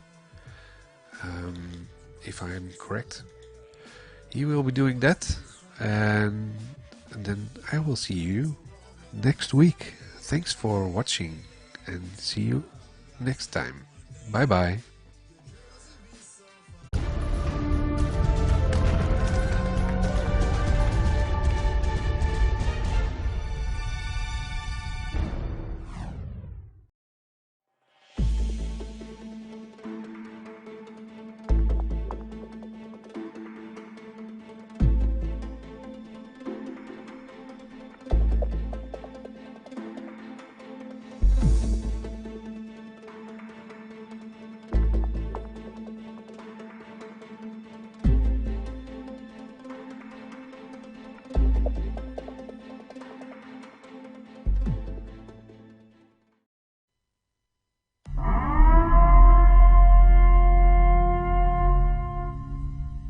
If I am correct. He will be doing that, and then I will see you next week. Thanks for watching, and see you next time. Bye bye.